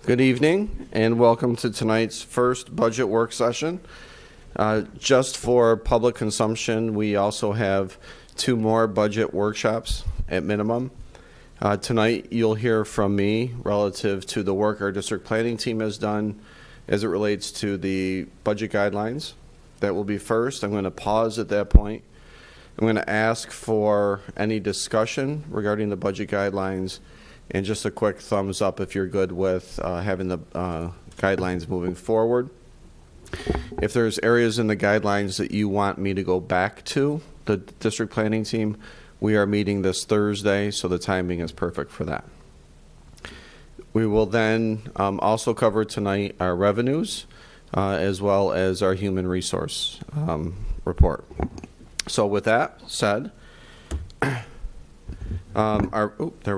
Good evening and welcome to tonight's first budget work session. Just for public consumption, we also have 2 more budget workshops at minimum. Tonight you'll hear from me relative to the work our district planning team has done as it relates to the budget guidelines. That will be first. I'm going to pause at that point. I'm going to ask for any discussion regarding the budget guidelines and just a quick thumbs up if you're good with having the guidelines moving forward. If there's areas in the guidelines that you want me to go back to the district planning team, we are meeting this Thursday, so the timing is perfect for that. We will then also cover tonight our revenues as well as our human resource report. So with that said, there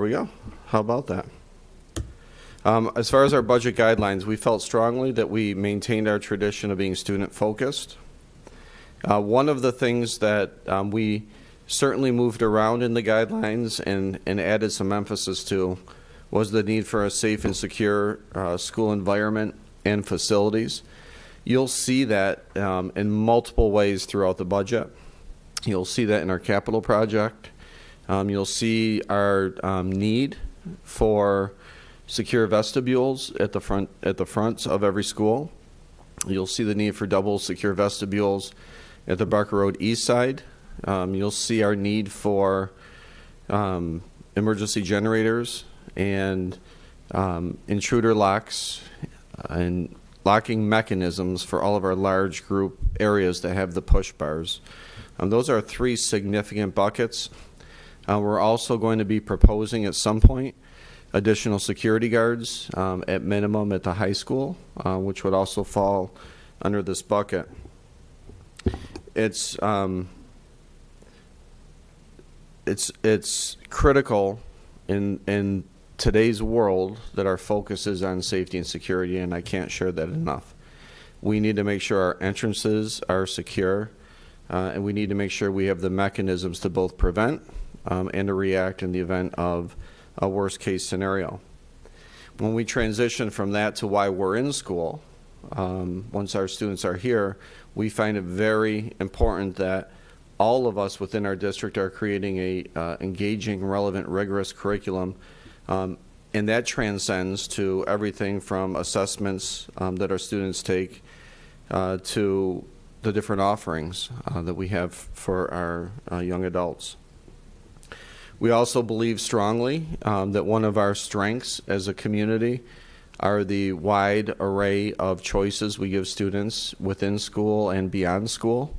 we go. How about that? As far as our budget guidelines, we felt strongly that we maintained our tradition of being student-focused. One of the things that we certainly moved around in the guidelines and added some emphasis to was the need for a safe and secure school environment and facilities. You'll see that in multiple ways throughout the budget. You'll see that in our capital project. You'll see our need for secure vestibules at the fronts of every school. You'll see the need for double secure vestibules at the Barker Road East side. You'll see our need for emergency generators and intruder locks and locking mechanisms for all of our large group areas that have the push bars. Those are 3 significant buckets. We're also going to be proposing at some point additional security guards at minimum at the high school, which would also fall under this bucket. It's critical in today's world that our focus is on safety and security, and I can't share that enough. We need to make sure our entrances are secure, and we need to make sure we have the mechanisms to both prevent and to react in the event of a worst case scenario. When we transition from that to why we're in school, once our students are here, we find it very important that all of us within our district are creating a engaging, relevant, rigorous curriculum, and that transcends to everything from assessments that our students take to the different offerings that we have for our young adults. We also believe strongly that one of our strengths as a community are the wide array of choices we give students within school and beyond school.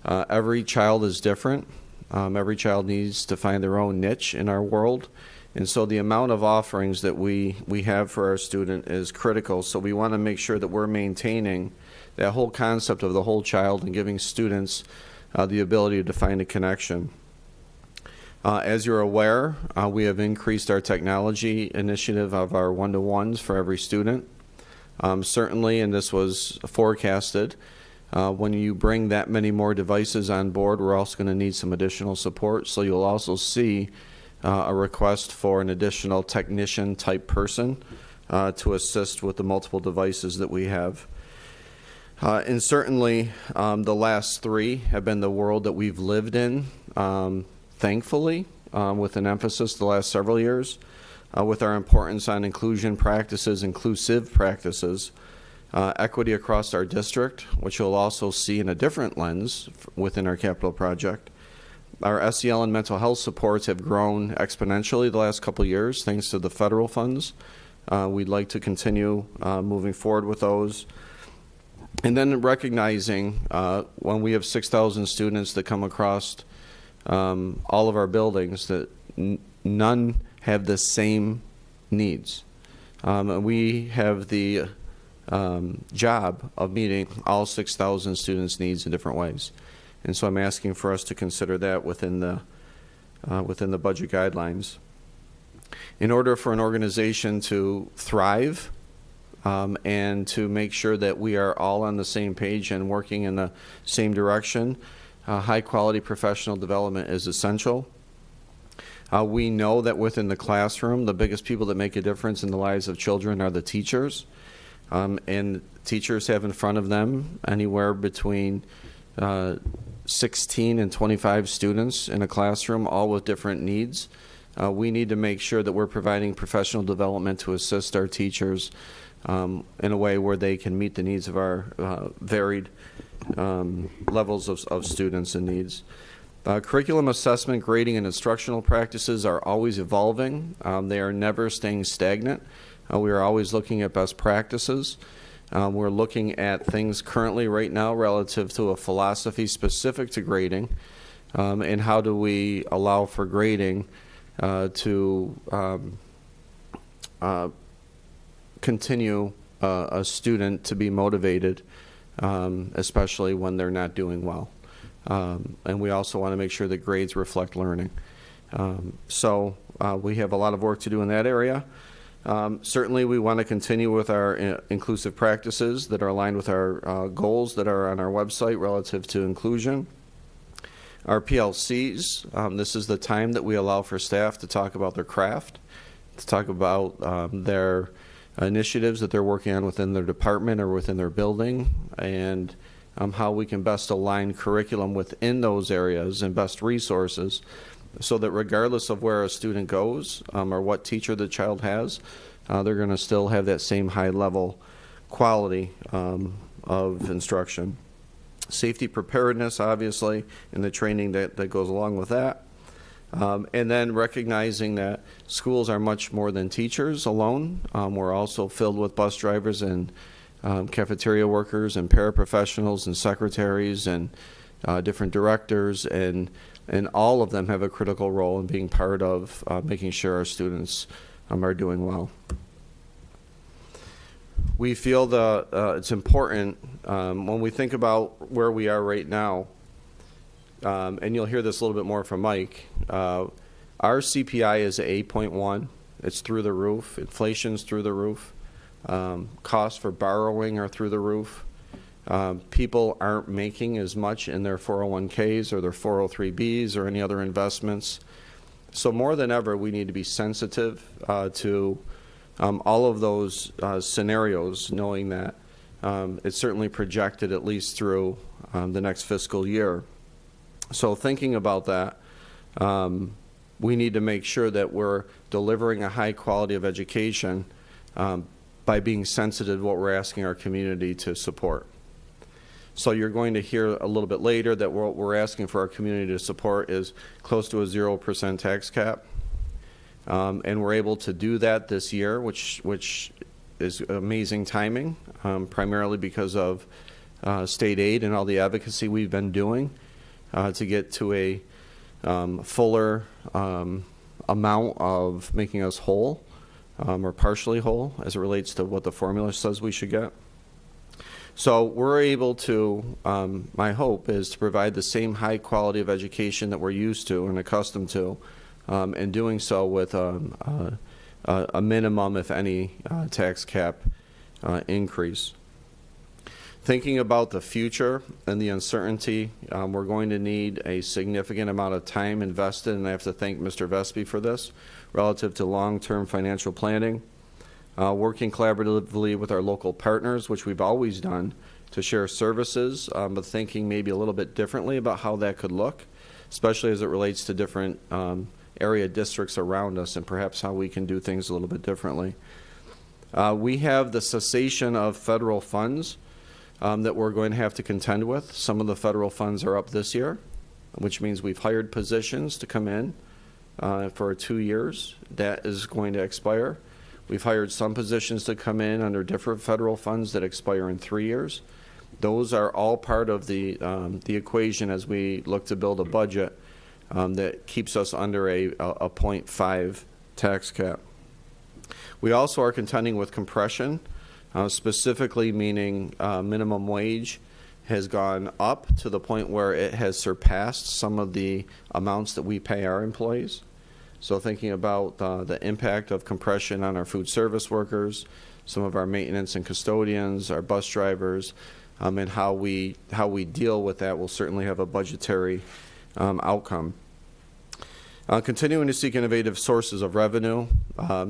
Every child is different. Every child needs to find their own niche in our world. And so the amount of offerings that we have for our student is critical. So we want to make sure that we're maintaining that whole concept of the whole child and giving students the ability to find a connection. As you're aware, we have increased our technology initiative of our one-to-ones for every student. Certainly, and this was forecasted, when you bring that many more devices on board, we're also going to need some additional support. So you'll also see a request for an additional technician type person to assist with the multiple devices that we have. And certainly, the last 3 have been the world that we've lived in. Thankfully, with an emphasis the last several years, with our importance on inclusive practices, equity across our district, which you'll also see in a different lens within our capital project. Our SEL and mental health supports have grown exponentially the last couple of years thanks to the federal funds. We'd like to continue moving forward with those. And then recognizing when we have 6,000 students that come across all of our buildings, that none have the same needs. We have the job of meeting all 6,000 students' needs in different ways. And so I'm asking for us to consider that within the budget guidelines. In order for an organization to thrive and to make sure that we are all on the same page and working in the same direction, high quality professional development is essential. We know that within the classroom, the biggest people that make a difference in the lives of children are the teachers. And teachers have in front of them anywhere between 16 and 25 students in a classroom, all with different needs. We need to make sure that we're providing professional development to assist our teachers in a way where they can meet the needs of our varied levels of students and needs. Curriculum assessment, grading, and instructional practices are always evolving. They are never staying stagnant. We are always looking at best practices. We're looking at things currently right now relative to a philosophy specific to grading, and how do we allow for grading to continue a student to be motivated, especially when they're not doing well. And we also want to make sure that grades reflect learning. So we have a lot of work to do in that area. Certainly we want to continue with our inclusive practices that are aligned with our goals that are on our website relative to inclusion. Our PLCs, this is the time that we allow for staff to talk about their craft, to talk about their initiatives that they're working on within their department or within their building, and how we can best align curriculum within those areas and best resources, so that regardless of where a student goes or what teacher the child has, they're going to still have that same high level quality of instruction. Safety preparedness, obviously, and the training that goes along with that. And then recognizing that schools are much more than teachers alone. We're also filled with bus drivers and cafeteria workers and paraprofessionals and secretaries and different directors, and all of them have a critical role in being part of making sure our students are doing well. We feel that it's important when we think about where we are right now, and you'll hear this a little bit more from Mike. Our CPI is 8.1. It's through the roof. Inflation's through the roof. Costs for borrowing are through the roof. People aren't making as much in their 401ks or their 403bs or any other investments. So more than ever, we need to be sensitive to all of those scenarios, knowing that it's certainly projected at least through the next fiscal year. So thinking about that, we need to make sure that we're delivering a high quality of education by being sensitive to what we're asking our community to support. So you're going to hear a little bit later that what we're asking for our community to support is close to a 0% tax cap. And we're able to do that this year, which is amazing timing, primarily because of state aid and all the advocacy we've been doing to get to a fuller amount of making us whole or partially whole as it relates to what the formula says we should get. So we're able to, my hope is to provide the same high quality of education that we're used to and accustomed to, and doing so with a minimum, if any, tax cap increase. Thinking about the future and the uncertainty, we're going to need a significant amount of time invested, and I have to thank Mr. Vespi for this, relative to long-term financial planning. Working collaboratively with our local partners, which we've always done, to share services, but thinking maybe a little bit differently about how that could look, especially as it relates to different area districts around us and perhaps how we can do things a little bit differently. We have the cessation of federal funds that we're going to have to contend with. Some of the federal funds are up this year, which means we've hired positions to come in for 2 years. That is going to expire. We've hired some positions to come in under different federal funds that expire in 3 years. Those are all part of the equation as we look to build a budget that keeps us under a 0.5 tax cap. We also are contending with compression, specifically meaning minimum wage has gone up to the point where it has surpassed some of the amounts that we pay our employees. So thinking about the impact of compression on our food service workers, some of our maintenance and custodians, our bus drivers, and how we deal with that will certainly have a budgetary outcome. Continuing to seek innovative sources of revenue.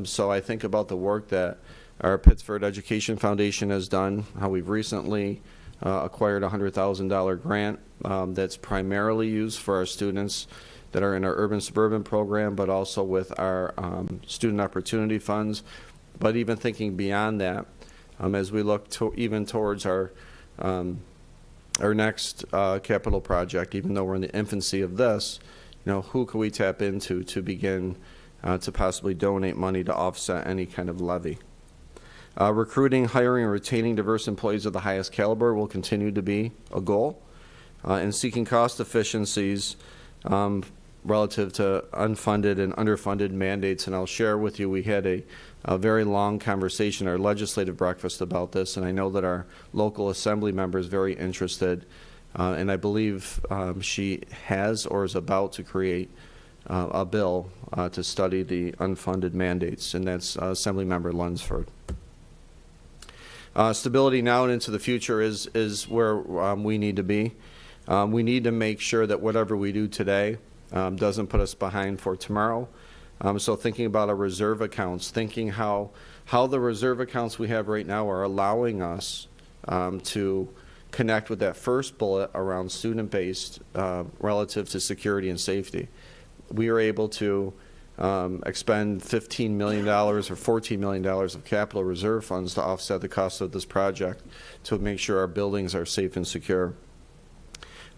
So I think about the work that our Pittsford Education Foundation has done, how we've recently acquired a $100,000 grant that's primarily used for our students that are in our urban suburban program, but also with our student opportunity funds. But even thinking beyond that, as we look even towards our next capital project, even though we're in the infancy of this, who can we tap into to begin to possibly donate money to offset any kind of levy? Recruiting, hiring, and retaining diverse employees of the highest caliber will continue to be a goal. And seeking cost efficiencies relative to unfunded and underfunded mandates. And I'll share with you, we had a very long conversation at our legislative breakfast about this, and I know that our local assembly member is very interested. And I believe she has or is about to create a bill to study the unfunded mandates, and that's Assemblymember Lunsford. Stability now and into the future is where we need to be. We need to make sure that whatever we do today doesn't put us behind for tomorrow. So thinking about our reserve accounts, thinking how the reserve accounts we have right now are allowing us to connect with that first bullet around student-based relative to security and safety. We are able to expend $15 million or $14 million of capital reserve funds to offset the cost of this project to make sure our buildings are safe and secure.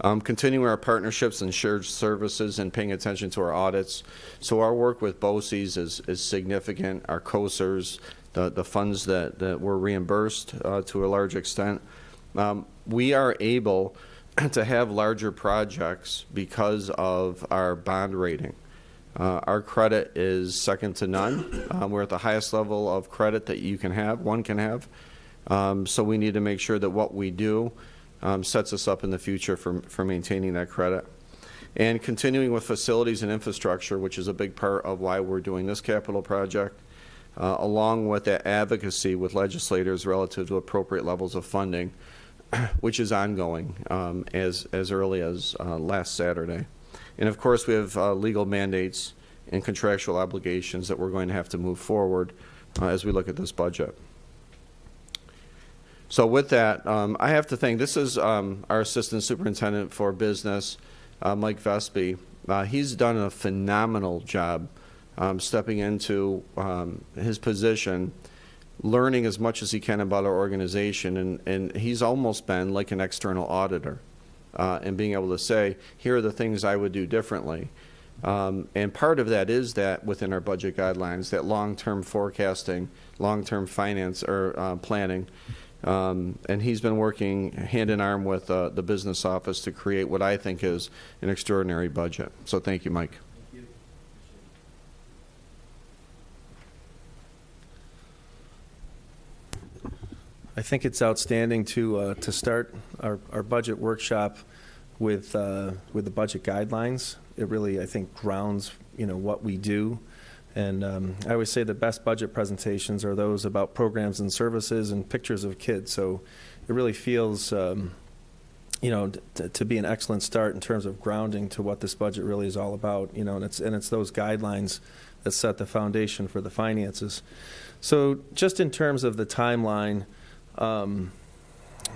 Continuing our partnerships and shared services and paying attention to our audits. So our work with BOCES is significant. Our COSERs, the funds that were reimbursed to a large extent. We are able to have larger projects because of our bond rating. Our credit is second to none. We're at the highest level of credit that one can have. So we need to make sure that what we do sets us up in the future for maintaining that credit. And continuing with facilities and infrastructure, which is a big part of why we're doing this capital project, along with that advocacy with legislators relative to appropriate levels of funding, which is ongoing as early as last Saturday. And of course, we have legal mandates and contractual obligations that we're going to have to move forward as we look at this budget. So with that, I have to thank, this is our Assistant Superintendent for Business, Mike Vespi. He's done a phenomenal job stepping into his position, learning as much as he can about our organization, and he's almost been like an external auditor and being able to say, here are the things I would do differently. And part of that is that within our budget guidelines, that long-term forecasting, long-term finance or planning. And he's been working hand in arm with the business office to create what I think is an extraordinary budget. So thank you, Mike. Thank you. I think it's outstanding to start our budget workshop with the budget guidelines. It really, I think, grounds what we do. And I always say the best budget presentations are those about programs and services and pictures of kids. So it really feels, to be an excellent start in terms of grounding to what this budget really is all about. And it's those guidelines that set the foundation for the finances. So just in terms of the timeline,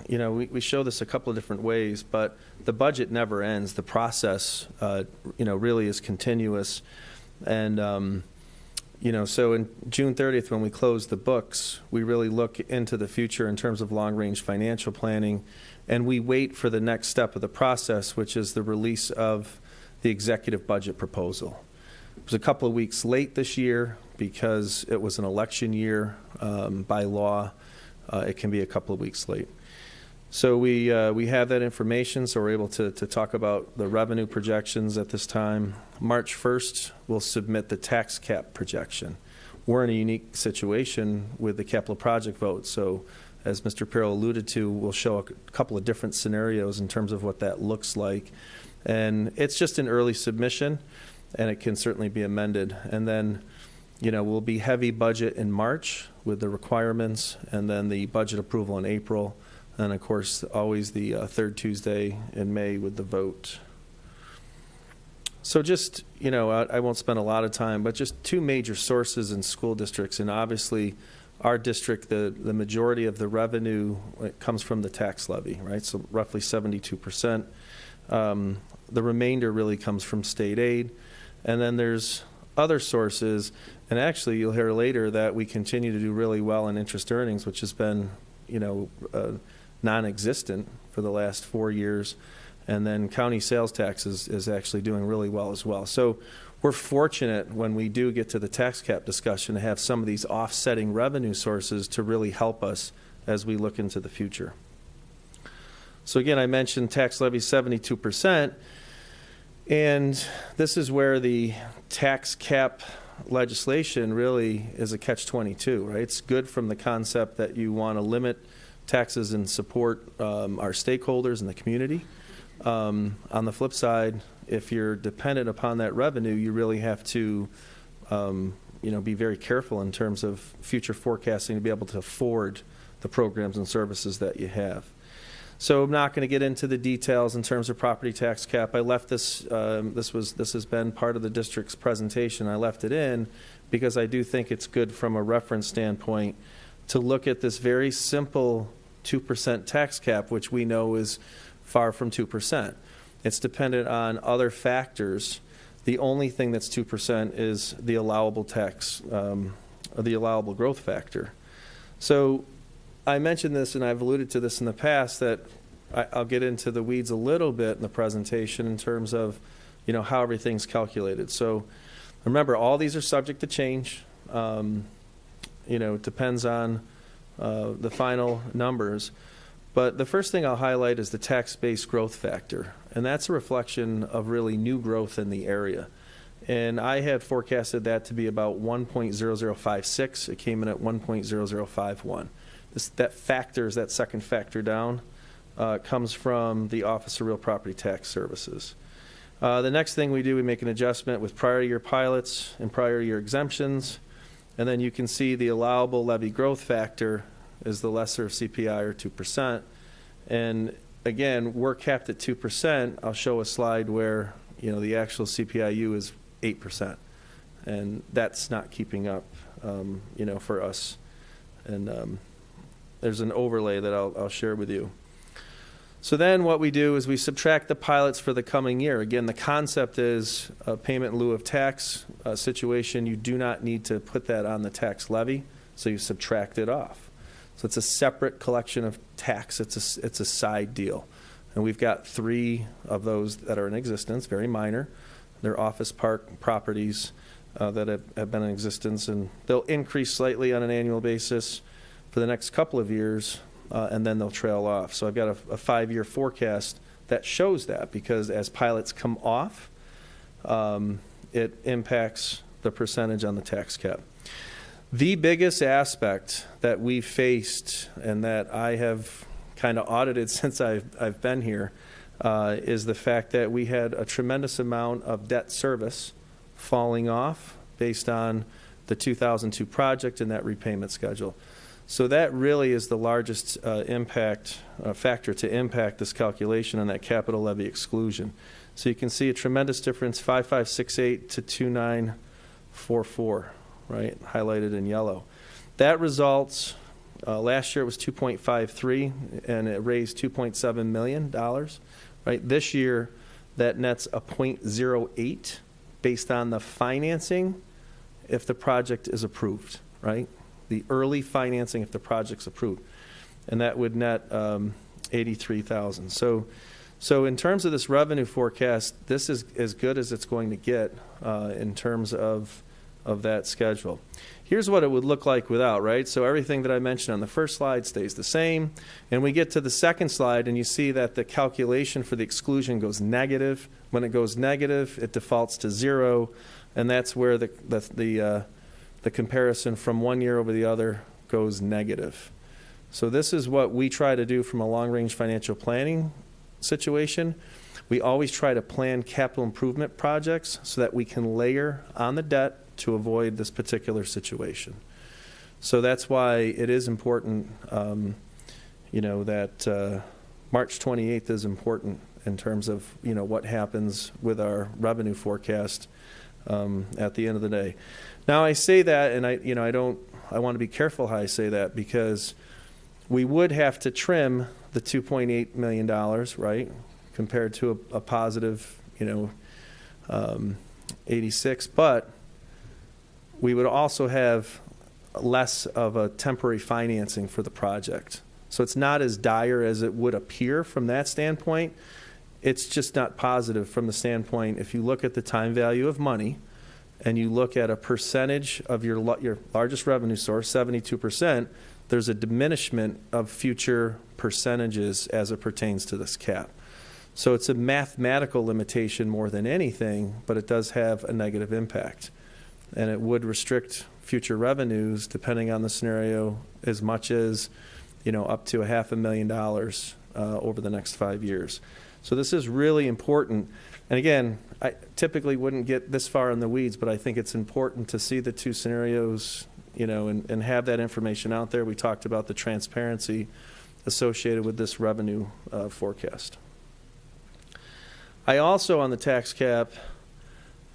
we show this a couple of different ways, but the budget never ends. The process, really is continuous. And so in June 30th, when we close the books, we really look into the future in terms of long-range financial planning, and we wait for the next step of the process, which is the release of the executive budget proposal. It was a couple of weeks late this year because it was an election year by law. It can be a couple of weeks late. So we have that information, so we're able to talk about the revenue projections at this time. March 1st, we'll submit the tax cap projection. We're in a unique situation with the capital project vote, so as Mr. Pirro alluded to, we'll show a couple of different scenarios in terms of what that looks like. And it's just an early submission, and it can certainly be amended. And then, we'll be heavy budget in March with the requirements, and then the budget approval in April. And, of course, always the third Tuesday in May with the vote. So just, I won't spend a lot of time, but just two major sources in school districts. And obviously, our district, the majority of the revenue comes from the tax levy, right? So roughly 72%. The remainder really comes from state aid. And then there's other sources. And actually, you'll hear later that we continue to do really well in interest earnings, which has been, non-existent for the last 4 years. And then county sales tax is actually doing really well as well. So we're fortunate when we do get to the tax cap discussion to have some of these offsetting revenue sources to really help us as we look into the future. So again, I mentioned tax levy 72%, and this is where the tax cap legislation really is a catch-22, right? It's good from the concept that you want to limit taxes and support our stakeholders in the community. On the flip side, if you're dependent upon that revenue, you really have to, be very careful in terms of future forecasting to be able to afford the programs and services that you have. So I'm not going to get into the details in terms of property tax cap. I left this. This has been part of the district's presentation. I left it in because I do think it's good from a reference standpoint to look at this very simple 2% tax cap, which we know is far from 2%. It's dependent on other factors. The only thing that's 2% is the allowable tax, or the allowable growth factor. So I mentioned this, and I've alluded to this in the past, that I'll get into the weeds a little bit in the presentation in terms of, how everything's calculated. So remember, all these are subject to change. It depends on the final numbers. But the first thing I'll highlight is the tax-based growth factor, and that's a reflection of really new growth in the area. And I had forecasted that to be about 1.0056. It came in at 1.0051. That second factor down, comes from the Office of Real Property Tax Services. The next thing we do, we make an adjustment with prior year pilots and prior year exemptions, and then you can see the allowable levy growth factor is the lesser of CPI, or 2%. And again, we're capped at 2%. I'll show a slide where, the actual CPIU is 8%. And that's not keeping up, for us. And there's an overlay that I'll share with you. So then what we do is we subtract the pilots for the coming year. Again, the concept is a payment in lieu of tax situation. You do not need to put that on the tax levy, so you subtract it off. So it's a separate collection of tax. It's a side deal. And we've got 3 of those that are in existence, very minor. They're office park properties that have been in existence, and they'll increase slightly on an annual basis for the next couple of years, and then they'll trail off. So I've got a 5-year forecast that shows that, because as pilots come off, it impacts the percentage on the tax cap. The biggest aspect that we've faced, and that I have kind of audited since I've been here, is the fact that we had a tremendous amount of debt service falling off based on the 2002 project and that repayment schedule. So that really is the largest factor to impact this calculation on that capital levy exclusion. So you can see a tremendous difference, 5568 to 2944. Right, highlighted in yellow. That results, last year it was 2.53, and it raised $2.7 million, right? This year, that nets a 0.08 based on the financing if the project is approved, right? The early financing if the project's approved. And that would net $83,000. So in terms of this revenue forecast, this is as good as it's going to get in terms of that schedule. Here's what it would look like without, right? So everything that I mentioned on the first slide stays the same. And we get to the second slide, and you see that the calculation for the exclusion goes negative. When it goes negative, it defaults to 0, and that's where the comparison from one year over the other goes negative. So this is what we try to do from a long-range financial planning situation. We always try to plan capital improvement projects so that we can layer on the debt to avoid this particular situation. So that's why it is important, that March 28th is important in terms of, what happens with our revenue forecast at the end of the day. Now, I say that, and I want to be careful how I say that, because we would have to trim the $2.8 million, right, compared to a positive, 86, but we would also have less of a temporary financing for the project. So it's not as dire as it would appear from that standpoint. It's just not positive from the standpoint, if you look at the time value of money and you look at a percentage of your largest revenue source, 72%, there's a diminishment of future percentages as it pertains to this cap. So it's a mathematical limitation more than anything, but it does have a negative impact. And it would restrict future revenues, depending on the scenario, as much as, up to $500,000 over the next 5 years. So this is really important. And again, I typically wouldn't get this far in the weeds, but I think it's important to see the two scenarios, and have that information out there. We talked about the transparency associated with this revenue forecast. I also, on the tax cap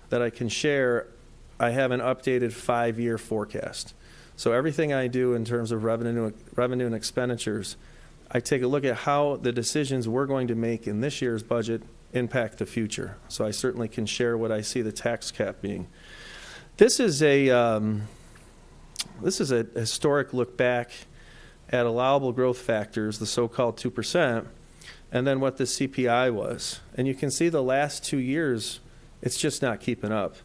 that I can share, I have an updated 5-year forecast. So everything I do in terms of revenue and expenditures, I take a look at how the decisions we're going to make in this year's budget impact the future. So I certainly can share what I see the tax cap being. This is a historic look back at allowable growth factors, the so-called 2%, and then what the CPI was. And you can see the last 2 years, it's just not keeping up.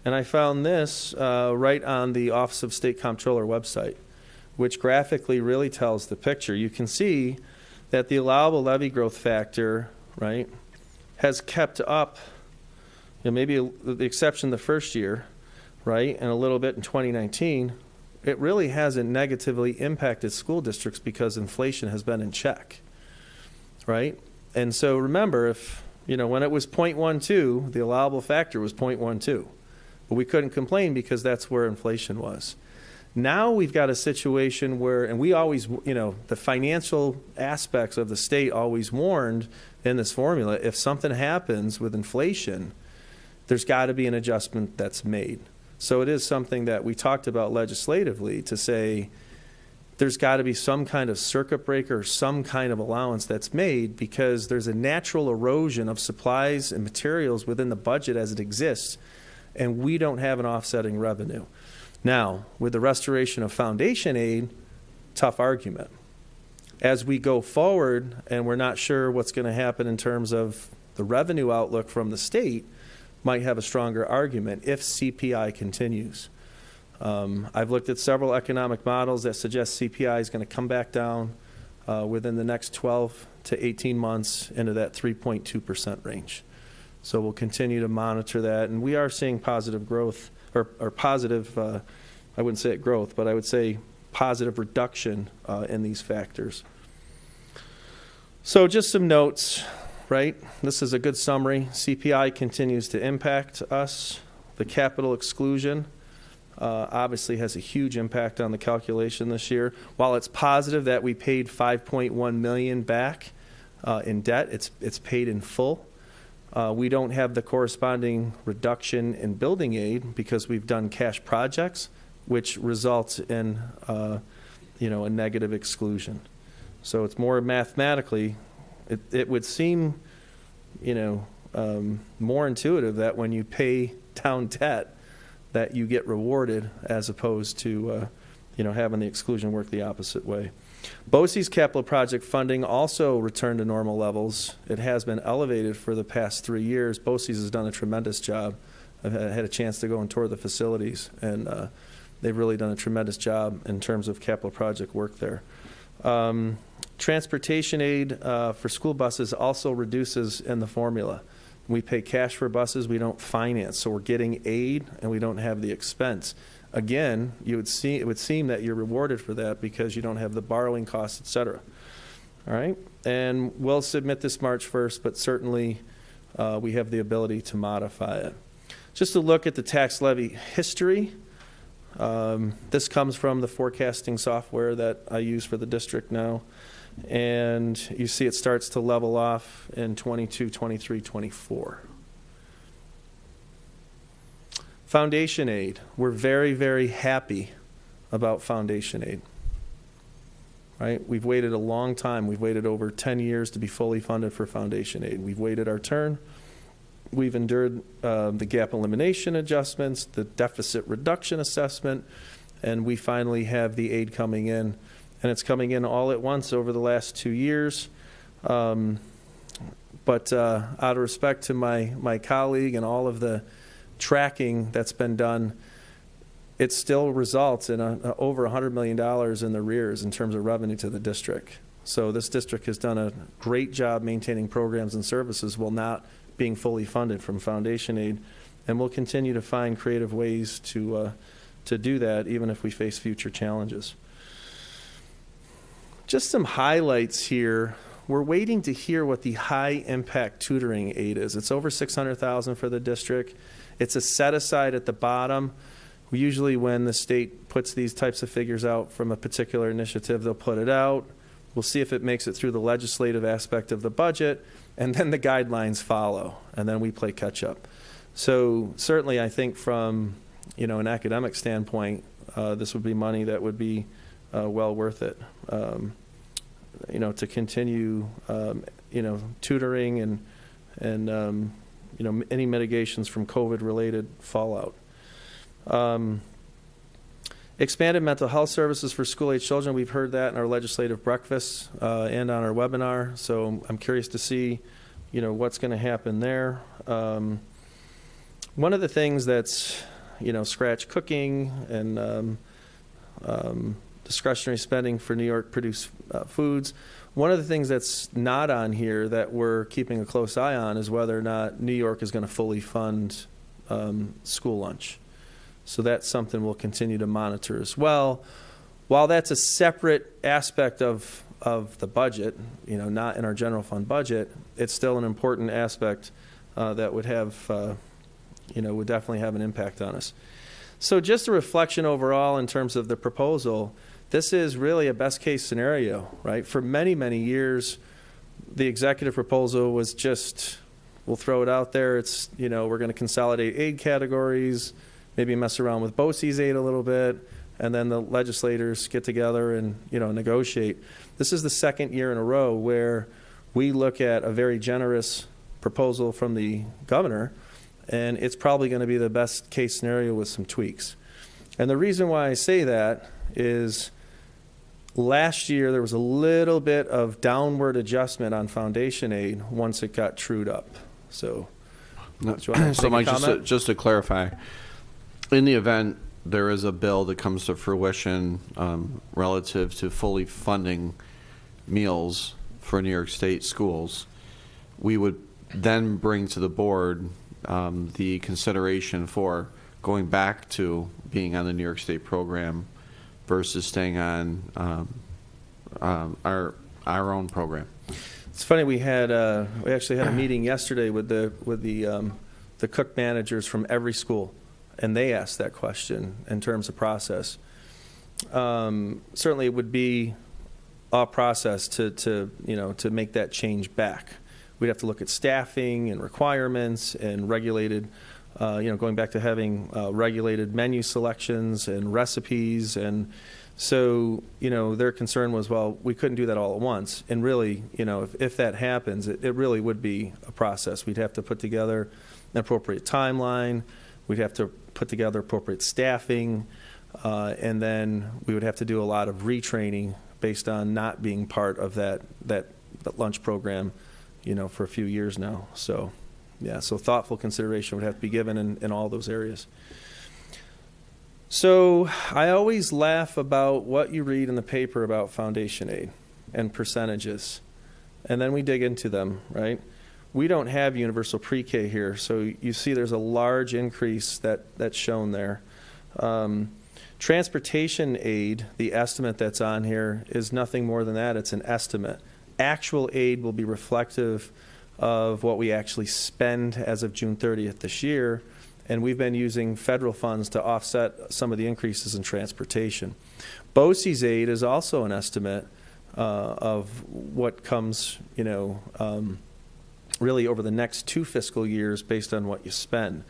And I found this right on the Office of State Comptroller website, which graphically really tells the picture. You can see that the allowable levy growth factor, right, has kept up, maybe the exception the first year, right, and a little bit in 2019. It really hasn't negatively impacted school districts because inflation has been in check, right? And so remember, if, when it was 0.12, the allowable factor was 0.12. But we couldn't complain because that's where inflation was. Now we've got a situation where, and we always, the financial aspects of the state always warned in this formula, if something happens with inflation, there's got to be an adjustment that's made. So it is something that we talked about legislatively to say there's got to be some kind of circuit breaker, some kind of allowance that's made, because there's a natural erosion of supplies and materials within the budget as it exists, and we don't have an offsetting revenue. Now, with the restoration of foundation aid, tough argument. As we go forward, and we're not sure what's going to happen in terms of the revenue outlook from the state, might have a stronger argument if CPI continues. I've looked at several economic models that suggest CPI is going to come back down within the next 12 to 18 months into that 3.2% range. So we'll continue to monitor that. And we are seeing positive growth, or positive, I wouldn't say growth, but I would say positive reduction in these factors. So just some notes, right? This is a good summary. CPI continues to impact us. The capital exclusion obviously has a huge impact on the calculation this year. While it's positive that we paid $5.1 million back in debt, it's paid in full. We don't have the corresponding reduction in building aid because we've done cash projects, which results in a negative exclusion. So it's more mathematically, it would seem more intuitive that when you pay down debt that you get rewarded as opposed to having the exclusion work the opposite way. BOCES capital project funding also returned to normal levels. It has been elevated for the past 3 years. BOCES has done a tremendous job. I've had a chance to go and tour the facilities, and they've really done a tremendous job in terms of capital project work there. Transportation aid for school buses also reduces in the formula. We pay cash for buses, we don't finance, so we're getting aid and we don't have the expense. Again, it would seem that you're rewarded for that because you don't have the borrowing costs, et cetera. All right? And we'll submit this March 1st, but certainly we have the ability to modify it. Just to look at the tax levy history, this comes from the forecasting software that I use for the district now. And you see it starts to level off in 22, 23, 24. Foundation aid. We're very, very happy about foundation aid. Right? We've waited a long time. We've waited over 10 years to be fully funded for foundation aid. We've waited our turn. We've endured the gap elimination adjustments, the deficit reduction assessment, and we finally have the aid coming in. And it's coming in all at once over the last 2 years. But out of respect to my colleague and all of the tracking that's been done, it still results in over $100 million in the arrears in terms of revenue to the district. So this district has done a great job maintaining programs and services while not being fully funded from foundation aid, and we'll continue to find creative ways to do that even if we face future challenges. Just some highlights here. We're waiting to hear what the high impact tutoring aid is. It's over $600,000 for the district. It's a set aside at the bottom. Usually when the state puts these types of figures out from a particular initiative, they'll put it out. We'll see if it makes it through the legislative aspect of the budget, and then the guidelines follow, and then we play catch up. So certainly I think from an academic standpoint, this would be money that would be well worth it. To continue tutoring and any mitigations from COVID-related fallout. Expanded mental health services for school-age children. We've heard that in our legislative breakfast and on our webinar. So I'm curious to see, what's going to happen there. One of the things that's, scratch cooking and discretionary spending for New York produced foods. One of the things that's not on here that we're keeping a close eye on is whether or not New York is going to fully fund school lunch. So that's something we'll continue to monitor as well. While that's a separate aspect of the budget, not in our general fund budget, it's still an important aspect that would have, would definitely have an impact on us. So just a reflection overall in terms of the proposal, this is really a best case scenario, right? For many, many years, the executive proposal was just, we'll throw it out there. It's, we're going to consolidate aid categories, maybe mess around with BOCES aid a little bit, and then the legislators get together and, negotiate. This is the second year in a row where we look at a very generous proposal from the governor, and it's probably going to be the best case scenario with some tweaks. And the reason why I say that is last year there was a little bit of downward adjustment on foundation aid once it got trued up. So, so Mike, just to clarify, in the event there is a bill that comes to fruition relative to fully funding meals for New York State schools, we would then bring to the board the consideration for going back to being on the New York State program versus staying on our own program. It's funny, we actually had a meeting yesterday with the cook managers from every school, and they asked that question in terms of process. Certainly, it would be a process to make that change back. We'd have to look at staffing and requirements and regulated, going back to having regulated menu selections and recipes. And so, their concern was, well, we couldn't do that all at once. And really, if that happens, it really would be a process. We'd have to put together an appropriate timeline. We'd have to put together appropriate staffing. And then we would have to do a lot of retraining based on not being part of that lunch program, for a few years now. So, yeah, so thoughtful consideration would have to be given in all those areas. So I always laugh about what you read in the paper about foundation aid and percentages, and then we dig into them, right? We don't have universal pre-K here, so you see there's a large increase that's shown there. Transportation aid, the estimate that's on here, is nothing more than that. It's an estimate. Actual aid will be reflective of what we actually spend as of June 30th this year, and we've been using federal funds to offset some of the increases in transportation. BOCES aid is also an estimate. of what comes, really over the next 2 fiscal years based on what you spend.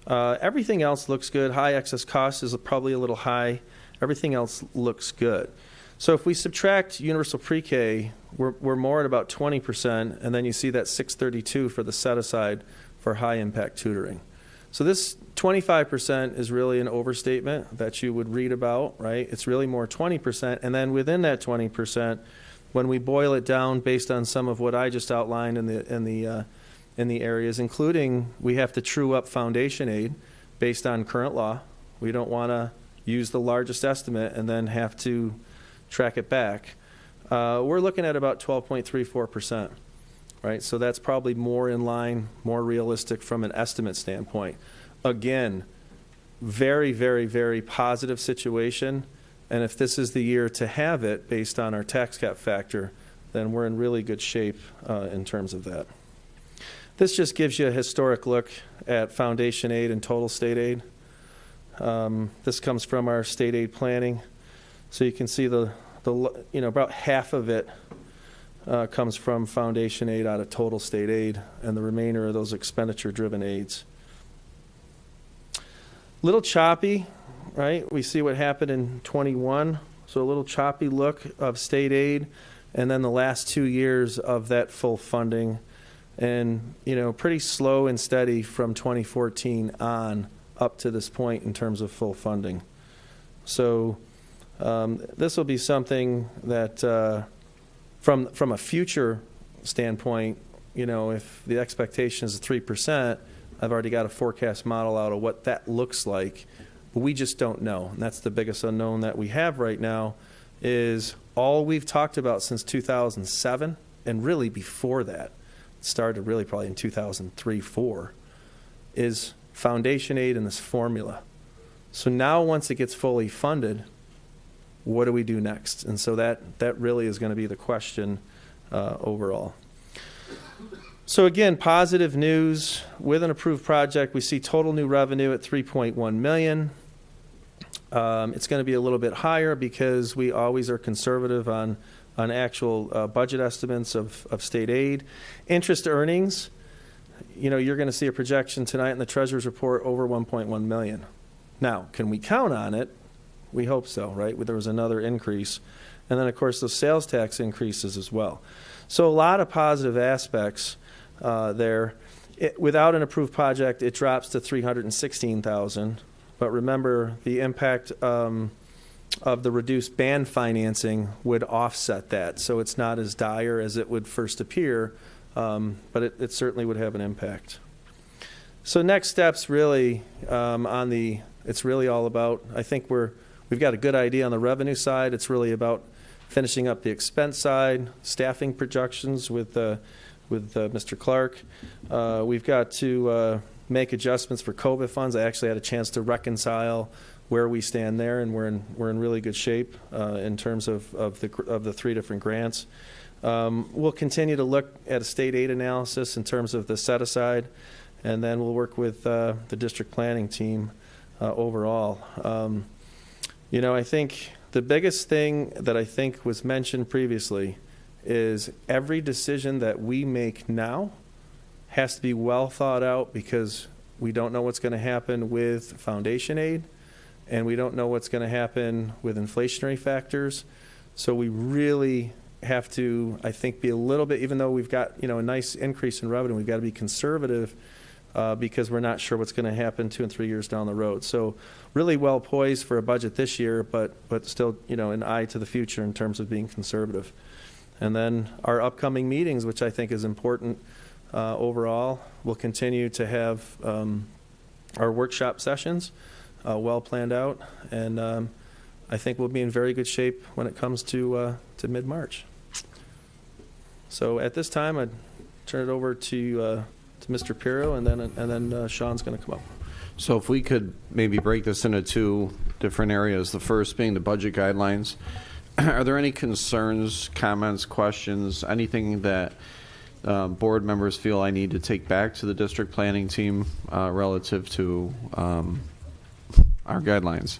Everything else looks good. High excess cost is probably a little high. Everything else looks good. So if we subtract universal pre-K, we're more at about 20%, and then you see that 632 for the set-aside for high-impact tutoring. So this 25% is really an overstatement that you would read about, right? It's really more 20%, and then within that 20%, when we boil it down based on some of what I just outlined in the areas, including we have to true up foundation aid based on current law. We don't want to use the largest estimate and then have to track it back. We're looking at about 12.34%, right? So that's probably more in line, more realistic from an estimate standpoint. Again, very, very, very positive situation. And if this is the year to have it based on our tax cap factor, then we're in really good shape in terms of that. This just gives you a historic look at foundation aid and total state aid. This comes from our state aid planning. So you can see about half of it comes from foundation aid out of total state aid, and the remainder are those expenditure-driven aids. Little choppy, right? We see what happened in 21, so a little choppy look of state aid, and then the last 2 years of that full funding, and pretty slow and steady from 2014 on up to this point in terms of full funding. So this will be something that from a future standpoint, if the expectation is 3%, I've already got a forecast model out of what that looks like, but we just don't know. And that's the biggest unknown that we have right now is all we've talked about since 2007, and really before that, it started really probably in 2003, 4, is foundation aid in this formula. So now once it gets fully funded, what do we do next? And so that really is going to be the question overall. So again, positive news. With an approved project, we see total new revenue at $3.1 million. It's going to be a little bit higher because we always are conservative on actual budget estimates of state aid. Interest earnings, you're going to see a projection tonight in the Treasurer's report over $1.1 million. Now, can we count on it? We hope so, right? There was another increase. And then, of course, those sales tax increases as well. So a lot of positive aspects there. Without an approved project, it drops to $316,000. But remember, the impact of the reduced band financing would offset that. So it's not as dire as it would first appear, but it certainly would have an impact. So next steps really it's really all about, I think we've got a good idea on the revenue side. It's really about finishing up the expense side, staffing projections with Mr. Clark. We've got to make adjustments for COVID funds. I actually had a chance to reconcile where we stand there, and we're in really good shape in terms of the 3 different grants. We'll continue to look at a state aid analysis in terms of the set aside, and then we'll work with the district planning team overall. I think the biggest thing that I think was mentioned previously is every decision that we make now has to be well thought out, because we don't know what's going to happen with foundation aid, and we don't know what's going to happen with inflationary factors. So we really have to, I think, be a little bit, even though we've got a nice increase in revenue, we've got to be conservative because we're not sure what's going to happen 2 and 3 years down the road. So really well poised for a budget this year, but still an eye to the future in terms of being conservative. And then our upcoming meetings, which I think is important overall, we'll continue to have our workshop sessions well planned out, and I think we'll be in very good shape when it comes to mid-March. So at this time, I'd turn it over to Mr. Pirro, and then Sean's going to come up. So if we could maybe break this into 2 different areas, the first being the budget guidelines. Are there any concerns, comments, questions, anything that board members feel I need to take back to the district planning team relative to our guidelines?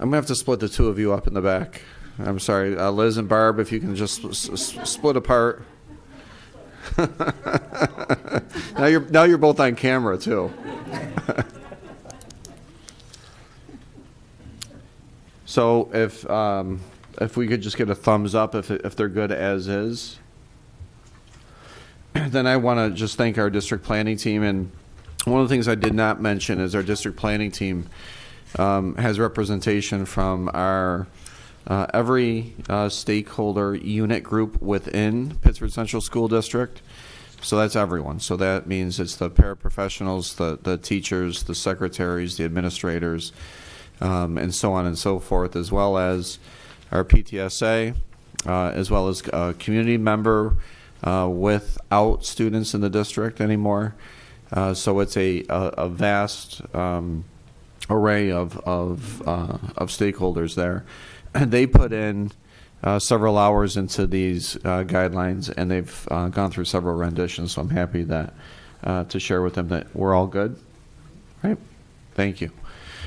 I'm going to have to split the two of you up in the back. I'm sorry. Liz and Barb, if you can just split apart. Now you're both on camera, too. So if we could just get a thumbs up if they're good as is. Then I want to just thank our district planning team. And one of the things I did not mention is our district planning team has representation from our every stakeholder unit group within Pittsford Central School District. So that's everyone. So that means it's the paraprofessionals, the teachers, the secretaries, the administrators, and so on and so forth, as well as our PTSA, as well as a community member without students in the district anymore. So it's a vast array of stakeholders there. And they put in several hours into these guidelines, and they've gone through several renditions. So I'm happy that to share with them that we're all good. Right? Thank you.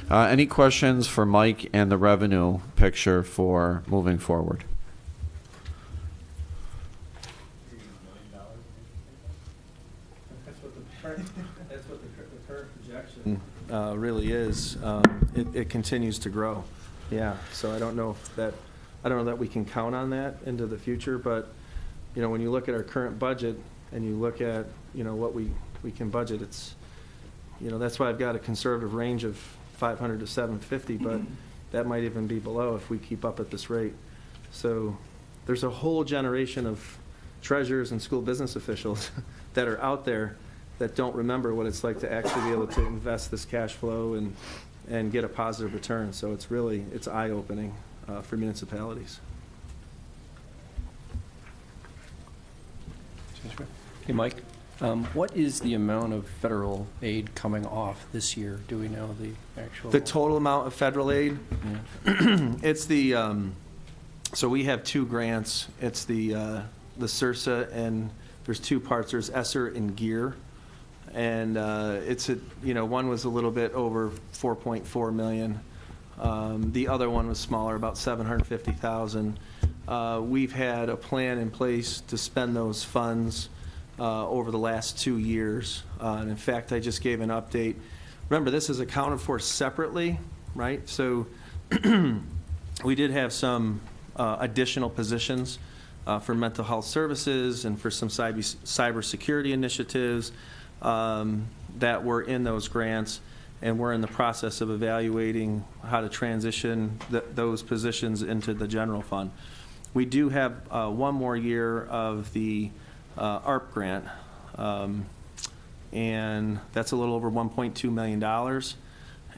Any questions for Mike and the revenue picture for moving forward? That's what the current projection really is. It continues to grow. Yeah. So I don't know that we can count on that into the future, but when you look at our current budget and you look at what we can budget, it's that's why I've got a conservative range of 500 to 750, but that might even be below if we keep up at this rate. So there's a whole generation of treasurers and school business officials that are out there that don't remember what it's like to actually be able to invest this cash flow and get a positive return. So it's eye-opening for municipalities. Hey, Mike, what is the amount of federal aid coming off this year? Do we know the actual? The total amount of federal aid? Yeah. It's so we have two grants. It's the SRSA, and there's two parts. There's ESSER and GEAR. And one was a little bit over 4.4 million. The other one was smaller, about 750,000. We've had a plan in place to spend those funds over the last 2 years. And in fact, I just gave an update. Remember, this is accounted for separately, right? So we did have some additional positions for mental health services and for some cybersecurity initiatives that were in those grants, and we're in the process of evaluating how to transition those positions into the general fund. We do have one more year of the ARP grant, and that's a little over $1.2 million,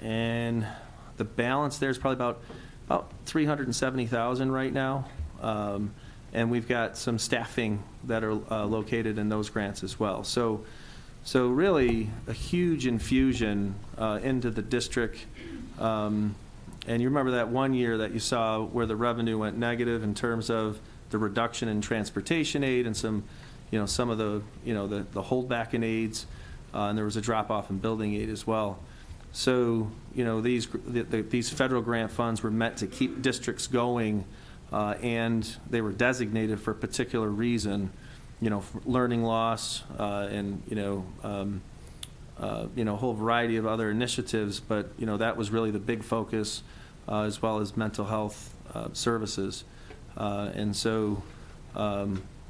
and the balance there is probably about 370,000 right now, and we've got some staffing that are located in those grants as well. So really a huge infusion into the district. And you remember that one year that you saw where the revenue went negative in terms of the reduction in transportation aid and some of the holdback in aids, and there was a drop off in building aid as well. So these federal grant funds were meant to keep districts going, and they were designated for a particular reason. Learning loss, and a whole variety of other initiatives, but that was really the big focus, as well as mental health services, and so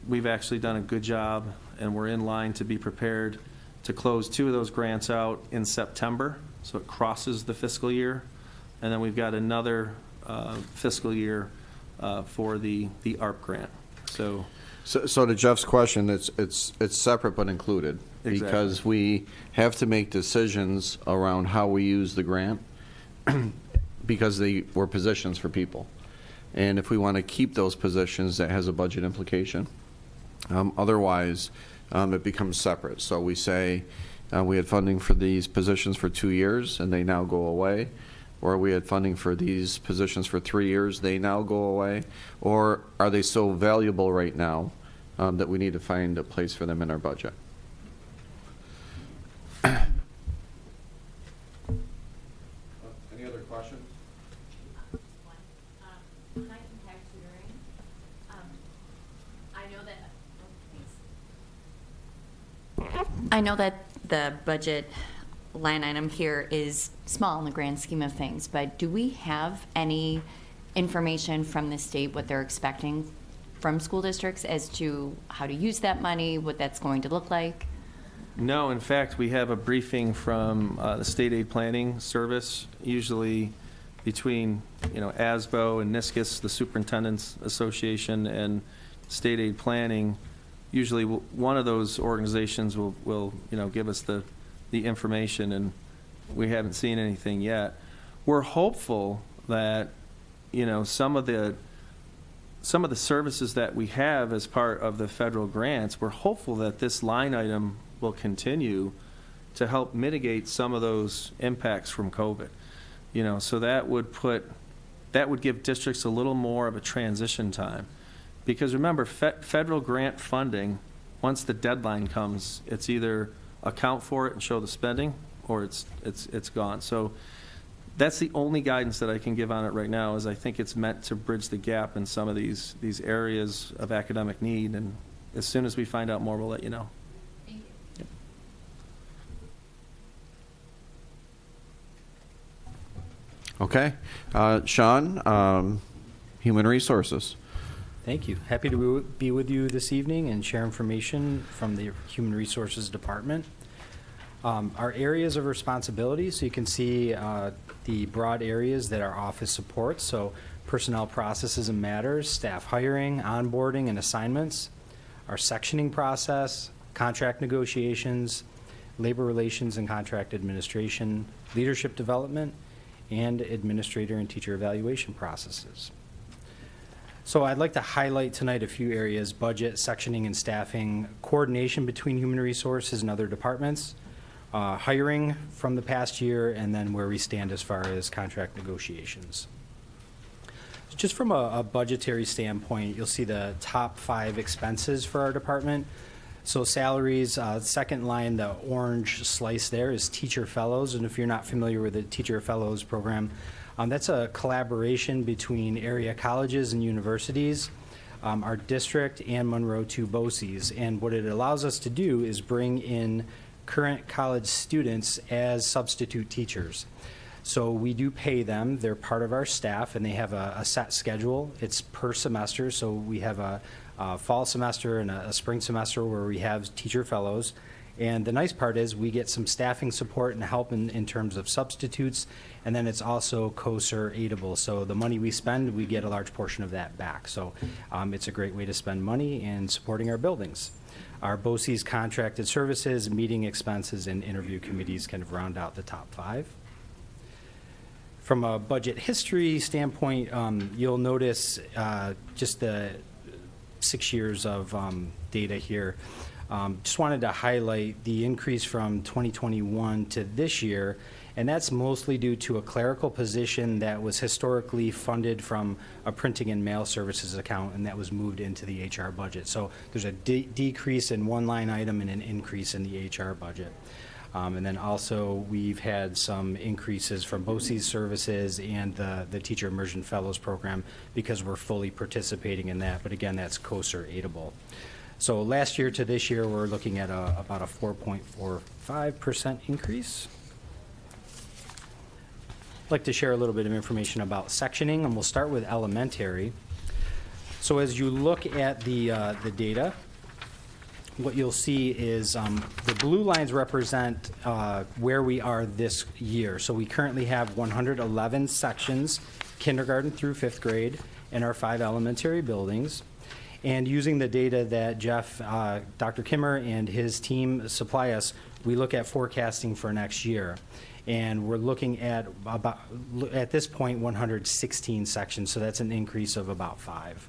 we've actually done a good job, and we're in line to be prepared to close 2 of those grants out in September, so it crosses the fiscal year, and then we've got another fiscal year for the ARP grant. So to Jeff's question, it's separate but included. Exactly. Because we have to make decisions around how we use the grant because they were positions for people. And if we want to keep those positions, that has a budget implication. Otherwise, it becomes separate. So we say we had funding for these positions for 2 years and they now go away. Or we had funding for these positions for 3 years, they now go away? Or are they so valuable right now that we need to find a place for them in our budget? Any other questions? I know that the budget line item here is small in the grand scheme of things, but do we have any information from the state, what they're expecting from school districts as to how to use that money, what that's going to look like? No, in fact, we have a briefing from the State Aid Planning Service, usually between, ASBO and NISCUS, the Superintendent's Association, and State Aid Planning. Usually one of those organizations will give us the information, and we haven't seen anything yet. We're hopeful that, some of the services that we have as part of the federal grants, we're hopeful that this line item will continue to help mitigate some of those impacts from COVID. So that would give districts a little more of a transition time. Because remember, federal grant funding, once the deadline comes, it's either account for it and show the spending, or it's gone. So that's the only guidance that I can give on it right now, is I think it's meant to bridge the gap in some of these areas of academic need. And as soon as we find out more, we'll let you know. Thank you. Okay. Sean, Human Resources. Thank you. Happy to be with you this evening and share information from the Human Resources Department. Our areas of responsibility, so you can see the broad areas that our office supports. So personnel processes and matters, staff hiring, onboarding and assignments, our sectioning process, contract negotiations, labor relations and contract administration, leadership development, and administrator and teacher evaluation processes. So I'd like to highlight tonight a few areas: budget, sectioning and staffing, coordination between human resources and other departments, hiring from the past year, and then where we stand as far as contract negotiations. Just from a budgetary standpoint, you'll see the top 5 expenses for our department. So salaries, second line, the orange slice there is teacher fellows. And if you're not familiar with the teacher fellows program, that's a collaboration between area colleges and universities, our district, and Monroe 2 BOCES. And what it allows us to do is bring in current college students as substitute teachers. So we do pay them. They're part of our staff, and they have a set schedule. It's per semester, so we have a fall semester and a spring semester where we have teacher fellows. And the nice part is we get some staffing support and help in terms of substitutes, and then it's also COSER aidable. So the money we spend, we get a large portion of that back. So it's a great way to spend money in supporting our buildings. Our BOCES contracted services, meeting expenses, and interview committees kind of round out the top 5. From a budget history standpoint, you'll notice just the 6 years of data here. Just wanted to highlight the increase from 2021 to this year, and that's mostly due to a clerical position that was historically funded from a printing and mail services account, and that was moved into the HR budget. So there's a decrease in one line item and an increase in the HR budget. And then also we've had some increases from BOCES services and the Teacher Immersion Fellows program because we're fully participating in that. But again, that's COSER aidable. So last year to this year, we're looking at about a 4.45% increase. I'd like to share a little bit of information about sectioning, and we'll start with elementary. So as you look at the data, what you'll see is the blue lines represent where we are this year. So we currently have 111 sections, kindergarten through 5th grade, in our 5 elementary buildings. And using the data that Jeff, Dr. Kimmer and his team supply us, we look at forecasting for next year. And we're looking at about, at this point, 116 sections, so that's an increase of about 5.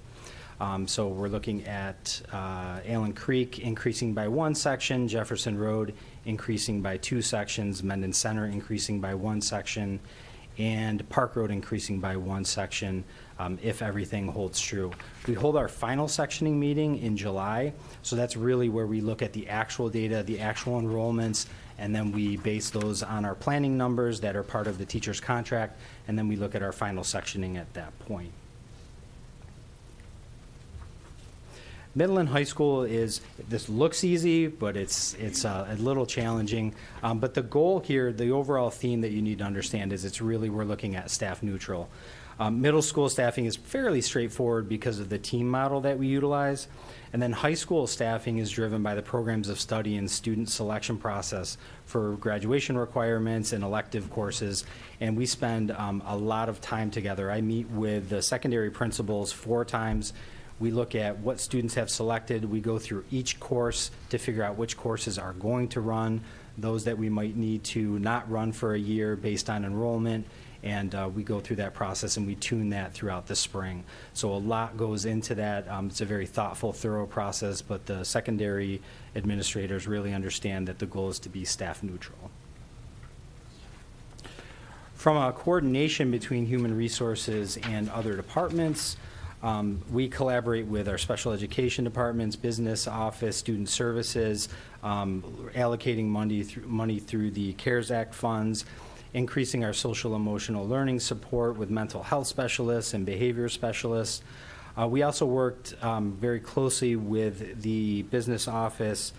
So we're looking at Allen Creek increasing by 1 section, Jefferson Road increasing by 2 sections, Mendon Center increasing by 1 section, and Park Road increasing by 1 section if everything holds true. We hold our final sectioning meeting in July, so that's really where we look at the actual data, the actual enrollments, and then we base those on our planning numbers that are part of the teacher's contract, and then we look at our final sectioning at that point. Middle and high school this looks easy, but it's a little challenging. But the goal here, the overall theme that you need to understand is we're looking at staff neutral. Middle school staffing is fairly straightforward because of the team model that we utilize. And then high school staffing is driven by the programs of study and student selection process for graduation requirements and elective courses. And we spend a lot of time together. I meet with the secondary principals 4 times. We look at what students have selected. We go through each course to figure out which courses are going to run, those that we might need to not run for a year based on enrollment. And we go through that process and we tune that throughout the spring. So a lot goes into that. It's a very thoughtful, thorough process, but the secondary administrators really understand that the goal is to be staff neutral. From a coordination between human resources and other departments, we collaborate with our special education departments, business office, student services, allocating money through the CARES Act funds, increasing our social emotional learning support with mental health specialists and behavior specialists. We also worked very closely with the business office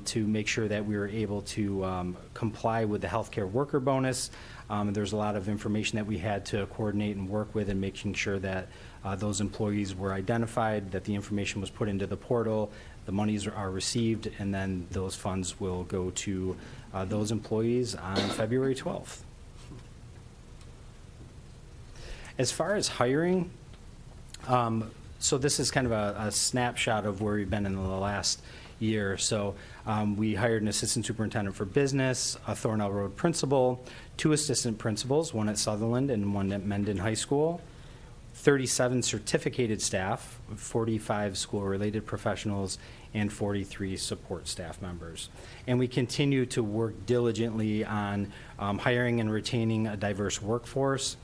to make sure that we were able to comply with the healthcare worker bonus. There's a lot of information that we had to coordinate and work with and making sure that those employees were identified, that the information was put into the portal, the monies are received, and then those funds will go to those employees on February 12th. As far as hiring, so this is kind of a snapshot of where we've been in the last year. So we hired an assistant superintendent for business, a Thornell Road principal, 2 assistant principals, one at Sutherland and one at Mendon High School, 37 certificated staff, 45 school-related professionals, and 43 support staff members. And we continue to work diligently on hiring and retaining a diverse workforce.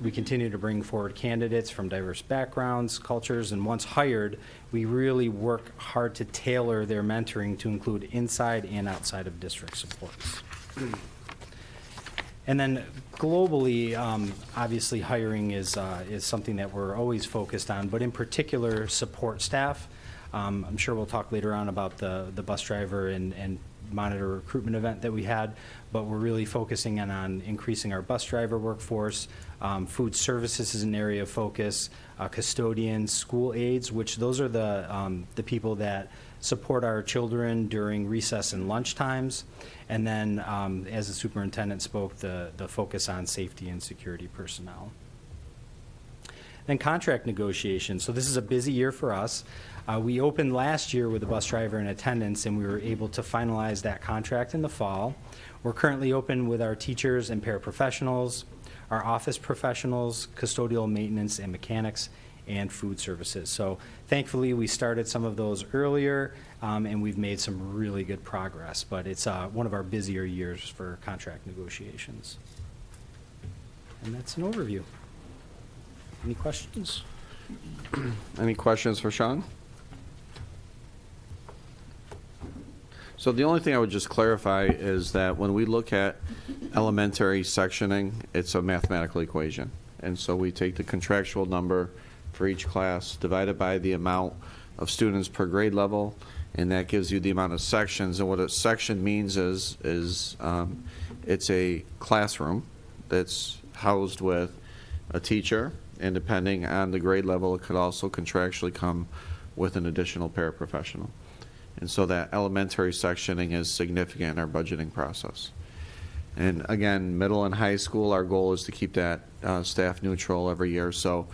We continue to bring forward candidates from diverse backgrounds, cultures, and once hired, we really work hard to tailor their mentoring to include inside and outside of district supports. And then globally, obviously hiring is something that we're always focused on, but in particular support staff. I'm sure we'll talk later on about the bus driver and monitor recruitment event that we had, but we're really focusing on increasing our bus driver workforce. Food services is an area of focus, custodians, school aides, which those are the people that support our children during recess and lunch times. And then, as the superintendent spoke, the focus on safety and security personnel. Then contract negotiations. So this is a busy year for us. We opened last year with a bus driver in attendance, and we were able to finalize that contract in the fall. We're currently open with our teachers and paraprofessionals, our office professionals, custodial maintenance and mechanics, and food services. So thankfully, we started some of those earlier, and we've made some really good progress. But it's one of our busier years for contract negotiations. And that's an overview. Any questions? Any questions for Sean? So the only thing I would just clarify is that when we look at elementary sectioning, it's a mathematical equation. And so we take the contractual number for each class, divide it by the amount of students per grade level, and that gives you the amount of sections. And what a section means is it's a classroom that's housed with a teacher, and depending on the grade level, it could also contractually come with an additional paraprofessional. And so that elementary sectioning is significant in our budgeting process. And again, middle and high school, our goal is to keep that staff neutral every year. So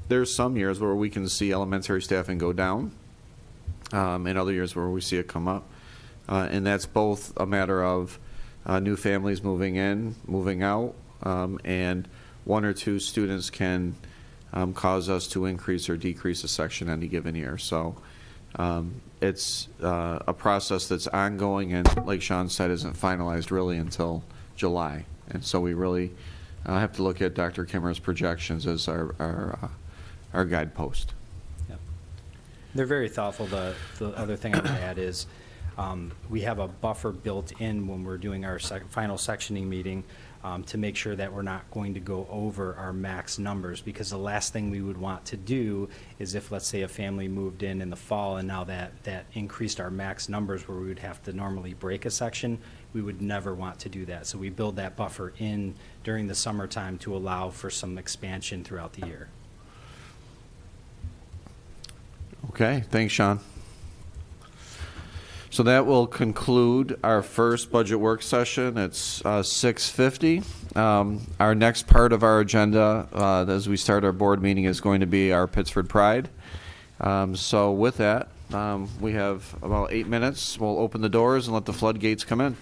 there's some years where we can see elementary staffing go down, and other years where we see it come up. And that's both a matter of new families moving in, moving out, and 1 or 2 students can cause us to increase or decrease a section any given year. So it's a process that's ongoing, and like Sean said, isn't finalized really until July. And so we really have to look at Dr. Kimmer's projections as our guidepost. Yep. They're very thoughtful. The other thing I would add is We have a buffer built in when we're doing our final sectioning meeting to make sure that we're not going to go over our max numbers, because the last thing we would want to do is if, let's say, a family moved in the fall and now that increased our max numbers where we would have to normally break a section, we would never want to do that. So we build that buffer in during the summertime to allow for some expansion throughout the year. Okay, thanks, Sean. So that will conclude our first budget work session. It's 6:50. Our next part of our agenda as we start our board meeting is going to be our Pittsford Pride. So with that, we have about 8 minutes. We'll open the doors and let the floodgates come in.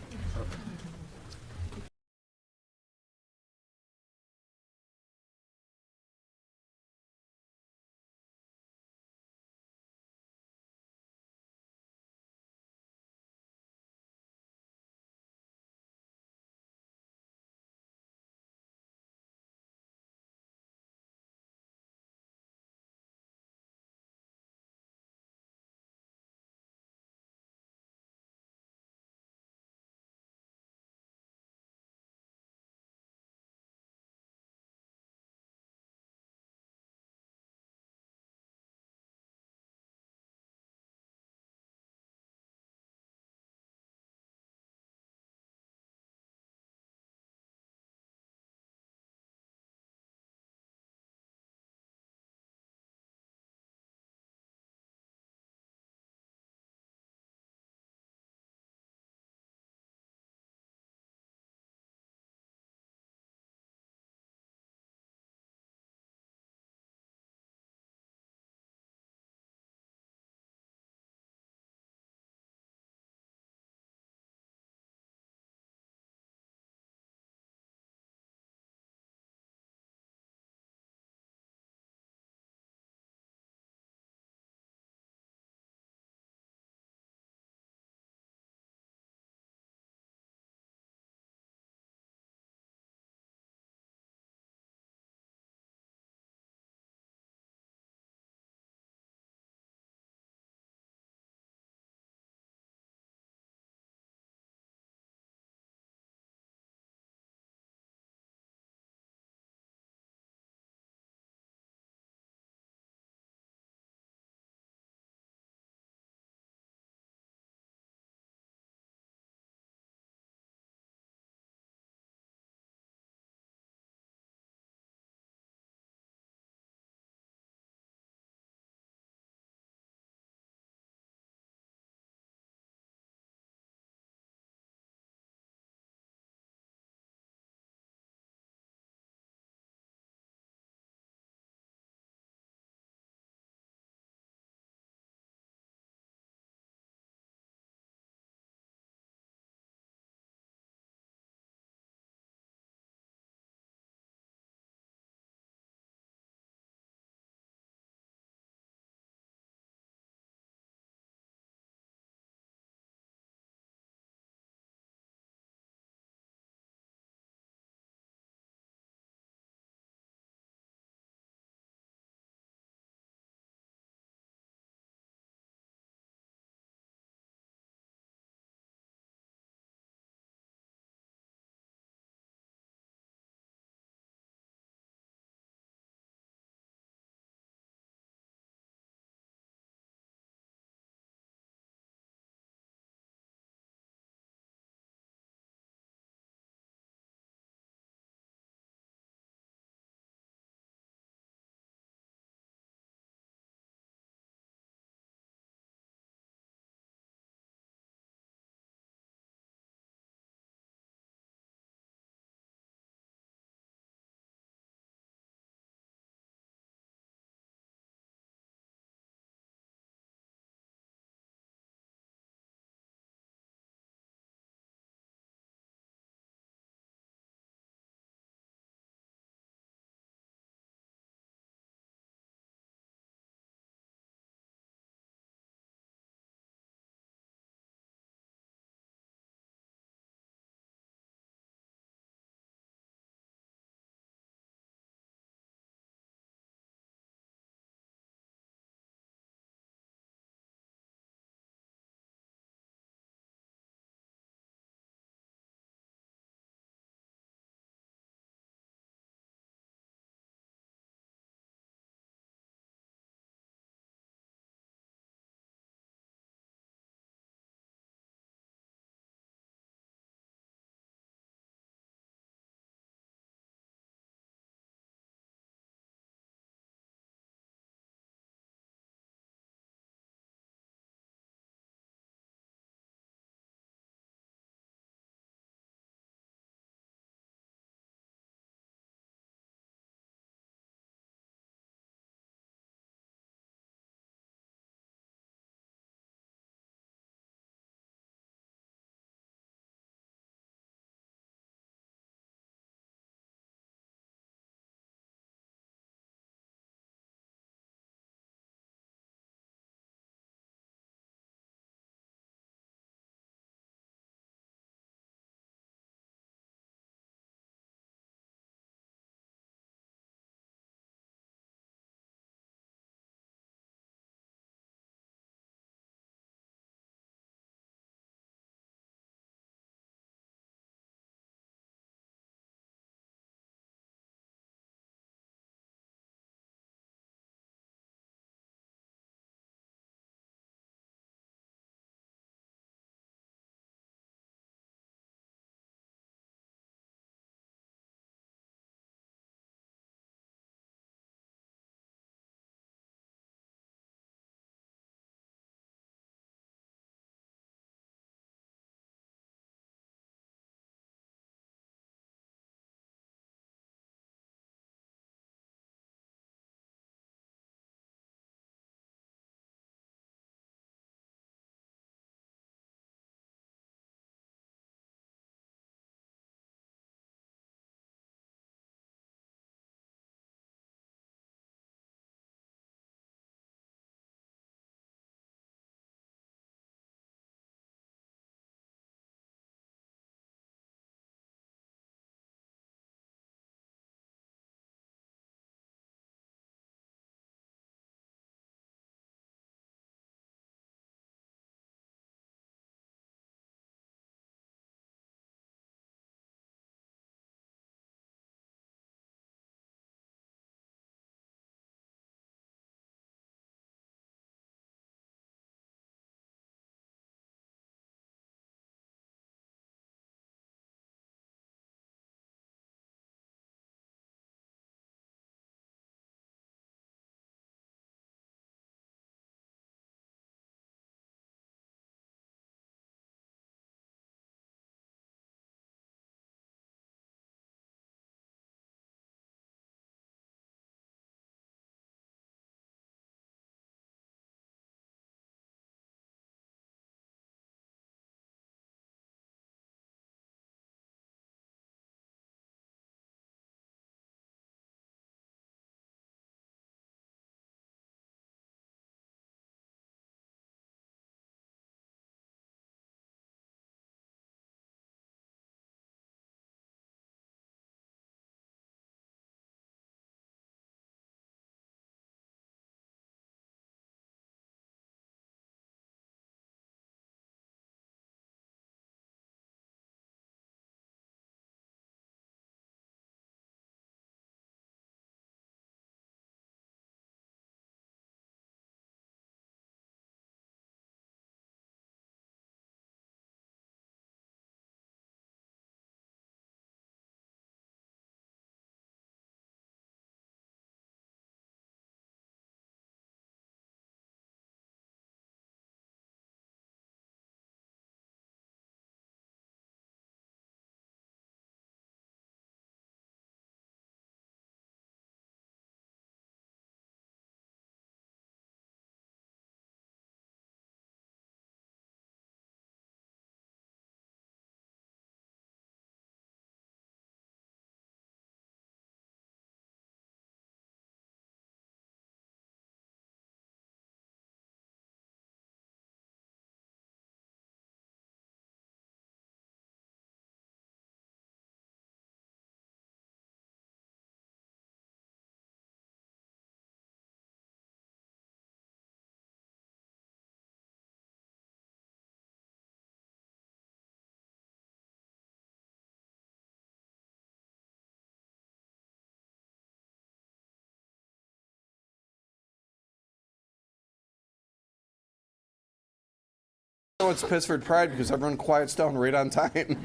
No, it's Pittsford Pride because everyone quiets down right on time.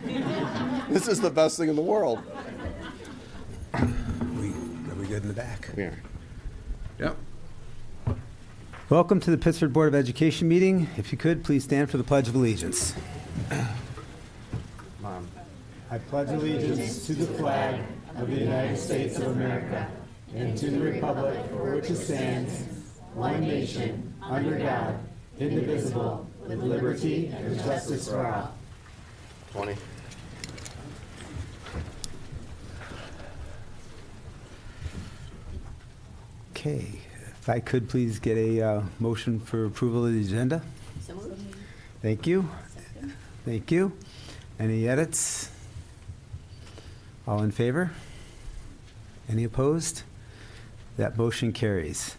This is the best thing in the world. Are we good in the back? Yeah. Yep. Welcome to the Pittsford Board of Education meeting. If you could, please stand for the Pledge of Allegiance. Mom. I pledge allegiance to the flag of the United States of America and to the republic for which it stands, one nation, under God, indivisible, with liberty and justice for all. 20. Okay, if I could please get a motion for approval of the agenda. Thank you. Thank you. Any edits? All in favor? Any opposed? That motion carries.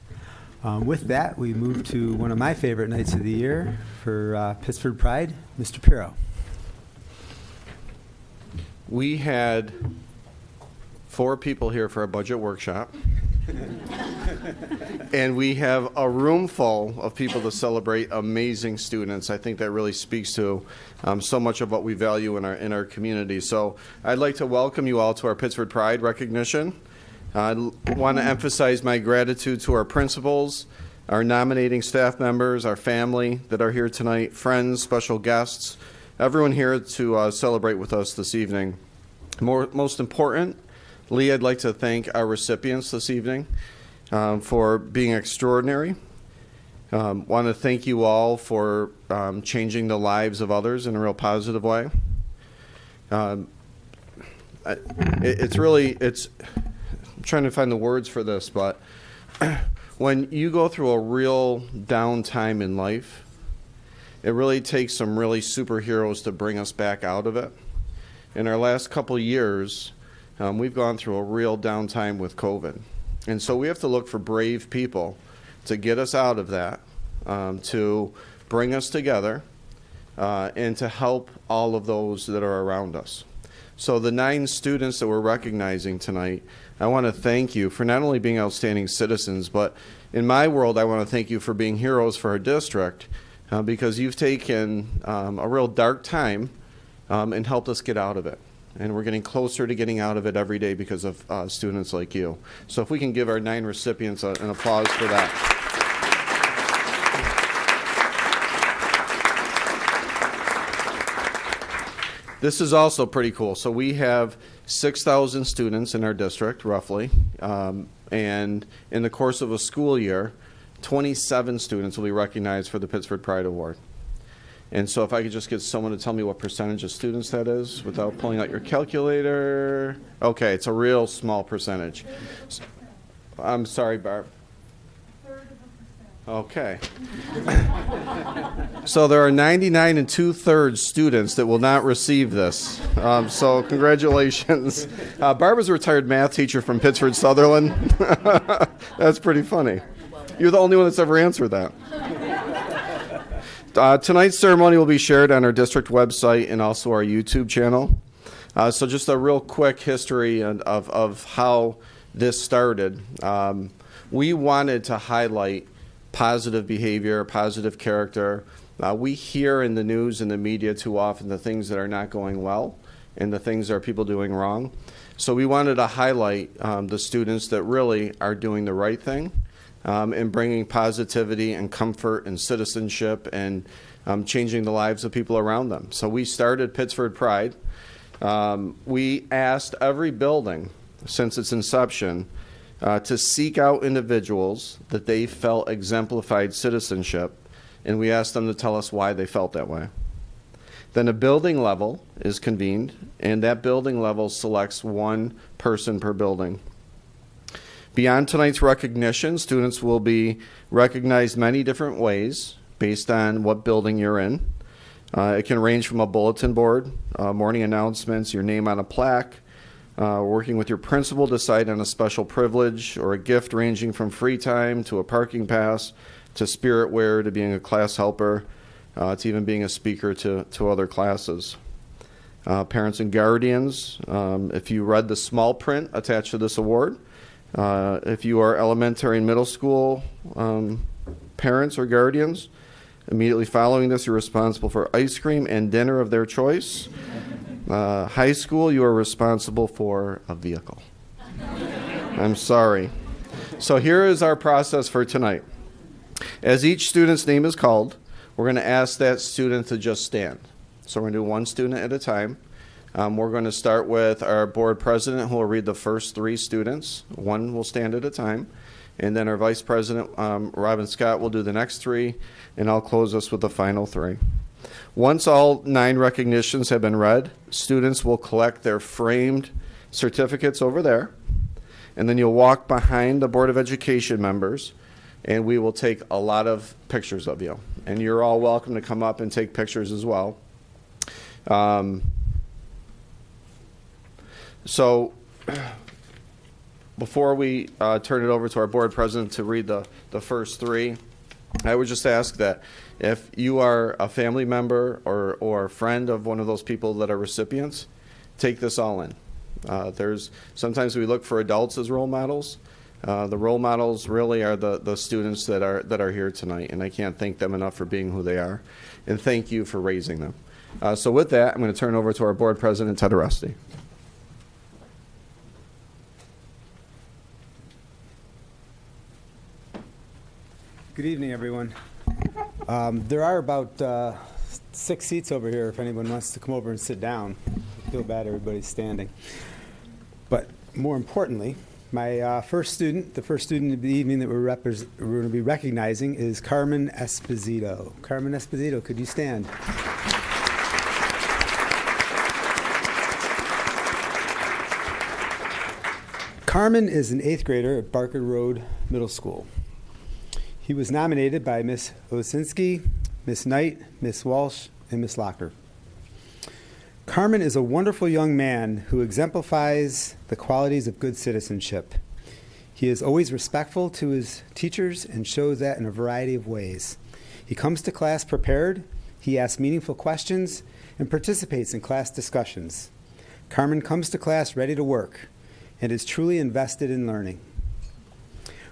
With that, we move to one of my favorite nights of the year for Pittsford Pride, Mr. Pirro. We had 4 people here for a budget workshop. And we have a room full of people to celebrate amazing students. I think that really speaks to so much of what we value in our community. So I'd like to welcome you all to our Pittsford Pride recognition. I want to emphasize my gratitude to our principals, our nominating staff members, our family that are here tonight, friends, special guests, everyone here to celebrate with us this evening. Most importantly, I'd like to thank our recipients this evening for being extraordinary. Want to thank you all for changing the lives of others in a real positive way. It's I'm trying to find the words for this, but when you go through a real downtime in life, it really takes some really superheroes to bring us back out of it. In our last couple years, we've gone through a real downtime with COVID. And so we have to look for brave people to get us out of that, to bring us together, and to help all of those that are around us. So the 9 students that we're recognizing tonight, I want to thank you for not only being outstanding citizens, but in my world, I want to thank you for being heroes for our district, because you've taken a real dark time and helped us get out of it. And we're getting closer to getting out of it every day because of students like you. So if we can give our 9 recipients an applause for that. This is also pretty cool. So we have 6,000 students in our district, roughly. And in the course of a school year, 27 students will be recognized for the Pittsford Pride Award. And so if I could just get someone to tell me what percentage of students that is without pulling out your calculator. Okay, it's a real small percentage. I'm sorry, Barb. Okay. So there are 99 2/3 students that will not receive this. So congratulations. Barbara's a retired math teacher from Pittsford Sutherland. That's pretty funny. You're the only one that's ever answered that. Tonight's ceremony will be shared on our district website and also our YouTube channel. So just a real quick history of how this started. We wanted to highlight positive behavior, positive character. We hear in the news and the media too often the things that are not going well and the things that are people doing wrong. So we wanted to highlight the students that really are doing the right thing and bringing positivity and comfort and citizenship and changing the lives of people around them. So we started Pittsford Pride. We asked every building since its inception to seek out individuals that they felt exemplified citizenship, and we asked them to tell us why they felt that way. Then a building level is convened, and that building level selects one person per building. Beyond tonight's recognition, students will be recognized many different ways based on what building you're in. It can range from a bulletin board, morning announcements, your name on a plaque, working with your principal to decide on a special privilege or a gift ranging from free time to a parking pass to spirit wear to being a class helper to even being a speaker to other classes. Parents and guardians, if you read the small print attached to this award, if you are elementary and middle school parents or guardians, Immediately following this, you're responsible for ice cream and dinner of their choice. High school, you are responsible for a vehicle. I'm sorry. So here is our process for tonight. As each student's name is called, we're going to ask that student to just stand. So we're going to do one student at a time. We're going to start with our board president, who will read the first 3 students. One will stand at a time. And then our vice president, Robin Scott, will do the next 3, and I'll close us with the final 3. Once all 9 recognitions have been read, students will collect their framed certificates over there, and then you'll walk behind the Board of Education members, and we will take a lot of pictures of you. And you're all welcome to come up and take pictures as well. So before we turn it over to our board president to read the first 3, I would just ask that if you are a family member or a friend of one of those people that are recipients, take this all in. Sometimes we look for adults as role models. The role models really are the students that are here tonight, and I can't thank them enough for being who they are, and thank you for raising them. So with that, I'm going to turn over to our board president, Ted Aresti. Good evening, everyone. There are about 6 seats over here if anyone wants to come over and sit down. I feel bad everybody's standing. But more importantly, my first student, the first student of the evening that we're going to be recognizing is Carmen Esposito. Carmen Esposito, could you stand? Carmen is an 8th grader at Barker Road Middle School. He was nominated by Miss Osinski, Miss Knight, Miss Walsh, and Miss Locker. Carmen is a wonderful young man who exemplifies the qualities of good citizenship. He is always respectful to his teachers and shows that in a variety of ways. He comes to class prepared, he asks meaningful questions, and participates in class discussions. Carmen comes to class ready to work and is truly invested in learning.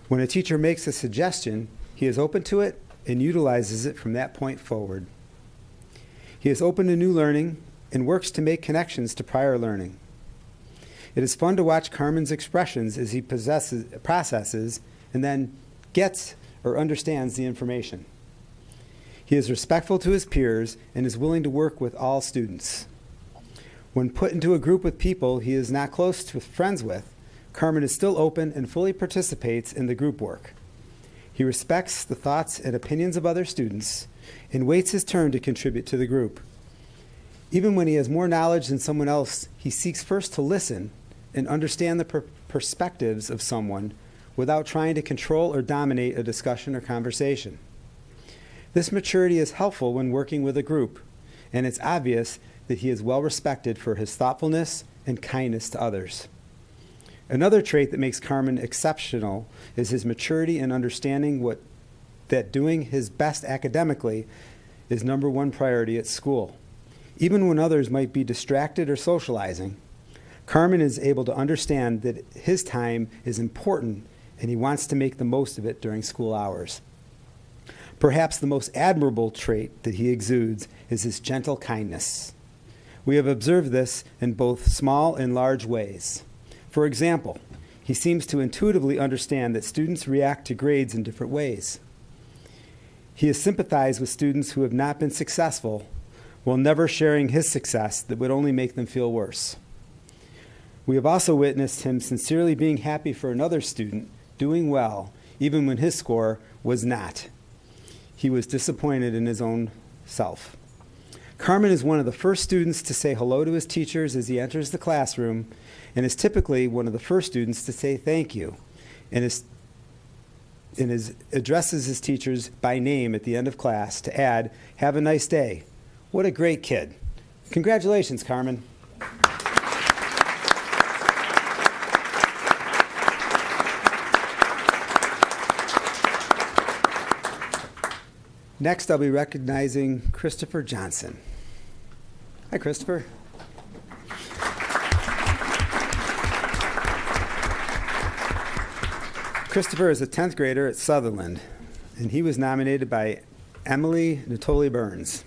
When a teacher makes a suggestion, he is open to it and utilizes it from that point forward. He is open to new learning and works to make connections to prior learning. It is fun to watch Carmen's expressions as he processes and then gets or understands the information. He is respectful to his peers and is willing to work with all students. When put into a group with people he is not close to friends with, Carmen is still open and fully participates in the group work. He respects the thoughts and opinions of other students and waits his turn to contribute to the group. Even when he has more knowledge than someone else, he seeks first to listen and understand the perspectives of someone without trying to control or dominate a discussion or conversation. This maturity is helpful when working with a group, and it's obvious that he is well respected for his thoughtfulness and kindness to others. Another trait that makes Carmen exceptional is his maturity in understanding that doing his best academically is number one priority at school. Even when others might be distracted or socializing, Carmen is able to understand that his time is important and he wants to make the most of it during school hours. Perhaps the most admirable trait that he exudes is his gentle kindness. We have observed this in both small and large ways. For example, he seems to intuitively understand that students react to grades in different ways. He has sympathized with students who have not been successful while never sharing his success that would only make them feel worse. We have also witnessed him sincerely being happy for another student doing well, even when his score was not. He was disappointed in his own self. Carmen is one of the first students to say hello to his teachers as he enters the classroom, and is typically one of the first students to say thank you, and addresses his teachers by name at the end of class to add, "Have a nice day." What a great kid. Congratulations, Carmen. Next, I'll be recognizing Christopher Johnson. Hi, Christopher. Christopher is a 10th grader at Sutherland, and he was nominated by Emily Natoli Burns.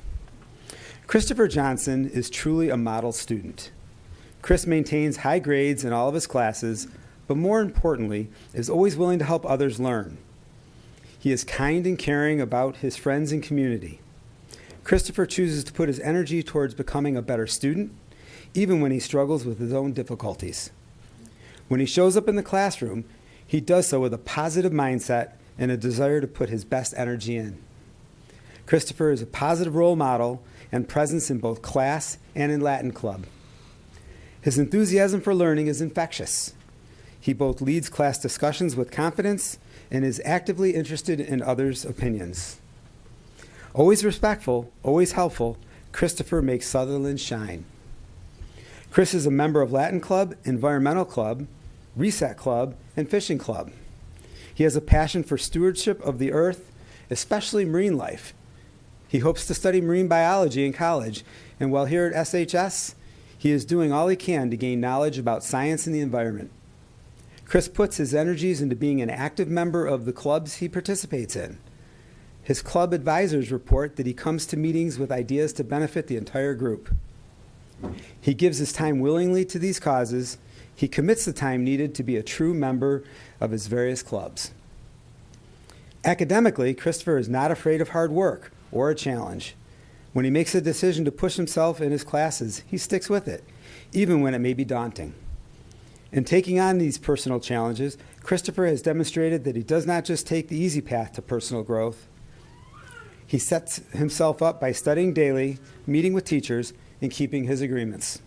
Christopher Johnson is truly a model student. Chris maintains high grades in all of his classes, but more importantly, is always willing to help others learn. He is kind and caring about his friends and community. Christopher chooses to put his energy towards becoming a better student, even when he struggles with his own difficulties. When he shows up in the classroom, he does so with a positive mindset and a desire to put his best energy in. Christopher is a positive role model and presence in both class and in Latin Club. His enthusiasm for learning is infectious. He both leads class discussions with confidence and is actively interested in others' opinions. Always respectful, always helpful, Christopher makes Sutherland shine. Chris is a member of Latin Club, Environmental Club, Reset Club, and Fishing Club. He has a passion for stewardship of the earth, especially marine life. He hopes to study marine biology in college, and while here at SHS, he is doing all he can to gain knowledge about science and the environment. Chris puts his energies into being an active member of the clubs he participates in. His club advisors report that he comes to meetings with ideas to benefit the entire group. He gives his time willingly to these causes. He commits the time needed to be a true member of his various clubs. Academically, Christopher is not afraid of hard work or a challenge. When he makes a decision to push himself in his classes, he sticks with it, even when it may be daunting. In taking on these personal challenges, Christopher has demonstrated that he does not just take the easy path to personal growth. He sets himself up by studying daily, meeting with teachers, and keeping his agreements.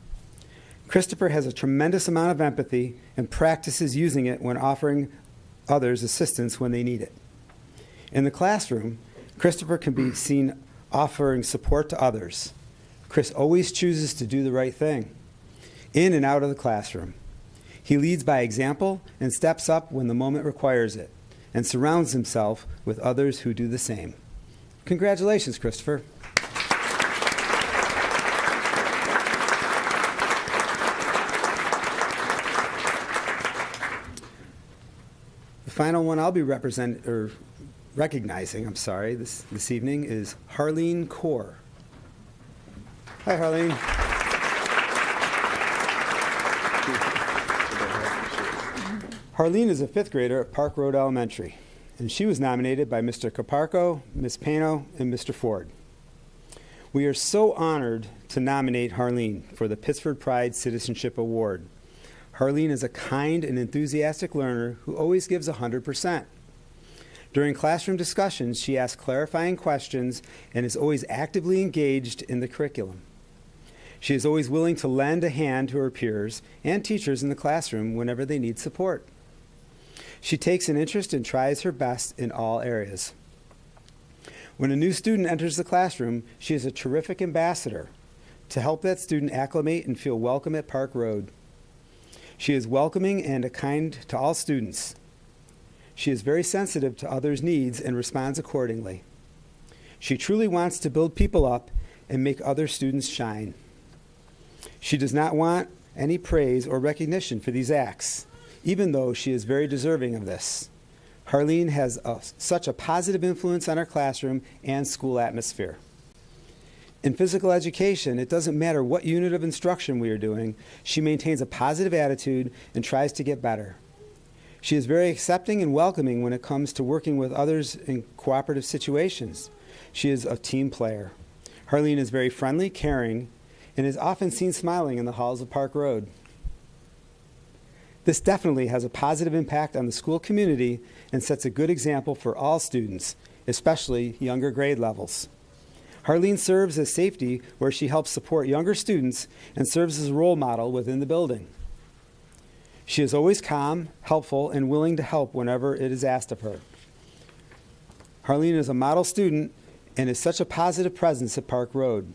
Christopher has a tremendous amount of empathy and practices using it when offering others assistance when they need it. In the classroom, Christopher can be seen offering support to others. Chris always chooses to do the right thing, in and out of the classroom. He leads by example and steps up when the moment requires it, and surrounds himself with others who do the same. Congratulations, Christopher. The final one I'll be recognizing this evening is Harleen Kaur. Hi, Harleen. Harleen is a fifth grader at Park Road Elementary, and she was nominated by Mr. Caparco, Ms. Pano, and Mr. Ford. We are so honored to nominate Harleen for the Pittsford Pride Citizenship Award. Harleen is a kind and enthusiastic learner who always gives 100%. During classroom discussions, she asks clarifying questions and is always actively engaged in the curriculum. She is always willing to lend a hand to her peers and teachers in the classroom whenever they need support. She takes an interest and tries her best in all areas. When a new student enters the classroom, she is a terrific ambassador to help that student acclimate and feel welcome at Park Road. She is welcoming and kind to all students. She is very sensitive to others' needs and responds accordingly. She truly wants to build people up and make other students shine. She does not want any praise or recognition for these acts, even though she is very deserving of this. Harleen has such a positive influence on our classroom and school atmosphere. In physical education, it doesn't matter what unit of instruction we are doing, she maintains a positive attitude and tries to get better. She is very accepting and welcoming when it comes to working with others in cooperative situations. She is a team player. Harleen is very friendly, caring, and is often seen smiling in the halls of Park Road. This definitely has a positive impact on the school community and sets a good example for all students, especially younger grade levels. Harleen serves as safety where she helps support younger students and serves as a role model within the building. She is always calm, helpful, and willing to help whenever it is asked of her. Harleen is a model student and is such a positive presence at Park Road.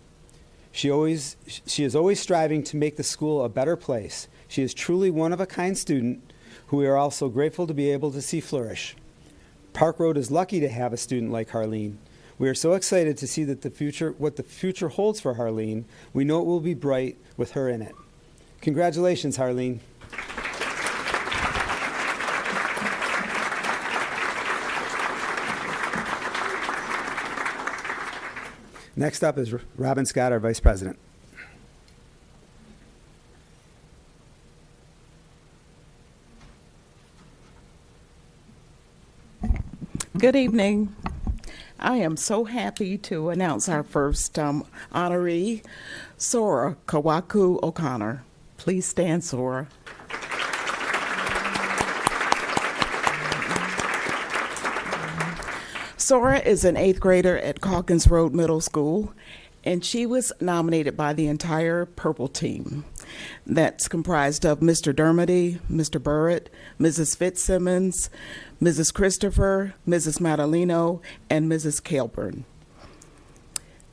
She is always striving to make the school a better place. She is truly one of a kind student who we are also grateful to be able to see flourish. Park Road is lucky to have a student like Harleen. We are so excited to see that what the future holds for Harleen. We know it will be bright with her in it. Congratulations, Harleen. Next up is Robin Scott, our Vice President. Good evening. I am so happy to announce our first honoree, Sora Kawaku O'Connor. Please stand, Sora. Sora is an 8th grader at Calkins Road Middle School, and she was nominated by the entire Purple team. That's comprised of Mr. Dermody, Mr. Burrett, Mrs. Fitzsimmons, Mrs. Christopher, Mrs. Madalino, and Mrs. Kilburn.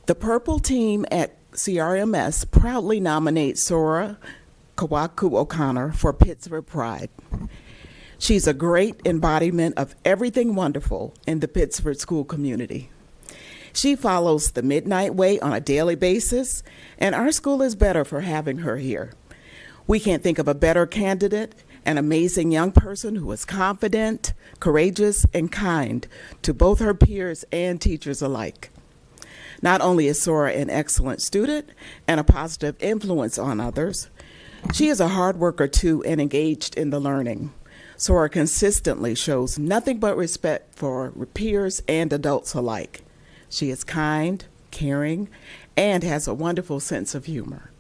The Purple team at CRMS proudly nominates Sora Kawaku O'Connor for Pittsford Pride. She's a great embodiment of everything wonderful in the Pittsford school community. She follows the Midnight Way on a daily basis, and our school is better for having her here. We can't think of a better candidate, an amazing young person who is confident, courageous, and kind to both her peers and teachers alike. Not only is Sora an excellent student and a positive influence on others, she is a hard worker too and engaged in the learning. Sora consistently shows nothing but respect for peers and adults alike. She is kind, caring, and has a wonderful sense of humor.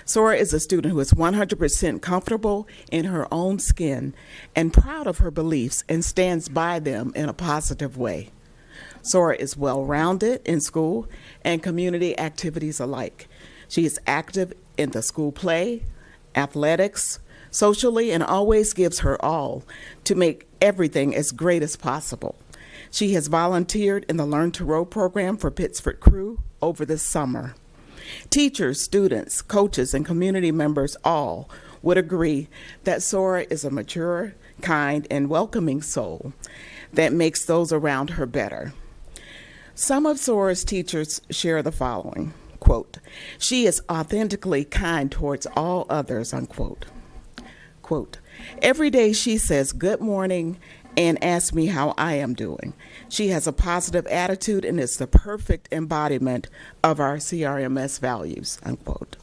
Sora is a student who is 100% comfortable in her own skin and proud of her beliefs and stands by them in a positive way. Sora is well-rounded in school and community activities alike. She is active in the school play, athletics, socially, and always gives her all to make everything as great as possible. She has volunteered in the Learn to Row program for Pittsford Crew over the summer. Teachers, students, coaches, and community members all would agree that Sora is a mature, kind, and welcoming soul that makes those around her better. Some of Sora's teachers share the following, quote, "She is authentically kind towards all others," unquote. Quote, "Every day she says good morning and asks me how I am doing. She has a positive attitude and is the perfect embodiment of our CRMS values," unquote.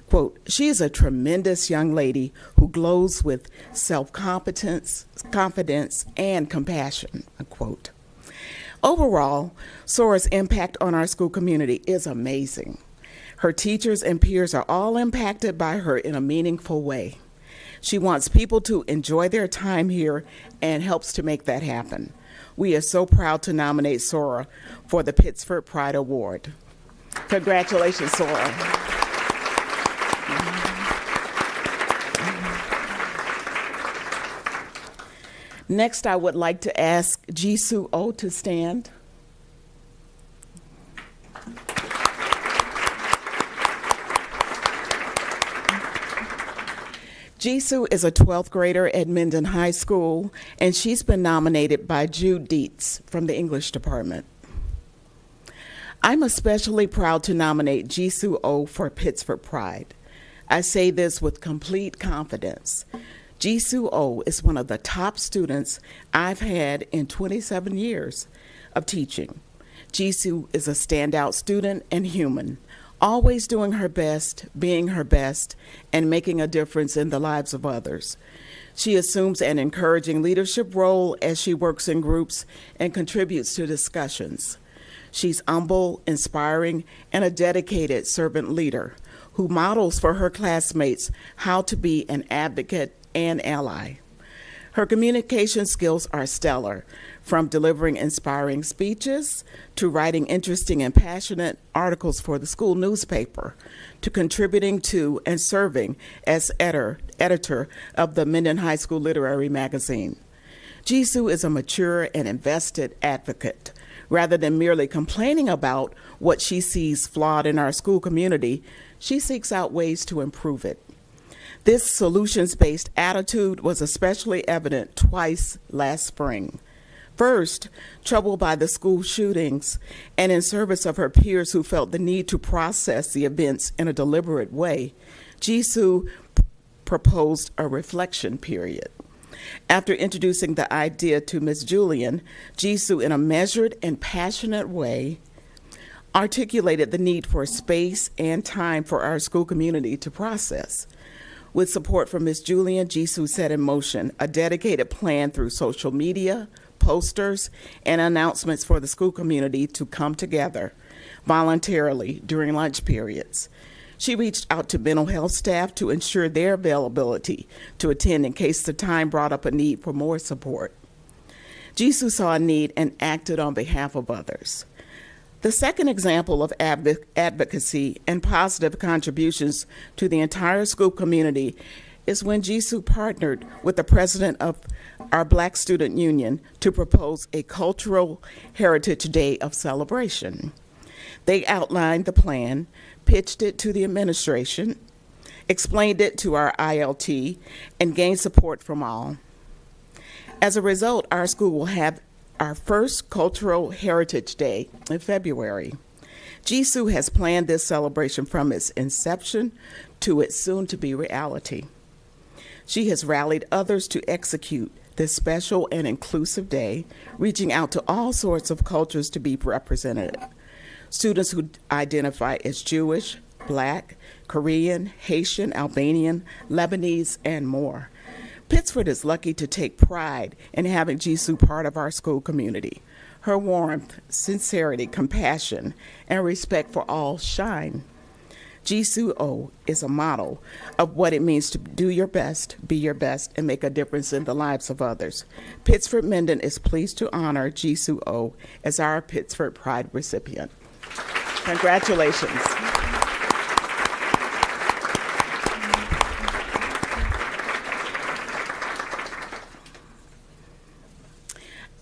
Quote, "She is a tremendous young lady who glows with self-confidence, confidence, and compassion," unquote. Overall, Sora's impact on our school community is amazing. Her teachers and peers are all impacted by her in a meaningful way. She wants people to enjoy their time here and helps to make that happen. We are so proud to nominate Sora for the Pittsford Pride Award. Congratulations, Sora. Next, I would like to ask Jisoo Oh to stand. Jisoo is a 12th grader at Minden High School, and she's been nominated by Jude Dietz from the English department. I'm especially proud to nominate Jisoo Oh for Pittsford Pride. I say this with complete confidence. Jisoo Oh is one of the top students I've had in 27 years of teaching. Jisoo is a standout student and human, always doing her best, being her best, and making a difference in the lives of others. She assumes an encouraging leadership role as she works in groups and contributes to discussions. She's humble, inspiring, and a dedicated servant leader who models for her classmates how to be an advocate and ally. Her communication skills are stellar, from delivering inspiring speeches to writing interesting and passionate articles for the school newspaper to contributing to and serving as editor of the Minden High School Literary Magazine. Jisoo is a mature and invested advocate. Rather than merely complaining about what she sees flawed in our school community, she seeks out ways to improve it. This solutions-based attitude was especially evident twice last spring. First, troubled by the school shootings and in service of her peers who felt the need to process the events in a deliberate way, Jisoo proposed a reflection period. After introducing the idea to Ms. Julian, Jisoo, in a measured and passionate way, articulated the need for space and time for our school community to process. With support from Ms. Julian, Jisoo set in motion a dedicated plan through social media, posters, and announcements for the school community to come together voluntarily during lunch periods. She reached out to mental health staff to ensure their availability to attend in case the time brought up a need for more support. Jisoo saw a need and acted on behalf of others. The second example of advocacy and positive contributions to the entire school community is when Jisoo partnered with the president of our Black Student Union to propose a Cultural Heritage Day of celebration. They outlined the plan, pitched it to the administration, explained it to our ILT, and gained support from all. As a result, our school will have our first Cultural Heritage Day in February. Jisoo has planned this celebration from its inception to its soon-to-be reality. She has rallied others to execute this special and inclusive day, reaching out to all sorts of cultures to be represented. Students who identify as Jewish, Black, Korean, Haitian, Albanian, Lebanese, and more. Pittsford is lucky to take pride in having Jisoo part of our school community. Her warmth, sincerity, compassion, and respect for all shine. Jisoo is a model of what it means to do your best, be your best, and make a difference in the lives of others. Pittsford Minden is pleased to honor Jisoo as our Pittsford Pride recipient. Congratulations.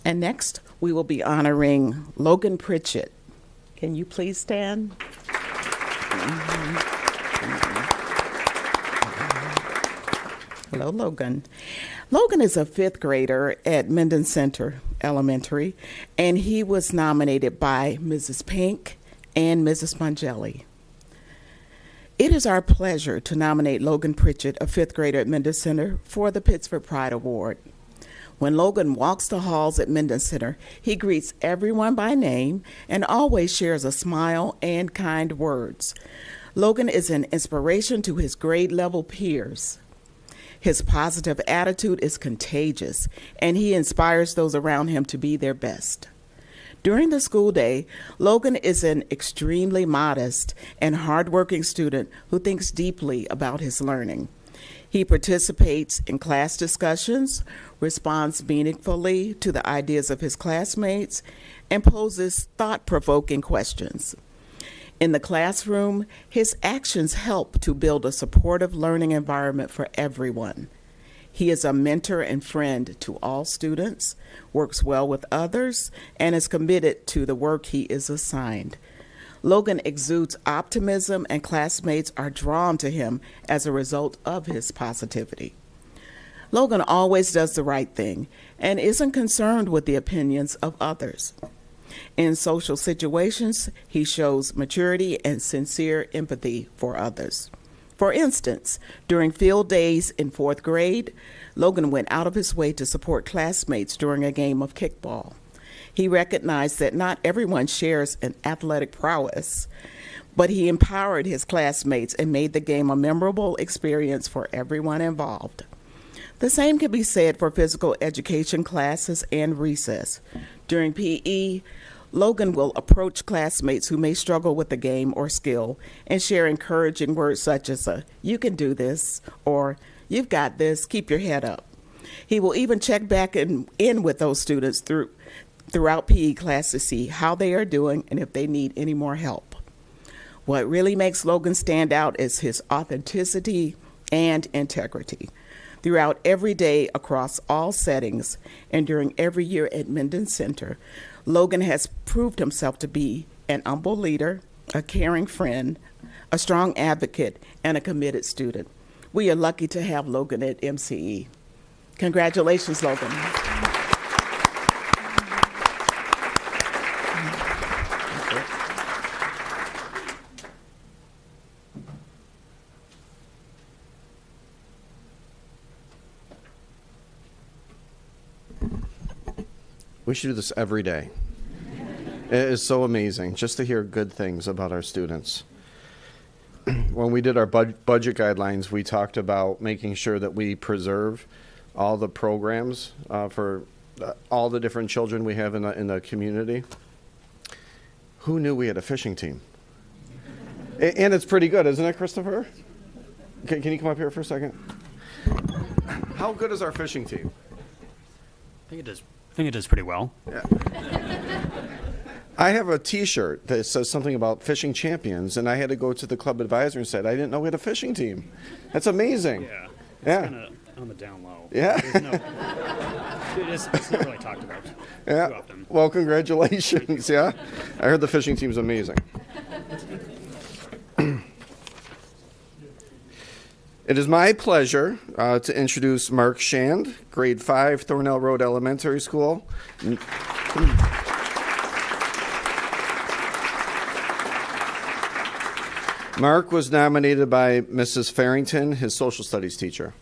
And next, we will be honoring Logan Pritchett. Can you please stand? Hello, Logan. Logan is a fifth grader at Minden Center Elementary, and he was nominated by Mrs. Pink and Mrs. Mangelli. It is our pleasure to nominate Logan Pritchett, a fifth grader at Minden Center, for the Pittsford Pride Award. When Logan walks the halls at Minden Center, he greets everyone by name and always shares a smile and kind words. Logan is an inspiration to his grade level peers. His positive attitude is contagious, and he inspires those around him to be their best. During the school day, Logan is an extremely modest and hardworking student who thinks deeply about his learning. He participates in class discussions, responds meaningfully to the ideas of his classmates, and poses thought-provoking questions. In the classroom, his actions help to build a supportive learning environment for everyone. He is a mentor and friend to all students, works well with others, and is committed to the work he is assigned. Logan exudes optimism, and classmates are drawn to him as a result of his positivity. Logan always does the right thing and isn't concerned with the opinions of others. In social situations, he shows maturity and sincere empathy for others. For instance, during field days in fourth grade, Logan went out of his way to support classmates during a game of kickball. He recognized that not everyone shares an athletic prowess, but he empowered his classmates and made the game a memorable experience for everyone involved. The same can be said for physical education classes and recess. During PE, Logan will approach classmates who may struggle with a game or skill and share encouraging words such as, "You can do this," or "You've got this, keep your head up." He will even check back in with those students throughout PE class to see how they are doing and if they need any more help. What really makes Logan stand out is his authenticity and integrity. Throughout every day, across all settings, and during every year at Minden Center, Logan has proved himself to be an humble leader, a caring friend, a strong advocate, and a committed student. We are lucky to have Logan at MCE. Congratulations, Logan. We should do this every day. It is so amazing just to hear good things about our students. When we did our budget guidelines, we talked about making sure that we preserve all the programs for all the different children we have in the community. Who knew we had a fishing team? And it's pretty good, isn't it, Christopher? Can you come up here for a second? How good is our fishing team? I think it does pretty well. Yeah. I have a T-shirt that says something about fishing champions, and I had to go to the club advisor and said, I didn't know we had a fishing team. That's amazing. Yeah. It's Yeah. kind of on the down low. Yeah. It's not really talked about too Yeah. often. Well, congratulations. Yeah. I heard the fishing team's amazing. It is my pleasure to introduce Mark Shand, grade 5, Thornell Road Elementary School. Mark was nominated by Mrs. Farrington, his social studies teacher.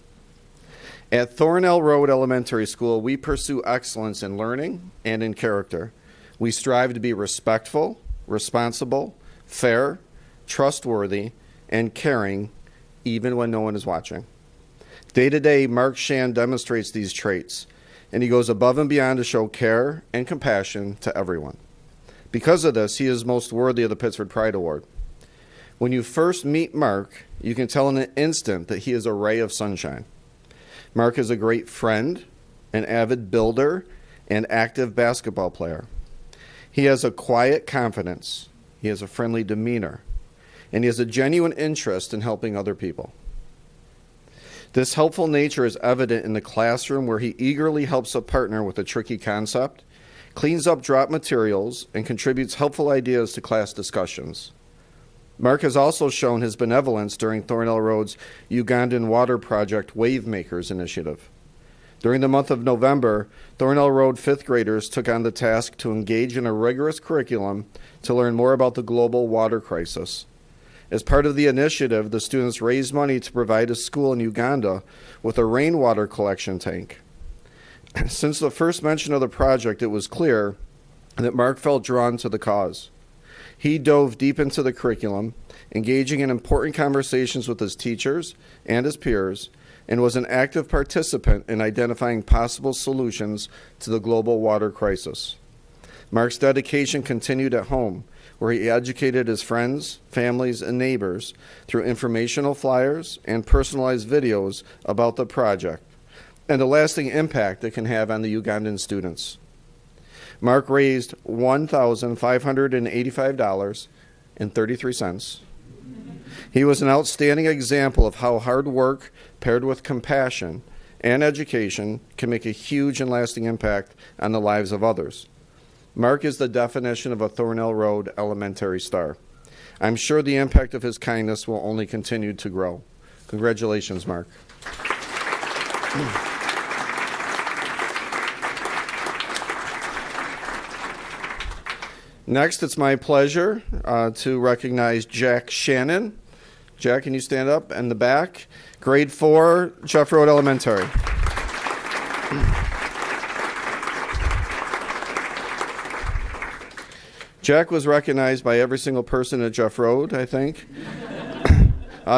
At Thornell Road Elementary School, we pursue excellence in learning and in character. We strive to be respectful, responsible, fair, trustworthy, and caring, even when no one is watching. Day to day, Mark Shand demonstrates these traits, and he goes above and beyond to show care and compassion to everyone. Because of this, he is most worthy of the Pittsford Pride Award. When you first meet Mark, you can tell in an instant that he is a ray of sunshine. Mark is a great friend, an avid builder, and active basketball player. He has a quiet confidence, he has a friendly demeanor, and he has a genuine interest in helping other people. This helpful nature is evident in the classroom, where he eagerly helps a partner with a tricky concept, cleans up dropped materials, and contributes helpful ideas to class discussions. Mark has also shown his benevolence during Thornell Road's Ugandan Water Project Wave Makers initiative. During the month of November, Thornell Road 5th graders took on the task to engage in a rigorous curriculum to learn more about the global water crisis. As part of the initiative, the students raised money to provide a school in Uganda with a rainwater collection tank. Since the first mention of the project, it was clear that Mark felt drawn to the cause. He dove deep into the curriculum, engaging in important conversations with his teachers and his peers, and was an active participant in identifying possible solutions to the global water crisis. Mark's dedication continued at home, where he educated his friends, families, and neighbors through informational flyers and personalized videos about the project and the lasting impact it can have on the Ugandan students. Mark raised $1,585.33. He was an outstanding example of how hard work paired with compassion and education can make a huge and lasting impact on the lives of others. Mark is the definition of a Thornell Road elementary star. I'm sure the impact of his kindness will only continue to grow. Congratulations, Mark. Next, it's my pleasure to recognize Jack Shannon. Jack, can you stand up in the back? Grade 4, Jeff Road Elementary. Jack was recognized by every single person at Jeff Road, I think.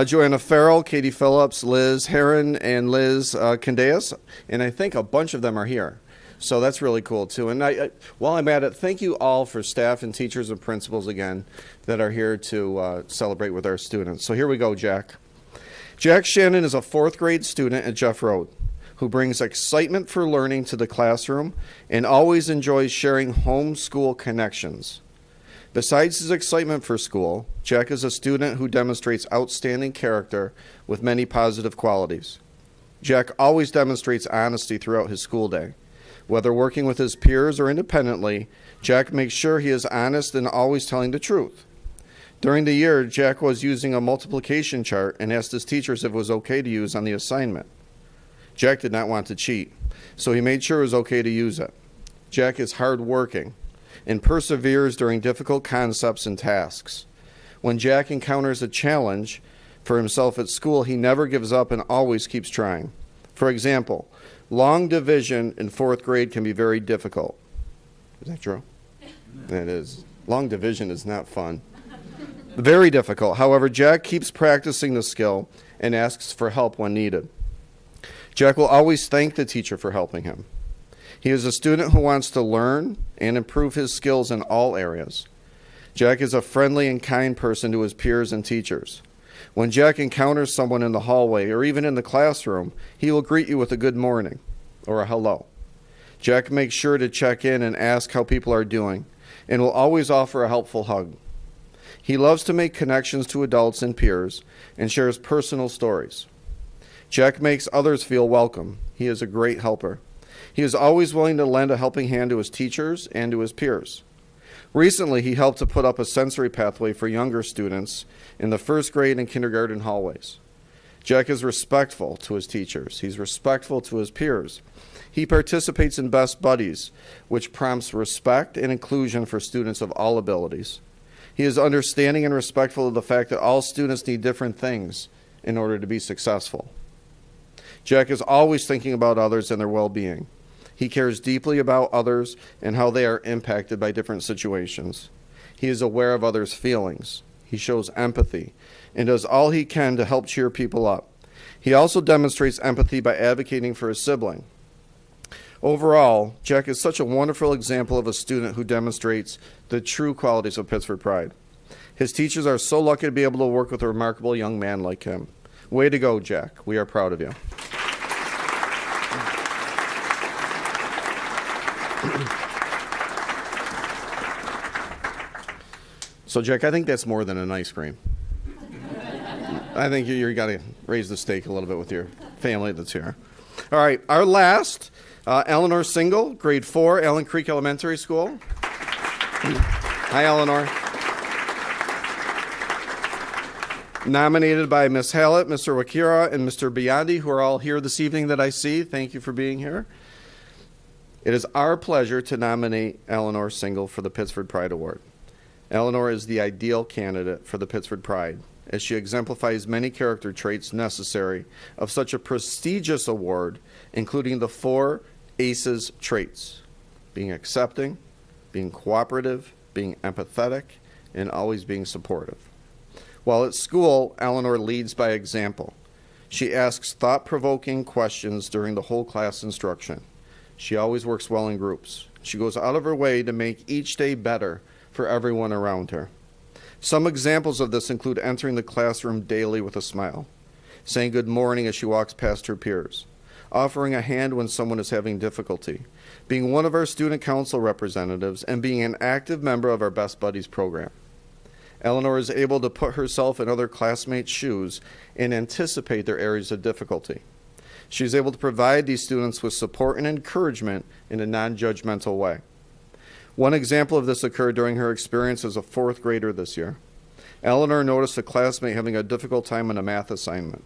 Joanna Farrell, Katie Phillips, Liz Heron, and Liz Candeas, and I think a bunch of them are here. So that's really cool, too. And while I'm at it, thank you all for staff and teachers and principals again that are here to celebrate with our students. So here we go, Jack. Jack Shannon is a 4th grade student at Jeff Road who brings excitement for learning to the classroom and always enjoys sharing homeschool connections. Besides his excitement for school, Jack is a student who demonstrates outstanding character with many positive qualities. Jack always demonstrates honesty throughout his school day. Whether working with his peers or independently, Jack makes sure he is honest and always telling the truth. During the year, Jack was using a multiplication chart and asked his teachers if it was okay to use on the assignment. Jack did not want to cheat, so he made sure it was okay to use it. Jack is hardworking and perseveres during difficult concepts and tasks. When Jack encounters a challenge for himself at school, he never gives up and always keeps trying. For example, long division in 4th grade can be very difficult. Is that true? It is. Long division is not fun. Very difficult. However, Jack keeps practicing the skill and asks for help when needed. Jack will always thank the teacher for helping him. He is a student who wants to learn and improve his skills in all areas. Jack is a friendly and kind person to his peers and teachers. When Jack encounters someone in the hallway or even in the classroom, he will greet you with a good morning or a hello. Jack makes sure to check in and ask how people are doing and will always offer a helpful hug. He loves to make connections to adults and peers and shares personal stories. Jack makes others feel welcome. He is a great helper. He is always willing to lend a helping hand to his teachers and to his peers. Recently, he helped to put up a sensory pathway for younger students in the first grade and kindergarten hallways. Jack is respectful to his teachers. He's respectful to his peers. He participates in Best Buddies, which prompts respect and inclusion for students of all abilities. He is understanding and respectful of the fact that all students need different things in order to be successful. Jack is always thinking about others and their well-being. He cares deeply about others and how they are impacted by different situations. He is aware of others' feelings. He shows empathy and does all he can to help cheer people up. He also demonstrates empathy by advocating for his sibling. Overall, Jack is such a wonderful example of a student who demonstrates the true qualities of Pittsford pride. His teachers are so lucky to be able to work with a remarkable young man like him. Way to go, Jack. We are proud of you. So, Jack, I think that's more than an ice cream. I think you got to raise the stake a little bit with your family that's here. All right, our last, Eleanor Single, grade 4, Allen Creek Elementary School. Hi, Eleanor. Nominated by Ms. Hallett, Mr. Wakira, and Mr. Biondi, who are all here this evening that I see. Thank you for being here. It is our pleasure to nominate Eleanor Single for the Pittsford Pride Award. Eleanor is the ideal candidate for the Pittsford Pride, as she exemplifies many character traits necessary of such a prestigious award, including the 4 ACEs traits: being accepting, being cooperative, being empathetic, and always being supportive. While at school, Eleanor leads by example. She asks thought-provoking questions during the whole class instruction. She always works well in groups. She goes out of her way to make each day better for everyone around her. Some examples of this include entering the classroom daily with a smile, saying good morning as she walks past her peers, offering a hand when someone is having difficulty, being one of our student council representatives, and being an active member of our Best Buddies program. Eleanor is able to put herself in other classmates' shoes and anticipate their areas of difficulty. She is able to provide these students with support and encouragement in a non-judgmental way. One example of this occurred during her experience as a 4th grader this year. Eleanor noticed a classmate having a difficult time on a math assignment.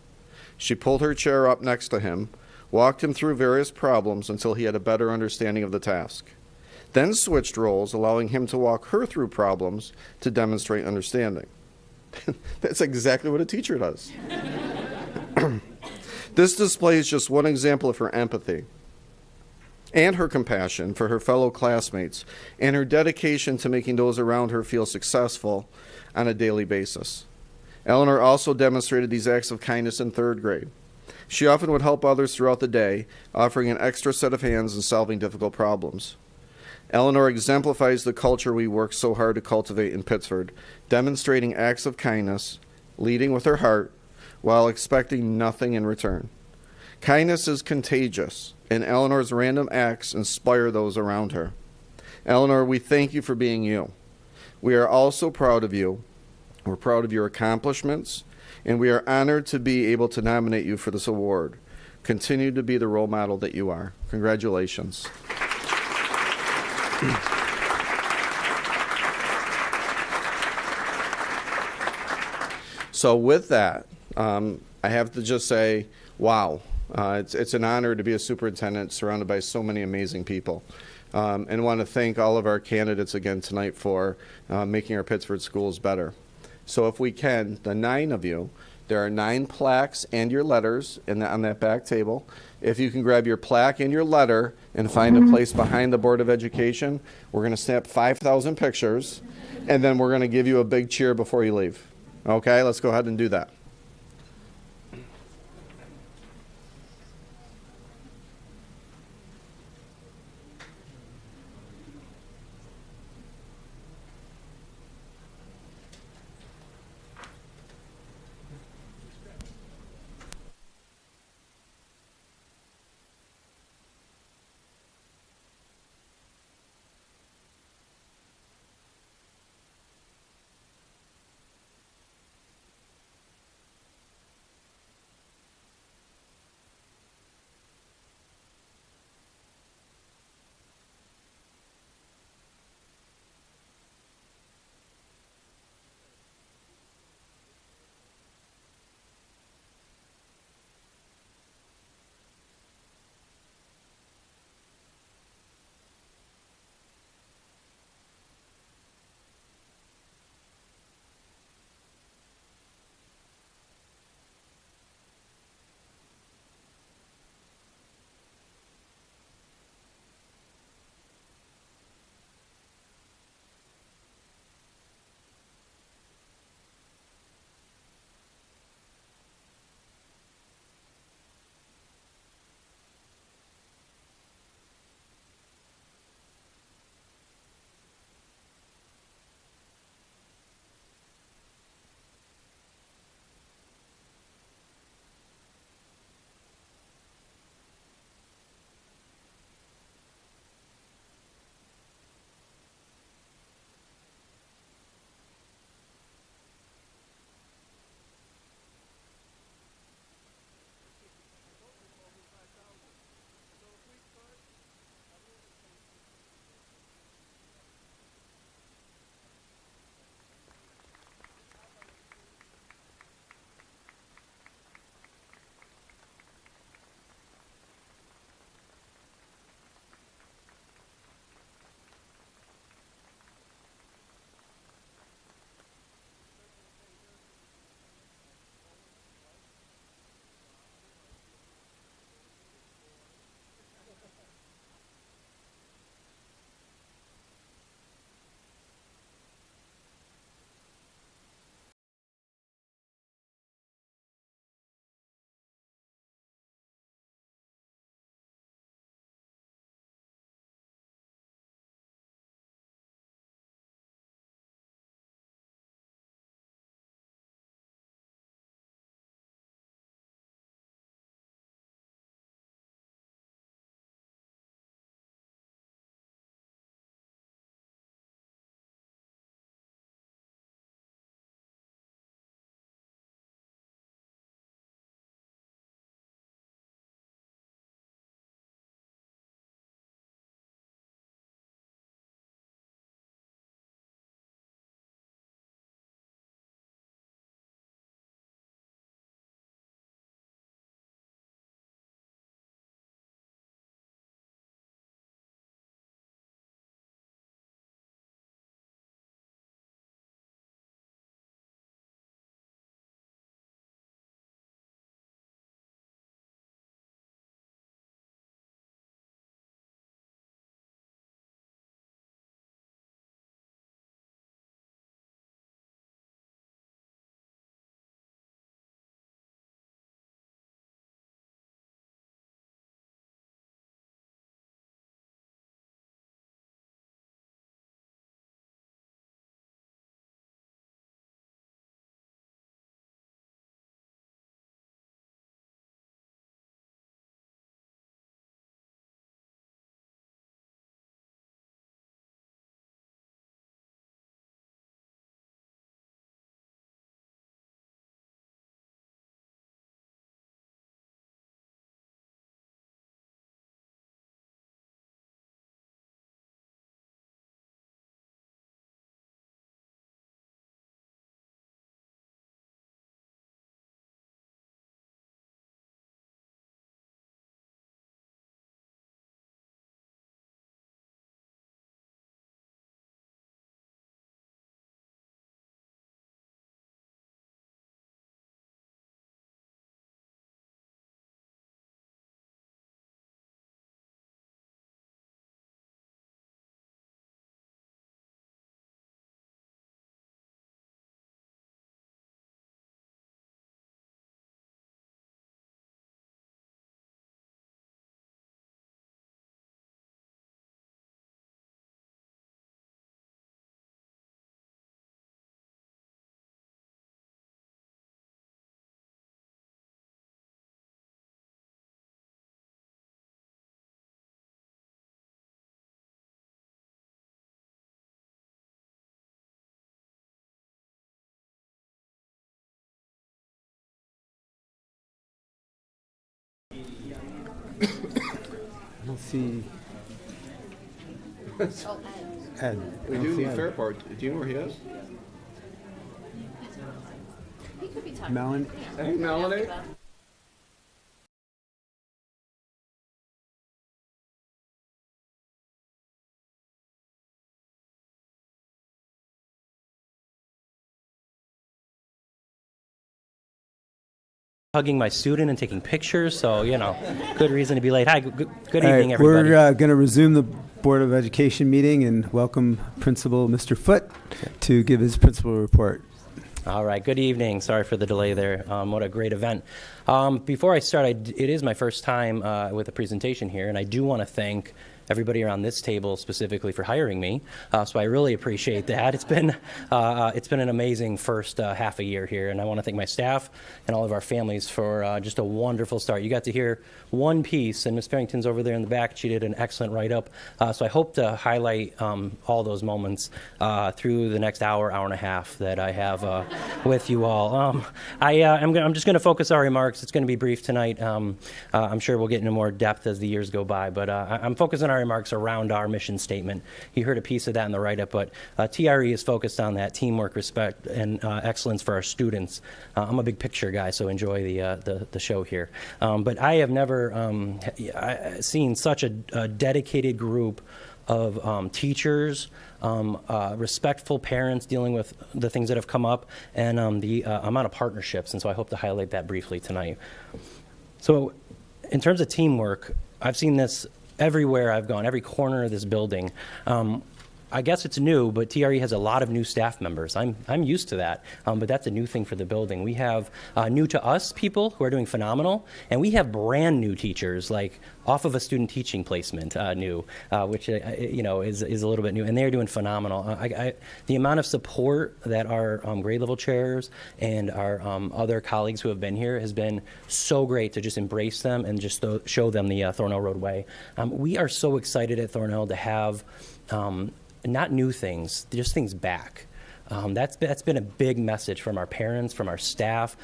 She pulled her chair up next to him, walked him through various problems until he had a better understanding of the task, then switched roles, allowing him to walk her through problems to demonstrate understanding. That's exactly what a teacher does. This displays just one example of her empathy and her compassion for her fellow classmates and her dedication to making those around her feel successful on a daily basis. Eleanor also demonstrated these acts of kindness in 3rd grade. She often would help others throughout the day, offering an extra set of hands and solving difficult problems. Eleanor exemplifies the culture we work so hard to cultivate in Pittsford, demonstrating acts of kindness, leading with her heart, while expecting nothing in return. Kindness is contagious, and Eleanor's random acts inspire those around her. Eleanor, we thank you for being you. We are also proud of you. We're proud of your accomplishments, and we are honored to be able to nominate you for this award. Continue to be the role model that you are. Congratulations. So with that, I have to just say, wow. It's an honor to be a superintendent surrounded by so many amazing people. And want to thank all of our candidates again tonight for making our Pittsford schools better. So if we can, the 9 of you, There are 9 plaques and your letters on that back table. If you can grab your plaque and your letter and find a place behind the Board of Education, we're going to snap 5,000 pictures, and then we're going to give you a big cheer before you leave. Okay, let's go ahead and do that. see Ed. I We don't do see need Ed. Fairport. Do you know where he is? He could be talking. Melanie? Hey, Melanie. Hugging my student and taking pictures, so, good reason to be late. Hi, good All evening, right, everybody. we're going to resume the Board of Education meeting and welcome Principal Mr. Foote to give his principal report. All right, good evening. Sorry for the delay there. What a great event. Before I start, it is my first time with a presentation here, and I do want to thank everybody around this table specifically for hiring me. So I really appreciate that. It's been an amazing first half a year here, and I want to thank my staff and all of our families for just a wonderful start. You got to hear one piece, and Ms. Farrington's over there in the back. She did an excellent write-up. So I hope to highlight all those moments through the next hour and a half that I have with you all. I'm just going to focus our remarks. It's going to be brief tonight. I'm sure we'll get into more depth as the years go by, but I'm focusing our remarks around our mission statement. You heard a piece of that in the write-up, but TRE is focused on that teamwork, respect, and excellence for our students. I'm a big picture guy, so enjoy the show here. But I have never seen such a dedicated group of teachers, respectful parents dealing with the things that have come up, and the amount of partnerships. And so I hope to highlight that briefly tonight. So in terms of teamwork, I've seen this everywhere I've gone, every corner of this building. I guess it's new, but TRE has a lot of new staff members. I'm used to that, but that's a new thing for the building. We have new to us people who are doing phenomenal, and we have brand new teachers, like off of a student teaching placement, which is a little bit new, and they're doing phenomenal. The amount of support that our grade level chairs and our other colleagues who have been here has been so great to just embrace them and just show them the Thornell Road way. We are so excited at Thornell to have not new things, just things back. That's been a big message from our parents, from our staff.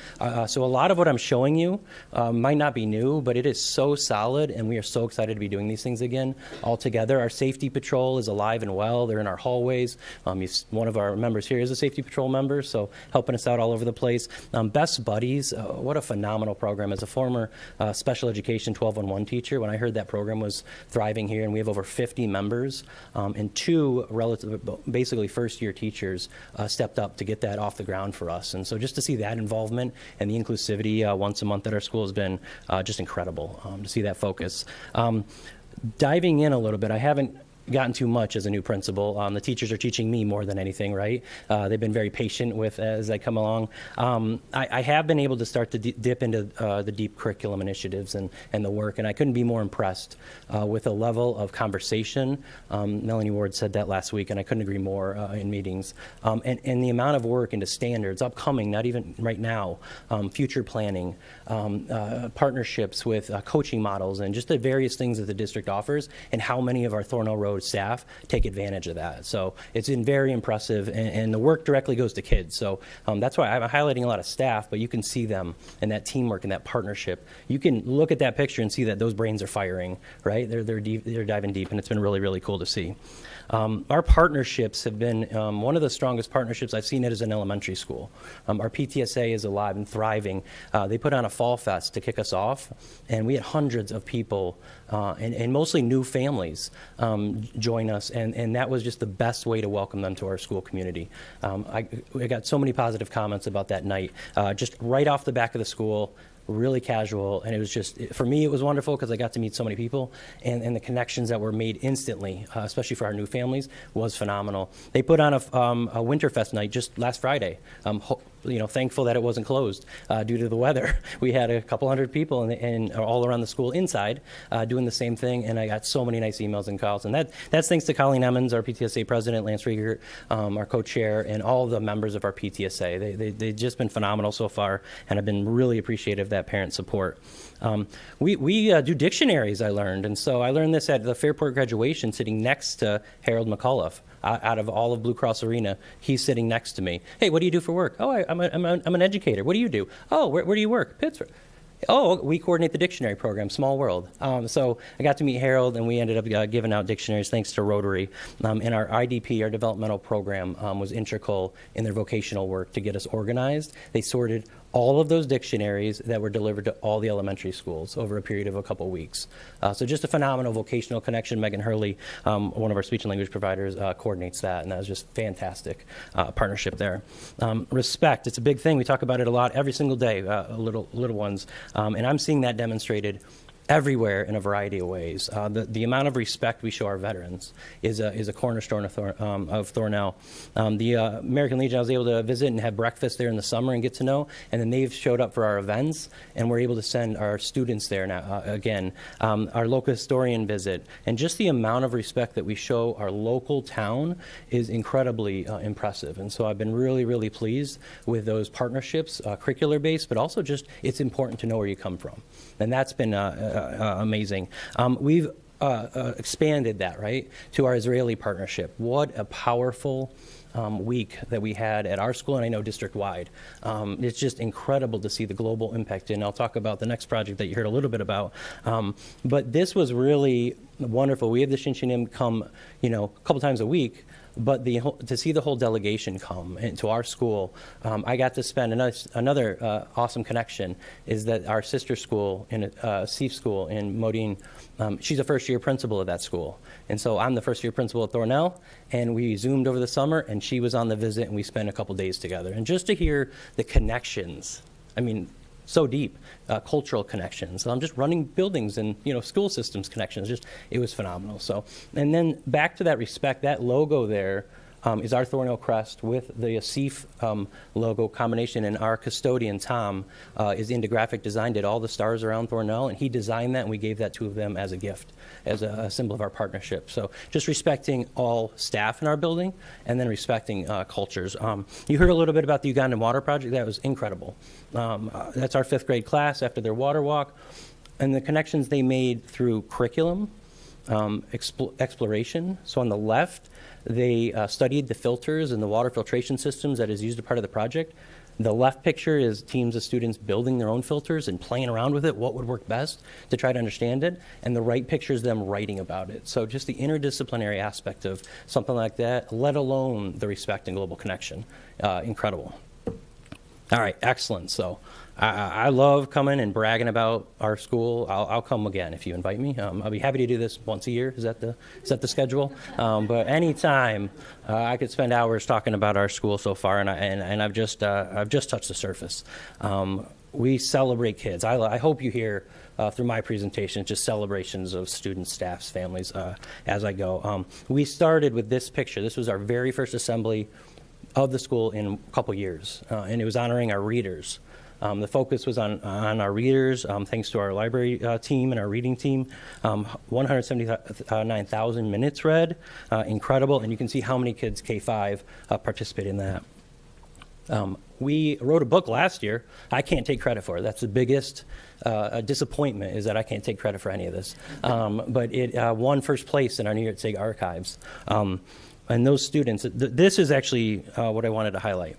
So a lot of what I'm showing you might not be new, but it is so solid, and we are so excited to be doing these things again all together. Our safety patrol is alive and well. They're in our hallways. One of our members here is a safety patrol member, so helping us out all over the place. Best Buddies, what a phenomenal program. As a former special education 1211 teacher, when I heard that program was thriving here, and we have over 50 members, and two basically first-year teachers stepped up to get that off the ground for us. And so just to see that involvement and the inclusivity once a month at our school has been just incredible to see that focus. Diving in a little bit, I haven't gotten too much as a new principal. The teachers are teaching me more than anything, right? They've been very patient with as I come along. I have been able to start to dip into the deep curriculum initiatives and the work, and I couldn't be more impressed with the level of conversation. Melanie Ward said that last week, and I couldn't agree more in meetings. And the amount of work into standards, upcoming, not even right now, future planning, partnerships with coaching models, and just the various things that the district offers, and how many of our Thornell Road staff take advantage of that. So it's been very impressive, and the work directly goes to kids. So that's why I'm highlighting a lot of staff, but you can see them and that teamwork and that partnership. You can look at that picture and see that those brains are firing, right? They're diving deep, and it's been really, really cool to see. Our partnerships have been one of the strongest partnerships I've seen it as an elementary school. Our PTSA is alive and thriving. They put on a fall fest to kick us off, and we had hundreds of people and mostly new families join us, and that was just the best way to welcome them to our school community. I got so many positive comments about that night, just right off the back of the school. Really casual, and it was just, for me, it was wonderful because I got to meet so many people, and the connections that were made instantly, especially for our new families, was phenomenal. They put on a Winterfest night just last Friday. Thankful that it wasn't closed due to the weather. We had a couple hundred people and all around the school inside doing the same thing, and I got so many nice emails and calls. And that's thanks to Colleen Emmons, our PTSA president, Lance Rieger, our co-chair, and all the members of our PTSA. They've just been phenomenal so far, and I've been really appreciative of that parent support. We do dictionaries, I learned, and so I learned this at the Fairport graduation, sitting next to Harold McAuliffe. Out of all of Blue Cross Arena, he's sitting next to me. Hey, what do you do for work? Oh, I'm an educator. What do you do? Oh, where do you work? Pittsford. Oh, we coordinate the dictionary program, small world. So I got to meet Harold, and we ended up giving out dictionaries thanks to Rotary. And our IDP, our developmental program, was integral in their vocational work to get us organized. They sorted all of those dictionaries that were delivered to all the elementary schools over a period of a couple weeks. So just a phenomenal vocational connection. Megan Hurley, one of our speech and language providers, coordinates that, and that was just fantastic partnership there. Respect, it's a big thing. We talk about it a lot every single day, little ones, and I'm seeing that demonstrated everywhere in a variety of ways. The amount of respect we show our veterans is a cornerstone of Thornell. The American Legion, I was able to visit and have breakfast there in the summer and get to know, and then they've showed up for our events, and we're able to send our students there now again. Our local historian visit, and just the amount of respect that we show our local town is incredibly impressive. And so I've been really, really pleased with those partnerships, curricular-based, but also just it's important to know where you come from. And that's been amazing. We've expanded that, right, to our Israeli partnership. What a powerful week that we had at our school, and I know district-wide. It's just incredible to see the global impact, and I'll talk about the next project that you heard a little bit about. But this was really wonderful. We have the Shinshinim come, a couple times a week, but to see the whole delegation come into our school, I got to spend another awesome connection is that our sister school, Seif School in Modin, she's a first-year principal of that school. And so I'm the first-year principal at Thornell, and we Zoomed over the summer, and she was on the visit, and we spent a couple days together. And just to hear the connections, I mean, so deep, cultural connections. I'm just running buildings and school systems connections. It was phenomenal. So, and then back to that respect, that logo there is our Thornell crest with the Seif logo combination, and our custodian Tom is into graphic design, did all the stars around Thornell, and he designed that, and we gave that to them as a gift, as a symbol of our partnership. So just respecting all staff in our building, and then respecting cultures. You heard a little bit about the Ugandan Water Project. That was incredible. That's our 5th grade class after their water walk, and the connections they made through curriculum, exploration. So on the left, they studied the filters and the water filtration systems that is used as part of the project. The left picture is teams of students building their own filters and playing around with it, what would work best to try to understand it. And the right picture is them writing about it. So just the interdisciplinary aspect of something like that, let alone the respect and global connection. Incredible. All right, excellent. So I love coming and bragging about our school. I'll come again if you invite me. I'll be happy to do this once a year. Is that the schedule? But anytime, I could spend hours talking about our school so far, and I've just touched the surface. We celebrate kids. I hope you hear through my presentation just celebrations of students, staffs, families as I go. We started with this picture. This was our very first assembly of the school in a couple years, and it was honoring our readers. The focus was on our readers, thanks to our library team and our reading team. 179,000 minutes read, incredible, and you can see how many kids K-5 participate in that. We wrote a book last year. I can't take credit for it. That's the biggest disappointment, is that I can't take credit for any of this. But it won first place in our New York State archives. And those students, this is actually what I wanted to highlight.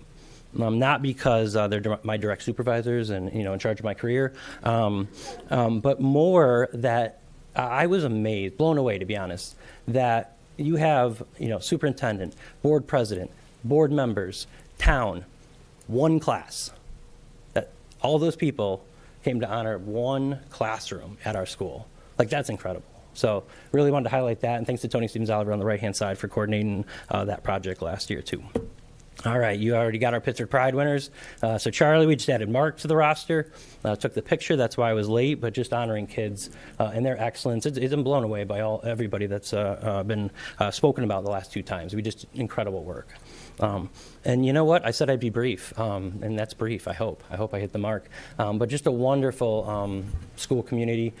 Not because they're my direct supervisors and in charge of my career, but more that I was amazed, blown away, to be honest, that you have superintendent, board president, board members, town, one class. That all those people came to honor one classroom at our school. Like, that's incredible. So really wanted to highlight that, and thanks to Tony Stevens-Oliver on the right-hand side for coordinating that project last year, too. All right, you already got our Pittsford Pride winners. So Charlie, we just added Mark to the roster, took the picture. That's why I was late, but just honoring kids and their excellence. I'm blown away by everybody that's been spoken about the last 2 times. We just incredible work. And you know what? I said I'd be brief, and that's brief, I hope. I hope I hit the mark. But just a wonderful school community.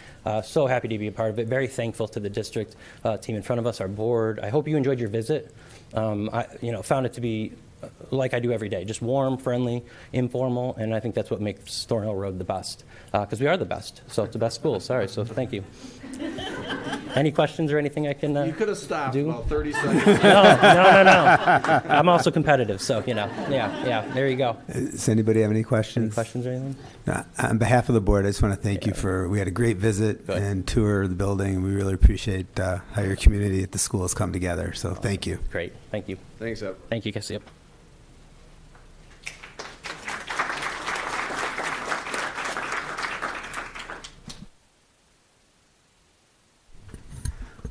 So happy to be a part of it. Very thankful to the district team in front of us, our board. I hope you enjoyed your visit. I found it to be like I do every day, just warm, friendly, informal, and I think that's what makes Thornhill Road the best, because we are the best. So it's the best school. Sorry, so thank you. Any questions or anything I can You could have stopped do? about 30 seconds. No. I'm also competitive, so, yeah, there you go. Does anybody have any questions? Any questions or anything? On behalf of the board, I just want to thank you we had a great visit Good. and tour of the building, and we really appreciate how your community at the school has come together, so thank you. Great, thank you. Thanks, Eb. Thank you, guys. Yep.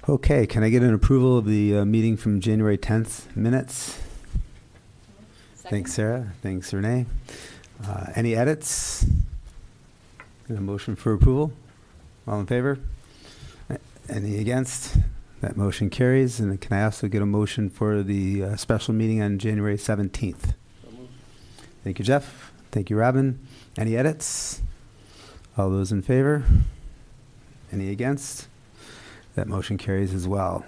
Okay, can I get an approval of the meeting from January 10th minutes? Thanks, Sarah. Thanks, Renee. Any edits? And a motion for approval? All in favor? Any against? That motion carries. And can I also get a motion for the special meeting on January 17th? Thank you, Jeff. Thank you, Robin. Any edits? All those in favor? Any against? That motion carries as well.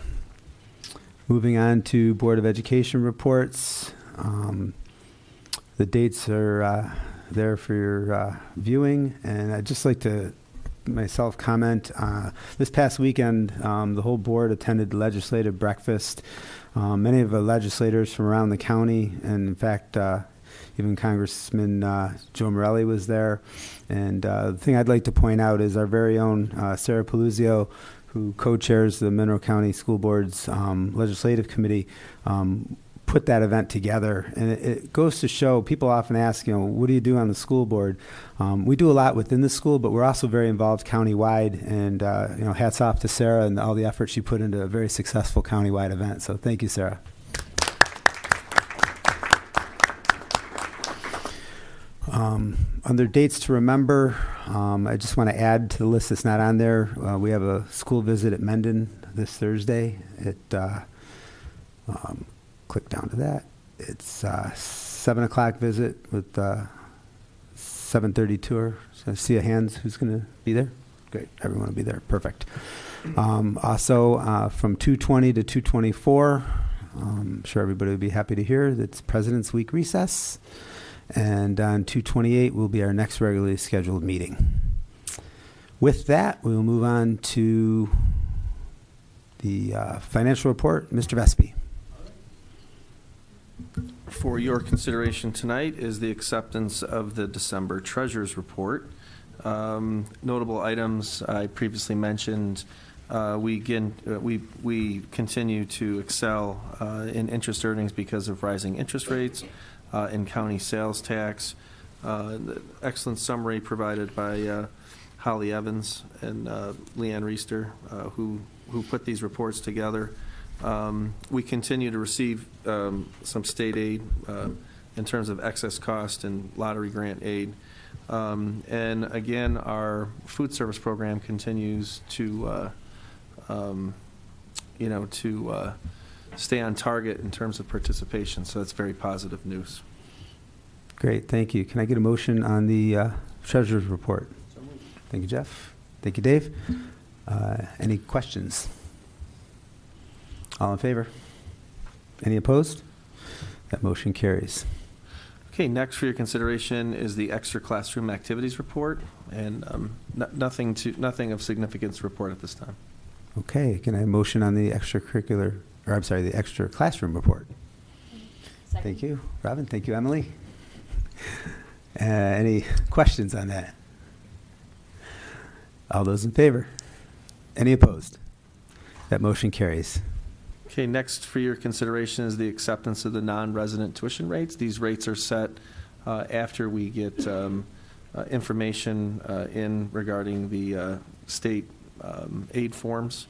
Moving on to Board of Education reports. The dates are there for your viewing, and I'd just like to myself comment. This past weekend, the whole board attended legislative breakfast. Many of the legislators from around the county, and in fact, even Congressman Joe Morelli was there. And the thing I'd like to point out is our very own Sarah Peluzio, who co-chairs the Monroe County School Board's legislative committee, put that event together. And it goes to show, people often ask, what do you do on the school board? We do a lot within the school, but we're also very involved countywide. And, hats off to Sarah and all the effort she put into a very successful countywide event. So thank you, Sarah. Under dates to remember, I just want to add to the list that's not on there. We have a school visit at Mendon this Thursday. Click down to that. It's 7 o'clock visit with 7:30 tour. So I see a hands. Who's going to be there? Great. Everyone will be there. Perfect. Also, from 2:20 to 2:24, I'm sure everybody will be happy to hear that's President's Week recess. And on 2/28 will be our next regularly scheduled meeting. With that, we will move on to the financial report. Mr. Vespi. For your consideration tonight is the acceptance of the December Treasurers Report. Notable items I previously mentioned. We continue to excel in interest earnings because of rising interest rates. In county sales tax. Excellent summary provided by Holly Evans and Leanne Reister, who put these reports together. We continue to receive some state aid in terms of excess cost and lottery grant aid. And again, our food service program continues to stay on target in terms of participation, so that's very positive news. Great, thank you. Can I get a motion on the treasurer's report? Thank you, Jeff. Thank you, Dave. Any questions? All in favor? Any opposed? That motion carries. Okay, next for your consideration is the extra classroom activities report, and nothing of significance to report at this time. Okay, can I have a motion on the extra classroom report? Second. Thank you, Robin. Thank you, Emily. Any questions on that? All those in favor? Any opposed? That motion carries. Okay, next for your consideration is the acceptance of the non-resident tuition rates. These rates are set after we get information in regarding the state aid forms,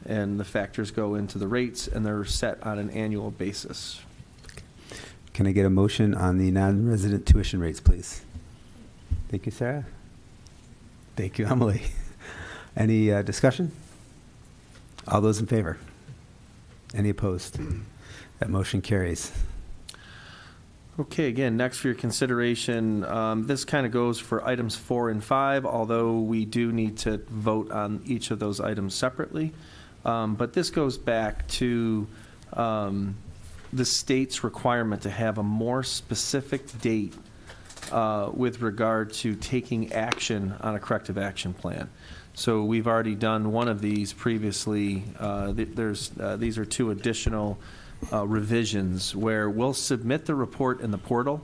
and the factors go into the rates, and they're set on an annual basis. Can I get a motion on the non-resident tuition rates, please? Thank you, Sarah. Thank you, Emily. Any discussion? All those in favor? Any opposed? That motion carries. Okay, again, next for your consideration, this kind of goes for items 4 and 5, although we do need to vote on each of those items separately. But this goes back to the state's requirement to have a more specific date with regard to taking action on a corrective action plan. So we've already done one of these previously. These are 2 additional revisions where we'll submit the report in the portal.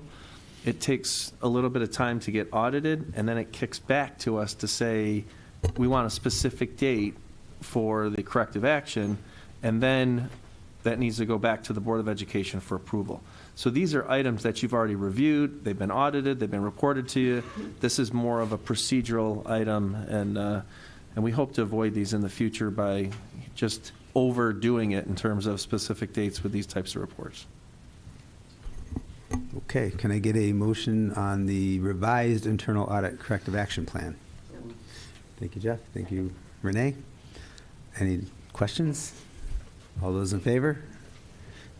It takes a little bit of time to get audited, and then it kicks back to us to say, we want a specific date for the corrective action, and then that needs to go back to the Board of Education for approval. So these are items that you've already reviewed, they've been audited, they've been reported to you. This is more of a procedural item, and we hope to avoid these in the future by just overdoing it in terms of specific dates with these types of reports. Okay, can I get a motion on the revised internal audit corrective action plan? Thank you, Jeff. Thank you, Renee. Any questions? All those in favor?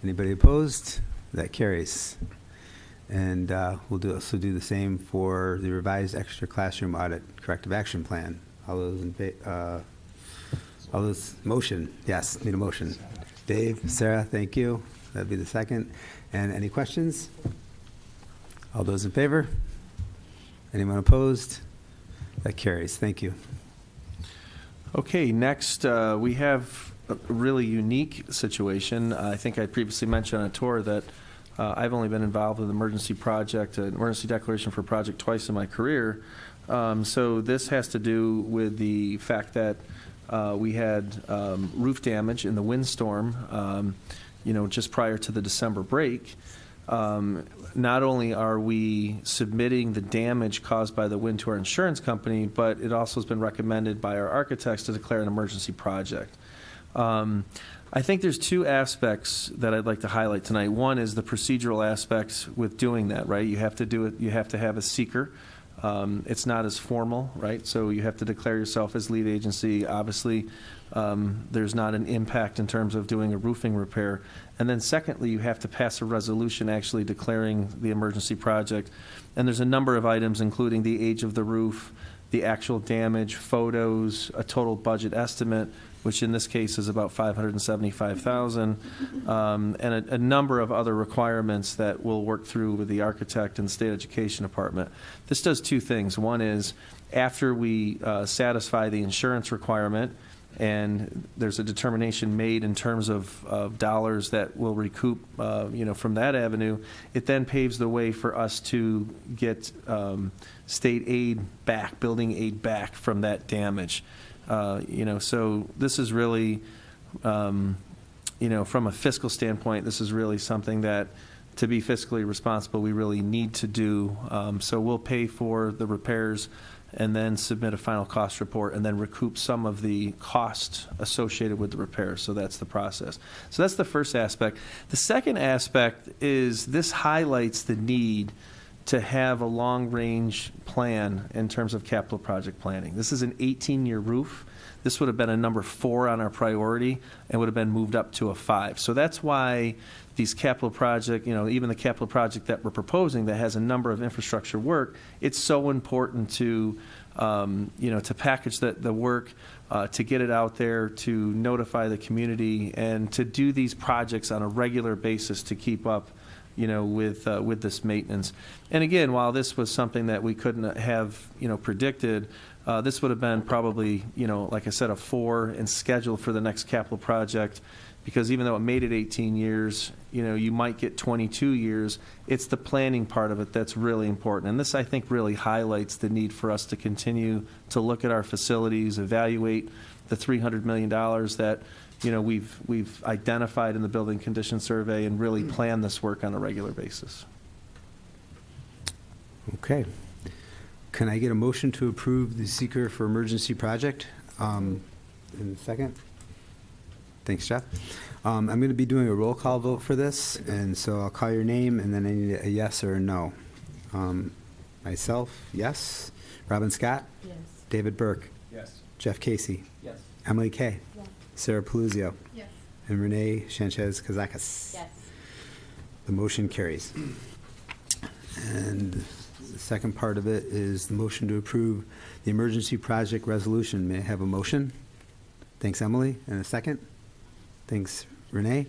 Anybody opposed? That carries. And we'll also do the same for the revised extra classroom audit corrective action plan. All those in favor? All those, motion, yes, need a motion. Dave, Sarah, thank you. That'd be the second. And any questions? All those in favor? Anyone opposed? That carries. Thank you. Okay, next we have a really unique situation. I think I previously mentioned on a tour that I've only been involved with an emergency declaration for a project twice in my career. So this has to do with the fact that we had roof damage in the windstorm, just prior to the December break. Not only are we submitting the damage caused by the wind to our insurance company, but it also has been recommended by our architects to declare an emergency project. I think there's 2 aspects that I'd like to highlight tonight. One is the procedural aspects with doing that, right? You have to do it, you have to have a seeker. It's not as formal, right? So you have to declare yourself as lead agency. Obviously, there's not an impact in terms of doing a roofing repair. And then secondly, you have to pass a resolution actually declaring the emergency project. And there's a number of items, including the age of the roof, the actual damage, photos, a total budget estimate, which in this case is about $575,000, and a number of other requirements that we'll work through with the architect and the state education department. This does 2 things. One is after we satisfy the insurance requirement, and there's a determination made in terms of dollars that will recoup, from that avenue, it then paves the way for us to get state aid back, building aid back from that damage. So this is really, from a fiscal standpoint, this is really something that, to be fiscally responsible, we really need to do. So we'll pay for the repairs and then submit a final cost report and then recoup some of the cost associated with the repair. So that's the process. So that's the first aspect. The second aspect is this highlights the need to have a long-range plan in terms of capital project planning. This is an 18-year roof. This would have been a number 4 on our priority and would have been moved up to a 5. So that's why these capital project, even the capital project that we're proposing that has a number of infrastructure work, it's so important to, to package the work, to get it out there, to notify the community, and to do these projects on a regular basis to keep up with this maintenance. And again, while this was something that we couldn't have, predicted, this would have been probably, like I said, a 4 and scheduled for the next capital project, because even though it made it 18 years, you might get 22 years. It's the planning part of it that's really important. And this, I think, really highlights the need for us to continue to look at our facilities, evaluate the $300 million that we've identified in the building condition survey, and really plan this work on a regular basis. Okay. Can I get a motion to approve the seeker for emergency project? In a second. Thanks, Jeff. I'm going to be doing a roll call vote for this, and so I'll call your name, and then I need a yes or a no. Myself, yes. Robin Scott? Yes. David Burke? Yes. Jeff Casey? Yes. Emily Kay? Yes. Sarah Peluzio? Yes. And Renee Sanchez-Kazakis? Yes. The motion carries. And the second part of it is the motion to approve the emergency project resolution. May I have a motion? Thanks, Emily. And a second? Thanks, Renee.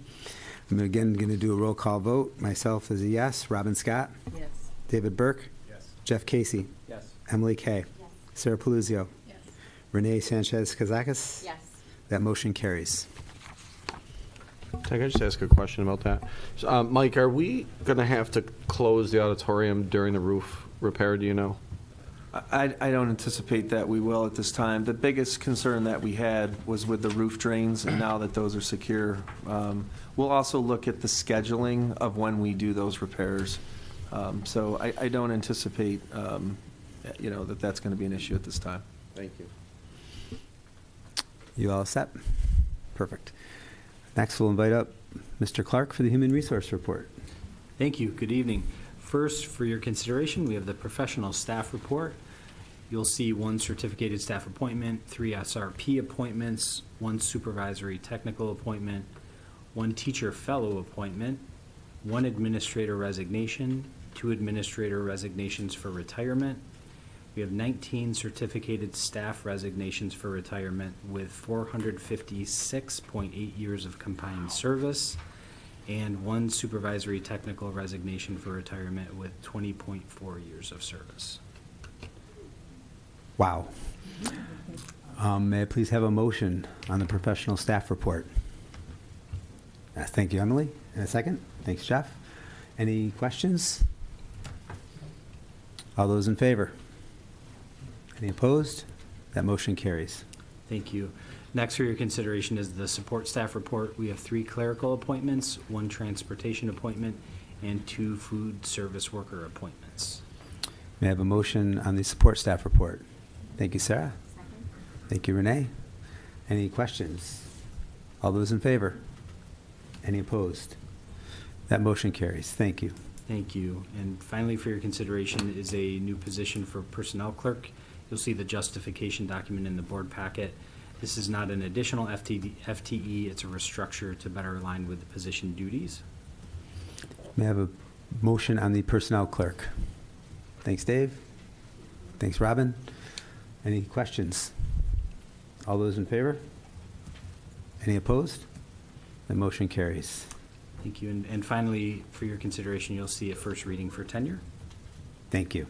I'm again going to do a roll call vote. Myself is a yes. Robin Scott? Yes. David Burke? Yes. Jeff Casey? Yes. Emily Kay? Yes. Sarah Peluzio? Yes. Renee Sanchez-Kazakis? Yes. That motion carries. Can I just ask a question about that? So, Mike, are we going to have to close the auditorium during the roof repair, do you know? I don't anticipate that we will at this time. The biggest concern that we had was with the roof drains, and now that those are secure, we'll also look at the scheduling of when we do those repairs. So I don't anticipate, that that's going to be an issue at this time. Thank you. You all set? Perfect. Next, we'll invite up Mr. Clark for the Human Resource Report. Thank you. Good evening. First, for your consideration, we have the professional staff report. You'll see 1 certificated staff appointment, 3 SRP appointments, 1 supervisory technical appointment, 1 teacher fellow appointment, 1 administrator resignation, 2 administrator resignations for retirement. We have 19 certificated staff resignations for retirement with 456.8 years of combined service, and 1 supervisory technical resignation for retirement with 20.4 years of service. Wow. May I please have a motion on the professional staff report? Thank you, Emily. And a second? Thanks, Jeff. Any questions? All those in favor? Any opposed? That motion carries. Thank you. Next for your consideration is the support staff report. We have 3 clerical appointments, 1 transportation appointment, and 2 food service worker appointments. May I have a motion on the support staff report? Thank you, Sarah. Second. Thank you, Renee. Any questions? All those in favor? Any opposed? That motion carries. Thank you. Thank you. And finally, for your consideration is a new position for personnel clerk. You'll see the justification document in the board packet. This is not an additional FTE, it's a restructure to better align with the position duties. May I have a motion on the personnel clerk? Thanks, Dave. Thanks, Robin. Any questions? All those in favor? Any opposed? The motion carries. Thank you. And finally, for your consideration, you'll see a first reading for tenure. Thank you.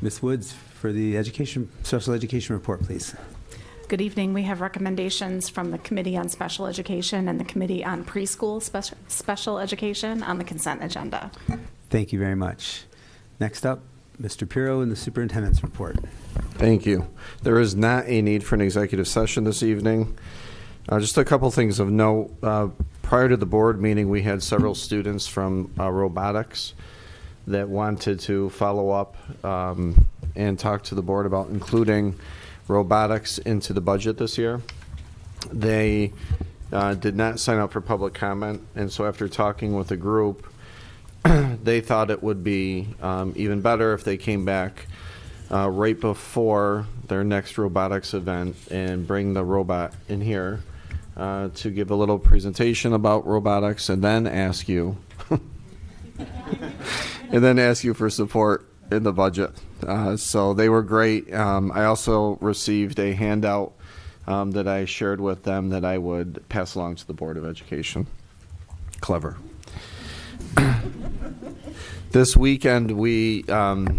Ms. Woods, for the special education report, please. Good evening. We have recommendations from the Committee on Special Education and the Committee on Preschool Special Education on the consent agenda. Thank you very much. Next up, Mr. Pirro and the superintendent's report. Thank you. There is not a need for an executive session this evening. Just a couple things of note. Prior to the board meeting, we had several students from robotics that wanted to follow up and talk to the board about including robotics into the budget this year. They did not sign up for public comment, and so after talking with the group, they thought it would be even better if they came back right before their next robotics event and bring the robot in here to give a little presentation about robotics and then ask you for support in the budget. So they were great. I also received a handout that I shared with them that I would pass along to the Board of Education. Clever. This weekend we've had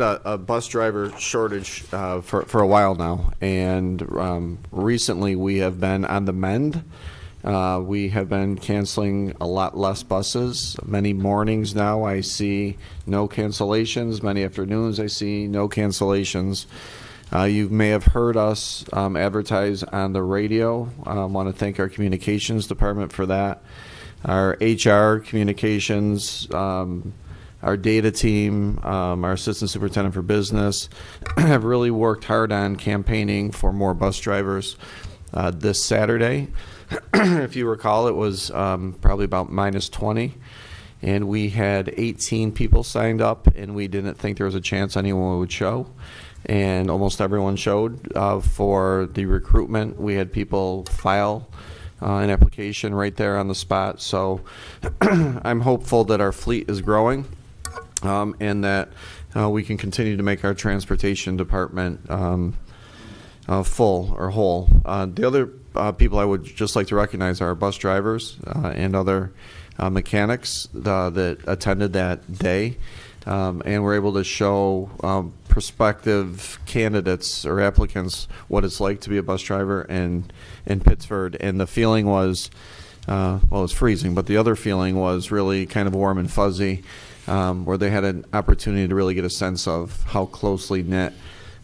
a bus driver shortage for a while now, and recently we have been on the mend. We have been canceling a lot less buses. Many mornings now I see no cancellations. Many afternoons I see no cancellations. You may have heard us advertise on the radio. I want to thank our communications department for that. Our HR communications, our data team, our assistant superintendent for business have really worked hard on campaigning for more bus drivers this Saturday. If you recall, it was probably about -20, and we had 18 people signed up, and we didn't think there was a chance anyone would show, and almost everyone showed. For the recruitment, we had people file an application right there on the spot, so I'm hopeful that our fleet is growing and that we can continue to make our transportation department full or whole. The other people I would just like to recognize are our bus drivers and other mechanics that attended that day, and were able to show prospective candidates or applicants what it's like to be a bus driver in Pittsford. And the feeling was, well, it was freezing, but the other feeling was really kind of warm and fuzzy, where they had an opportunity to really get a sense of how closely knit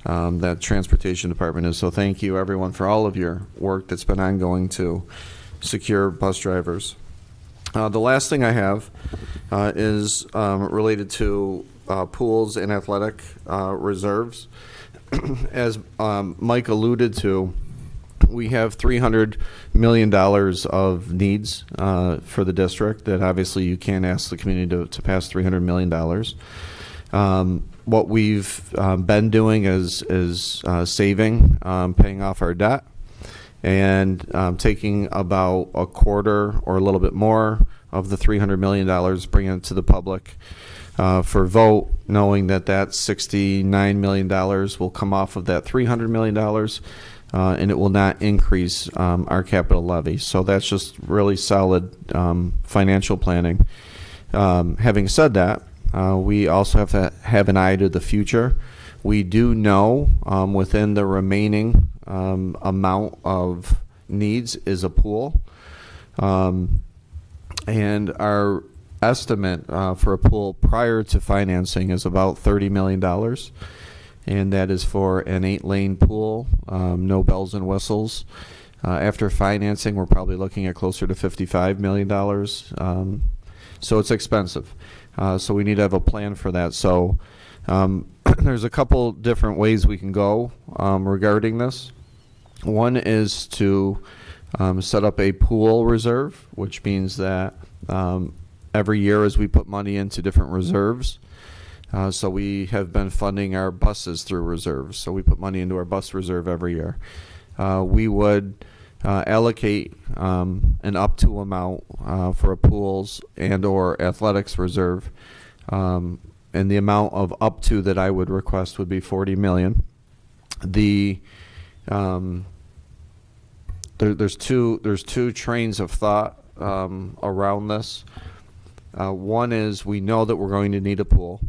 that transportation department is. So thank you, everyone, for all of your work that's been ongoing to secure bus drivers. The last thing I have is related to pools and athletic reserves. As Mike alluded to, we have $300 million of needs for the district that obviously you can't ask the community to pass $300 million. What we've been doing is saving, paying off our debt, and taking about a quarter or a little bit more of the $300 million, bringing it to the public for vote, knowing that $69 million will come off of that $300 million, and it will not increase our capital levy. So that's just really solid financial planning. Having said that, we also have to have an eye to the future. We do know within the remaining amount of needs is a pool. And our estimate for a pool prior to financing is about $30 million. And that is for an 8-lane pool, no bells and whistles. After financing, we're probably looking at closer to $55 million. So it's expensive. So we need to have a plan for that. So there's a couple different ways we can go regarding this. One is to set up a pool reserve, which means that every year as we put money into different reserves, so we have been funding our buses through reserves. So we put money into our bus reserve every year. We would allocate an up to amount for a pools and or athletics reserve. And the amount of up to that I would request would be $40 million. There's two trains of thought around this. One is we know that we're going to need a pool.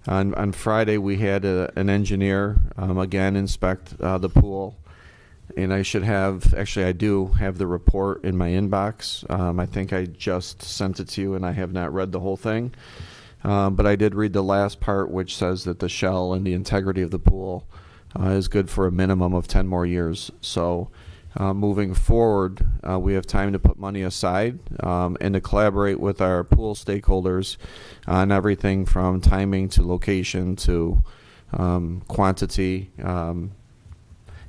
On Friday we had an engineer again inspect the pool, and I do have the report in my inbox. I think I just sent it to you, and I have not read the whole thing. But I did read the last part, which says that the shell and the integrity of the pool is good for a minimum of 10 more years. So moving forward, we have time to put money aside and to collaborate with our pool stakeholders on everything from timing to location to quantity.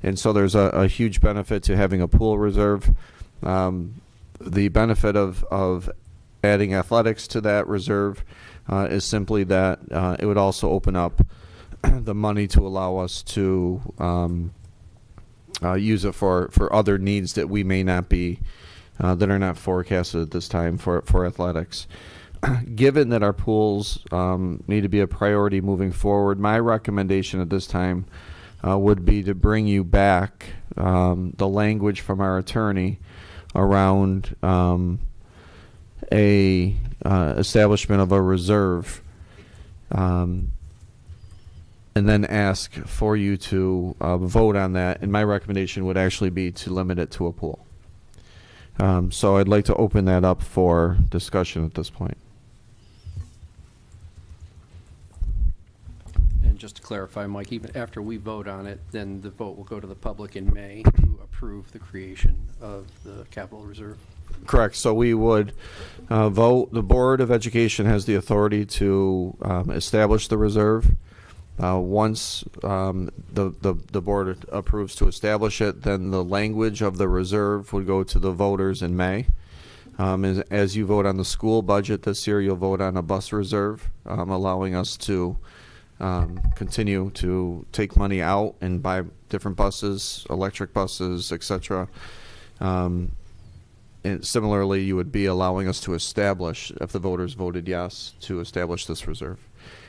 And so there's a huge benefit to having a pool reserve. The benefit of adding athletics to that reserve is simply that it would also open up the money to allow us to use it for other needs that we may not be, that are not forecasted at this time for athletics. Given that our pools need to be a priority moving forward, my recommendation at this time would be to bring you back the language from our attorney around a establishment of a reserve, and then ask for you to vote on that. And my recommendation would actually be to limit it to a pool. So I'd like to open that up for discussion at this point. And just to clarify, Mike, even after we vote on it, then the vote will go to the public in May to approve the creation of the capital reserve. Correct. So we would vote. The Board of Education has the authority to establish the reserve. Once the board approves to establish it, then the language of the reserve would go to the voters in May. As you vote on the school budget this year, you'll vote on a bus reserve, allowing us to continue to take money out and buy different buses, electric buses, etc. And similarly, you would be allowing us to establish, if the voters voted yes, to establish this reserve.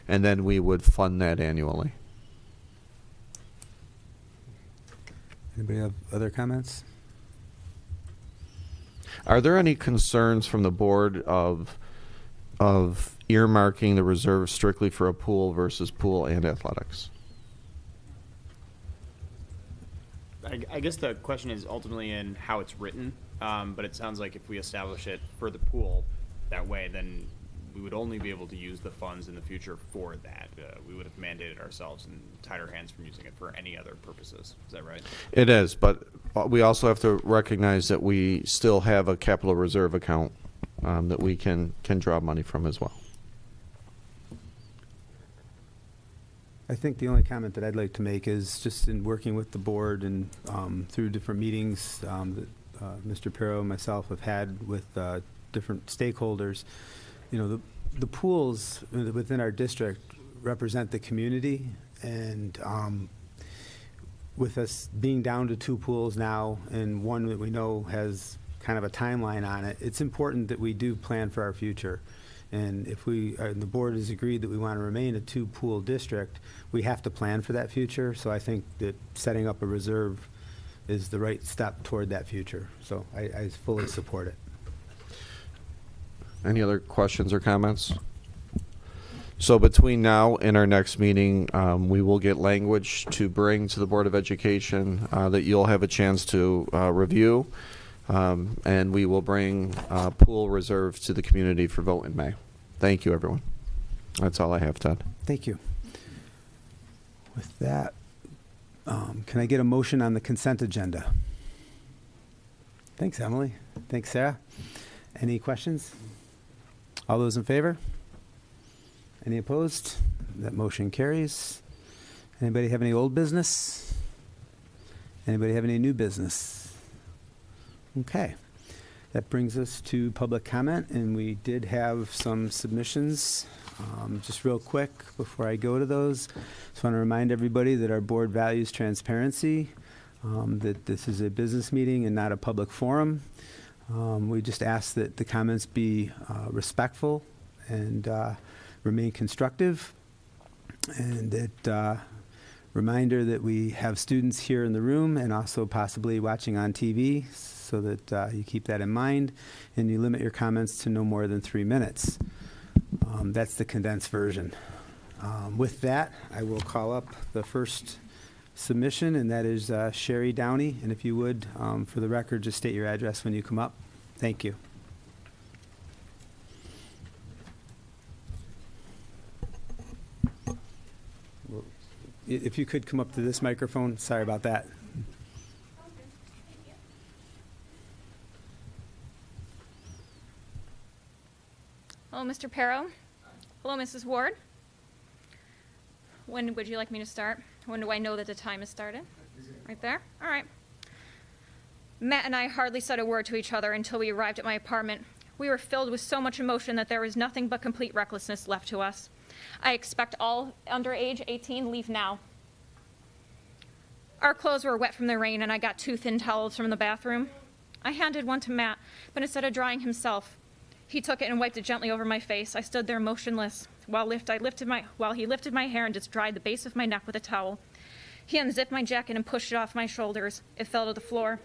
And then we would fund that annually. Anybody have other comments? Are there any concerns from the board of earmarking the reserve strictly for a pool versus pool and athletics? I guess the question is ultimately in how it's written, but it sounds like if we establish it for the pool that way, then we would only be able to use the funds in the future for that. We would have mandated ourselves and tied our hands from using it for any other purposes. Is that right? It is, but we also have to recognize that we still have a capital reserve account that we can draw money from as well. I think the only comment that I'd like to make is just in working with the board and through different meetings that Mr. Perro and myself have had with different stakeholders, you know, the pools within our district represent the community, and with us being down to 2 pools now and one that we know has kind of a timeline on it, it's important that we do plan for our future. And if and the board has agreed that we want to remain a 2-pool district, we have to plan for that future. So I think that setting up a reserve is the right step toward that future. So I fully support it. Any other questions or comments? So between now and our next meeting, we will get language to bring to the Board of Education that you'll have a chance to review, and we will bring pool reserve to the community for vote in May. Thank you, everyone. That's all I have, Ted. Thank you. With that, can I get a motion on the consent agenda? Thanks, Emily. Thanks, Sarah. Any questions? All those in favor? Any opposed? That motion carries. Anybody have any old business? Anybody have any new business? Okay. That brings us to public comment, and we did have some submissions. Just real quick before I go to those, just want to remind everybody that our board values transparency, that this is a business meeting and not a public forum. We just ask that the comments be respectful and remain constructive, and that reminder that we have students here in the room and also possibly watching on TV, so that you keep that in mind and you limit your comments to no more than 3 minutes. That's the condensed version. With that, I will call up the first submission, and that is Sherry Downey. And if you would, for the record, just state your address when you come up. Thank you. If you could come up to this microphone, sorry about that. Hello, Mr. Perro. Hello, Mrs. Ward. When would you like me to start? When do I know that the time has started? Right there? All right. Matt and I hardly said a word to each other until we arrived at my apartment. We were filled with so much emotion that there was nothing but complete recklessness left to us. I expect all under age 18 leave now. Our clothes were wet from the rain, and I got 2 thin towels from the bathroom. I handed one to Matt, but instead of drying himself, he took it and wiped it gently over my face. I stood there motionless while he lifted my hair and just dried the base of my neck with a towel. He unzipped my jacket and pushed it off my shoulders. It fell to the floor.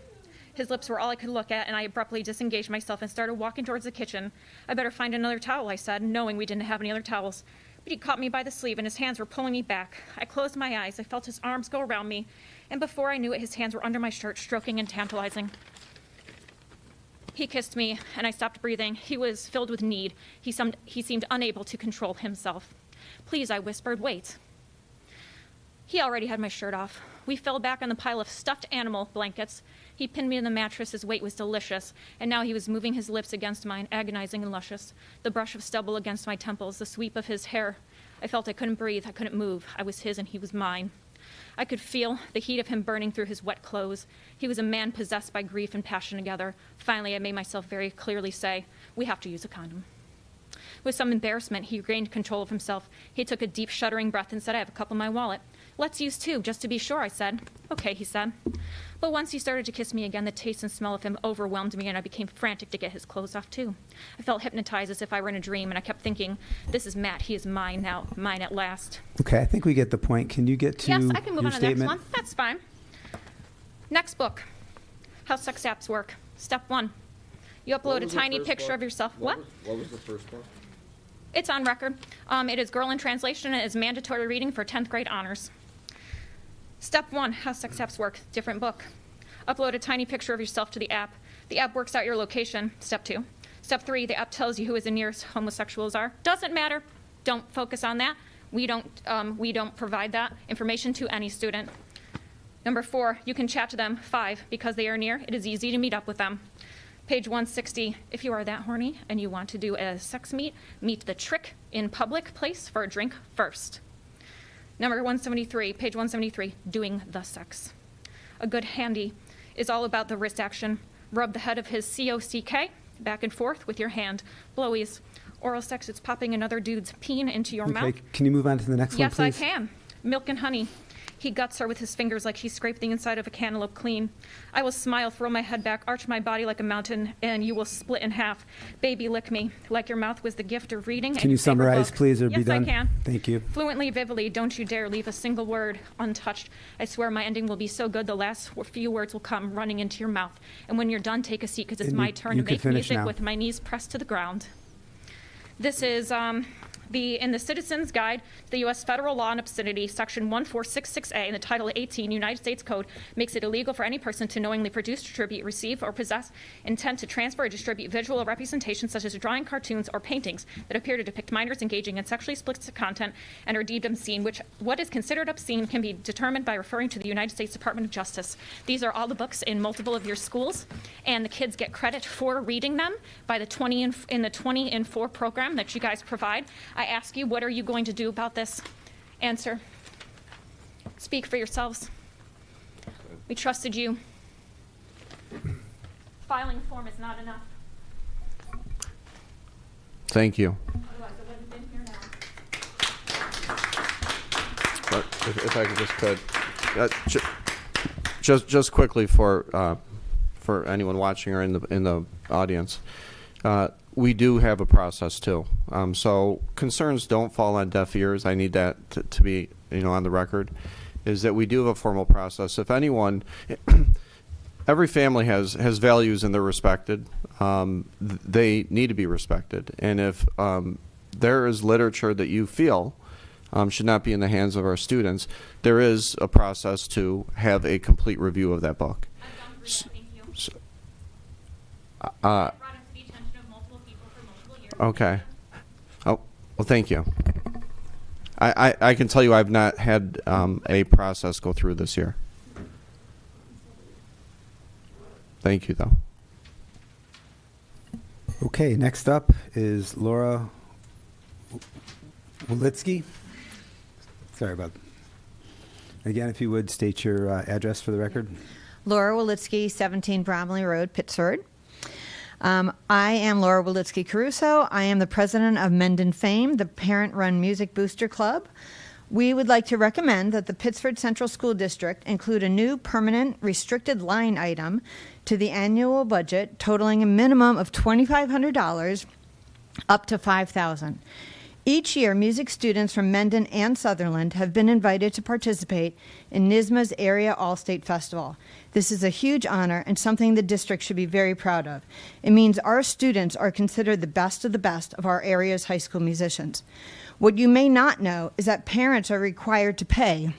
His lips were all I could look at, and I abruptly disengaged myself and started walking towards the kitchen. I better find another towel, I said, knowing we didn't have any other towels. But he caught me by the sleeve, and his hands were pulling me back. I closed my eyes. I felt his arms go around me, and before I knew it, his hands were under my shirt, stroking and tantalizing. He kissed me, and I stopped breathing. He was filled with need. He seemed unable to control himself. Please, I whispered, wait. He already had my shirt off. We fell back on the pile of stuffed animal blankets. He pinned me in the mattress. His weight was delicious, and now he was moving his lips against mine, agonizing and luscious. The brush of stubble against my temples, the sweep of his hair. I felt I couldn't breathe. I couldn't move. I was his, and he was mine. I could feel the heat of him burning through his wet clothes. He was a man possessed by grief and passion together. Finally, I made myself very clearly say, we have to use a condom. With some embarrassment, he regained control of himself. He took a deep, shuddering breath and said, I have a couple in my wallet. Let's use 2, just to be sure, I said. Okay, he said. But once he started to kiss me again, the taste and smell of him overwhelmed me, and I became frantic to get his clothes off, too. I felt hypnotized as if I were in a dream, and I kept thinking, this is Matt. He is mine now, mine at last. Okay, I think we get the point. Can you get to Yes, I can move your on to the next statement? one. That's fine. Next book, How Sex Apps Work. Step 1. You upload a tiny picture of yourself. What? What was the first book? It's on record. It is Girl in Translation, and it is mandatory reading for 10th grade honors. Step 1, how sex apps work. Different book. Upload a tiny picture of yourself to the app. The app works out your location. Step 2. Step 3, the app tells you who the nearest homosexuals are. Doesn't matter. Don't focus on that. We don't provide that information to any student. Number 4, you can chat to them. 5, because they are near, it is easy to meet up with them. Page 160, if you are that horny and you want to do a sex meet the trick in public place for a drink first. Number 173, page 173, doing the sex. A good handy is all about the wrist action. Rub the head of his COCK back and forth with your hand. Blowies. Oral sex, it's popping another dude's peen into your mouth. Can you move on to the next one, Yes, please? I can. Milk and honey. He guts her with his fingers like he scraped the inside of a cantaloupe clean. I will smile, throw my head back, arch my body like a mountain, and you will split in half. Baby, lick me, like your mouth was the gift of reading. Can you summarize, please, or be yes, done? Yes, I can. Thank you. Fluently, vividly, don't you dare leave a single word untouched. I swear my ending will be so good the last few words will come running into your mouth. And when you're done, take a seat, because it's And my turn you to can make finish music now. with my knees pressed to the ground. This is in the Citizen's Guide to the U.S. Federal Law and Obscenity, Section 1466A, in the Title 18 United States Code, makes it illegal for any person to knowingly produce, distribute, receive, or possess intent to transfer or distribute visual representations such as drawing, cartoons, or paintings that appear to depict minors engaging in sexually explicit content and are deemed obscene, which what is considered obscene can be determined by referring to the United States Department of Justice. These are all the books in multiple of your schools, and the kids get credit for reading them by the 20 in 4 program that you guys provide. I ask you, what are you going to do about this? Answer. Speak for yourselves. We trusted you. Filing form is not enough. Thank you. Otherwise, I wouldn't have been here now. But if I could just just quickly for anyone watching or in the audience, we do have a process too. So concerns don't fall on deaf ears. I need that to be on the record. Is that we do have a formal process. If anyone, every family has values and they're respected. They need to be respected. And if there is literature that you feel should not be in the hands of our students, there is a process to have a complete review of that book. I've gone through that, thank you. So, Brought it to the attention of multiple people for multiple years. okay. Oh, well, thank you. I can tell you I've not had a process go through this year. Thank you, though. Okay, next up is Laura Wolitsky. Sorry about that. Again, if you would state your address for the record. Laura Wolitsky, 17 Bromley Road, Pittsford. I am Laura Wolitsky Caruso. I am the president of Mendon Fame, the parent-run music booster club. We would like to recommend that the Pittsford Central School District include a new permanent restricted line item to the annual budget totaling a minimum of $2,500 up to $5,000. Each year, music students from Mendon and Sutherland have been invited to participate in NYSSMA's Area All-State Festival. This is a huge honor and something the district should be very proud of. It means our students are considered the best of our area's high school musicians. What you may not know is that parents are required to pay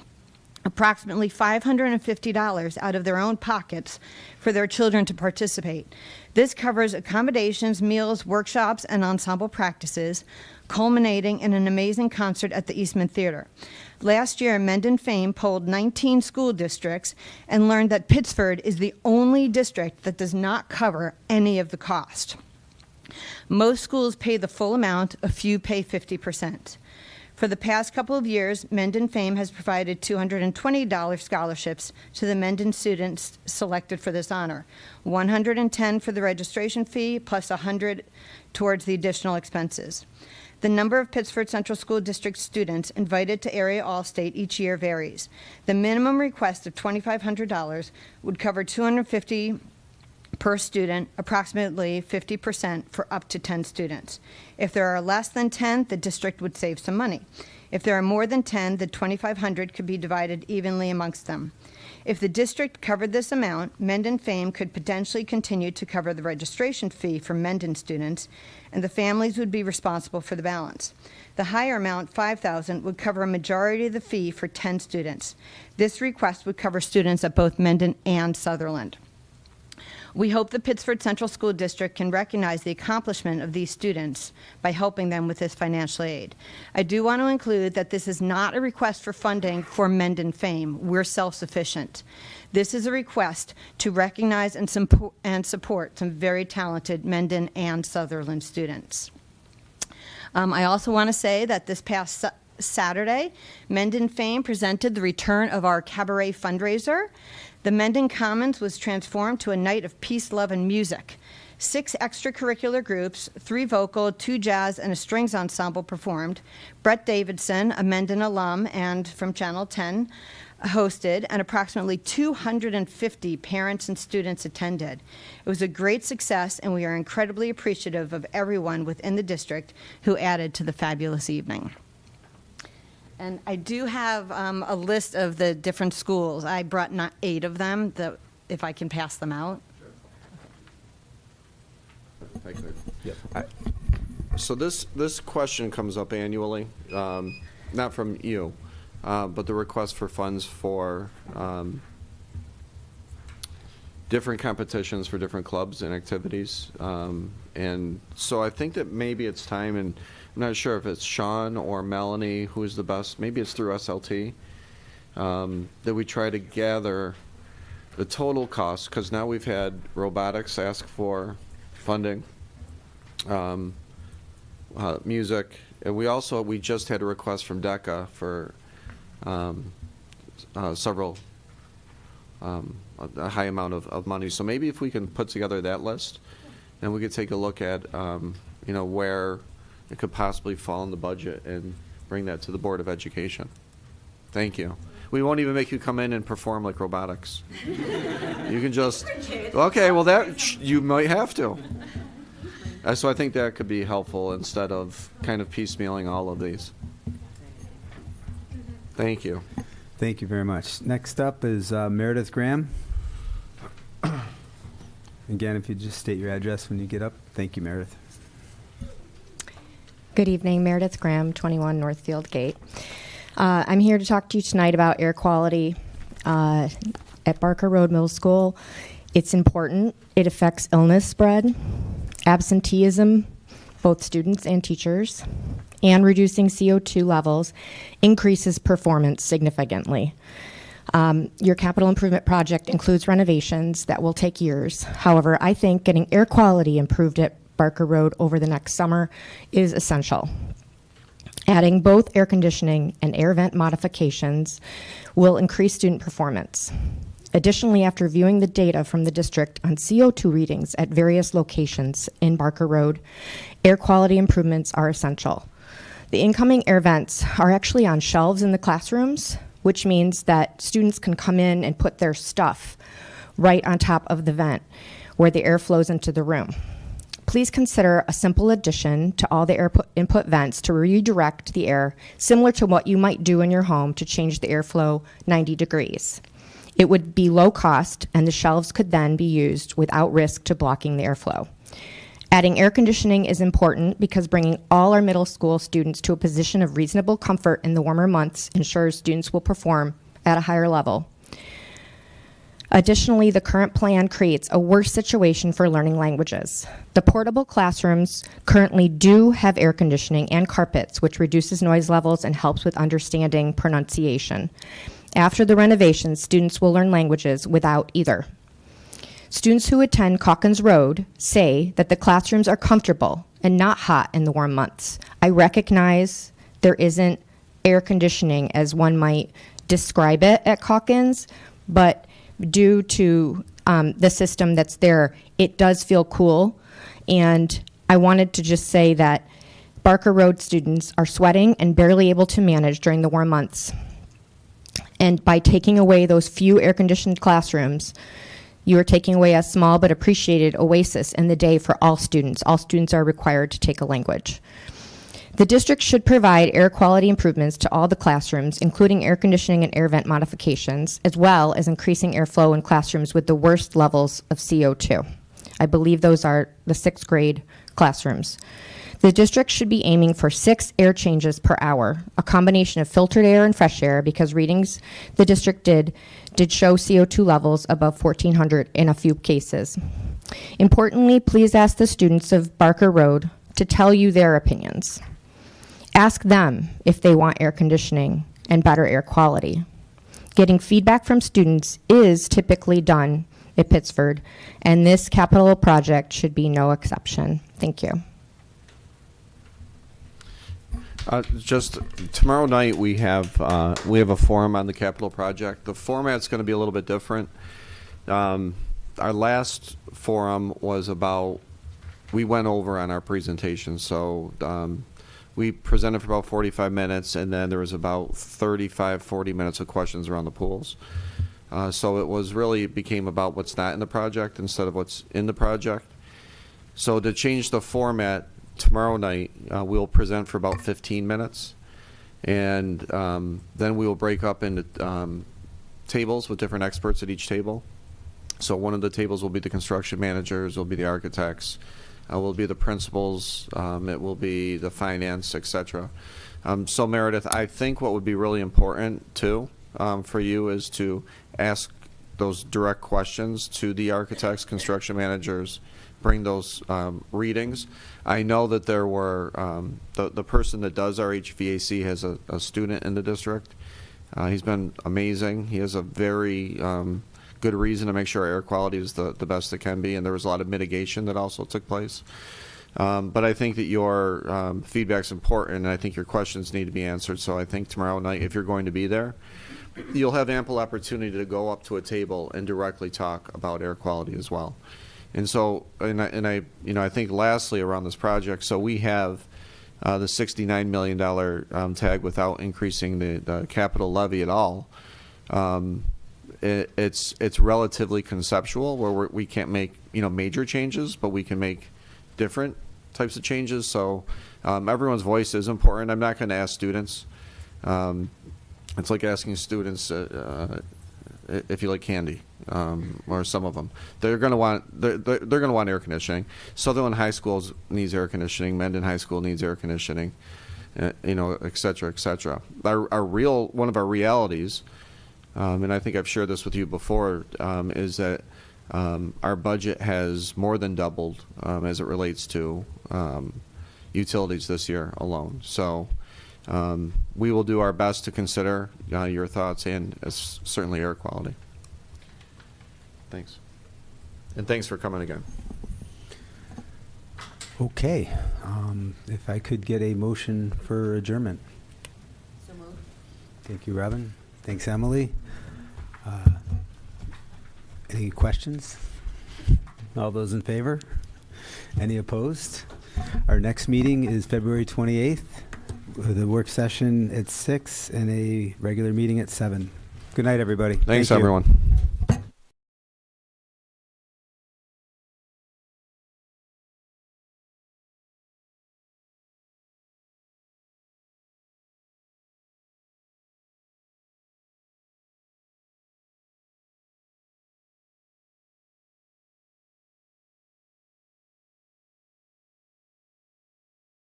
approximately $550 out of their own pockets for their children to participate. This covers accommodations, meals, workshops, and ensemble practices, culminating in an amazing concert at the Eastman Theater. Last year, Mendon Fame polled 19 school districts and learned that Pittsford is the only district that does not cover any of the cost. Most schools pay the full amount, a few pay 50%. For the past couple of years, Mendon Fame has provided $220 scholarships to the Mendon students selected for this honor, $110 for the registration fee, plus $100 towards the additional expenses. The number of Pittsford Central School District students invited to Area All-State each year varies. The minimum request of $2,500 would cover $250 per student, approximately 50% for up to 10 students. If there are less than 10, the district would save some money. If there are more than 10, the $2,500 could be divided evenly amongst them. If the district covered this amount, Mendon Fame could potentially continue to cover the registration fee for Mendon students, and the families would be responsible for the balance. The higher amount, $5,000, would cover a majority of the fee for 10 students. This request would cover students at both Mendon and Sutherland. We hope the Pittsford Central School District can recognize the accomplishment of these students by helping them with this financial aid. I do want to include that this is not a request for funding for Mendon Fame. We're self-sufficient. This is a request to recognize and support some very talented Mendon and Sutherland students. I also want to say that this past Saturday, Mendon Fame presented the return of our cabaret fundraiser. The Mendon Commons was transformed to a night of peace, love, and music. 6 extracurricular groups, 3 vocal, 2 jazz, and a strings ensemble performed. Brett Davidson, a Mendon alum and from Channel 10, hosted, and approximately 250 parents and students attended. It was a great success, and we are incredibly appreciative of everyone within the district who added to the fabulous evening. And I do have a list of the different schools. I brought 8 of them, if I can pass them out. So this question comes up annually, not from you, but the request for funds for different competitions for different clubs and activities. And so I think that maybe it's time, and I'm not sure if it's Sean or Melanie who is the best, maybe it's through SLT, that we try to gather the total cost, because now we've had robotics ask for funding, music, and we just had a request from DECA for several, a high amount of money. So maybe if we can put together that list, and we could take a look at, where it could possibly fall in the budget and bring that to the Board of Education. Thank you. We won't even make you come in and perform like robotics. You can just, okay, well that, you might have to. So I think that could be helpful instead of kind of piecemealing all of these. Thank you. Thank you very much. Next up is Meredith Graham. Again, if you just state your address when you get up. Thank you, Meredith. Good evening, Meredith Graham, 21 Northfield Gate. I'm here to talk to you tonight about air quality at Barker Road Middle School. It's important. It affects illness spread, absenteeism, both students and teachers, and reducing CO2 levels increases performance significantly. Your capital improvement project includes renovations that will take years. However, I think getting air quality improved at Barker Road over the next summer is essential. Adding both air conditioning and air vent modifications will increase student performance. Additionally, after viewing the data from the district on CO2 readings at various locations in Barker Road, air quality improvements are essential. The incoming air vents are actually on shelves in the classrooms, which means that students can come in and put their stuff right on top of the vent where the air flows into the room. Please consider a simple addition to all the air input vents to redirect the air, similar to what you might do in your home to change the airflow 90 degrees. It would be low cost, and the shelves could then be used without risk to blocking the airflow. Adding air conditioning is important because bringing all our middle school students to a position of reasonable comfort in the warmer months ensures students will perform at a higher level. Additionally, the current plan creates a worse situation for learning languages. The portable classrooms currently do have air conditioning and carpets, which reduces noise levels and helps with understanding pronunciation. After the renovations, students will learn languages without either. Students who attend Calkins Road say that the classrooms are comfortable and not hot in the warm months. I recognize there isn't air conditioning as one might describe it at Calkins, but due to the system that's there, it does feel cool. And I wanted to just say that Barker Road students are sweating and barely able to manage during the warm months. And by taking away those few air-conditioned classrooms, you are taking away a small but appreciated oasis in the day for all students. All students are required to take a language. The district should provide air quality improvements to all the classrooms, including air conditioning and air vent modifications, as well as increasing airflow in classrooms with the worst levels of CO2. I believe those are the 6th grade classrooms. The district should be aiming for 6 air changes per hour, a combination of filtered air and fresh air, because readings the district did show CO2 levels above 1,400 in a few cases. Importantly, please ask the students of Barker Road to tell you their opinions. Ask them if they want air conditioning and better air quality. Getting feedback from students is typically done at Pittsford, and this capital project should be no exception. Thank you. Just tomorrow night we have a forum on the capital project. The format's going to be a little bit different. Our last forum was about, we went over on our presentation, so we presented for about 45 minutes, and then there was about 40 minutes of questions around the pools. So it became about what's not in the project instead of what's in the project. So to change the format, tomorrow night we'll present for about 15 minutes, and then we will break up into tables with different experts at each table. So one of the tables will be the construction managers, will be the architects, will be the principals, it will be the finance, etc. So Meredith, I think what would be really important too for you is to ask those direct questions to the architects, construction managers, bring those readings. I know that there were, the person that does our HVAC has a student in the district. He's been amazing. He has a very good reason to make sure air quality is the best it can be, and there was a lot of mitigation that also took place. But I think that your feedback's important, and I think your questions need to be answered. So I think tomorrow night, if you're going to be there, you'll have ample opportunity to go up to a table and directly talk about air quality as well. And so, I think lastly around this project, so we have the $69 million tag without increasing the capital levy at all. It's relatively conceptual, where we can't make major changes, but we can make different types of changes. So everyone's voice is important. I'm not going to ask students. It's like asking students if you like candy, or some of them. They're going to want air conditioning. Sutherland High School needs air conditioning. Mendon High School needs air conditioning. Et cetera, et cetera. One of our realities, and I think I've shared this with you before, is that our budget has more than doubled as it relates to utilities this year alone. So we will do our best to consider your thoughts and certainly air quality. Thanks. And thanks for coming again. Okay. If I could get a motion for adjournment. So moved. Thank you, Robin. Thanks, Emily. Any questions? All those in favor? Any opposed? Our next meeting is February 28th, with a work session at 6 and a regular meeting at 7. Good night, everybody. Thanks, Thank you. everyone.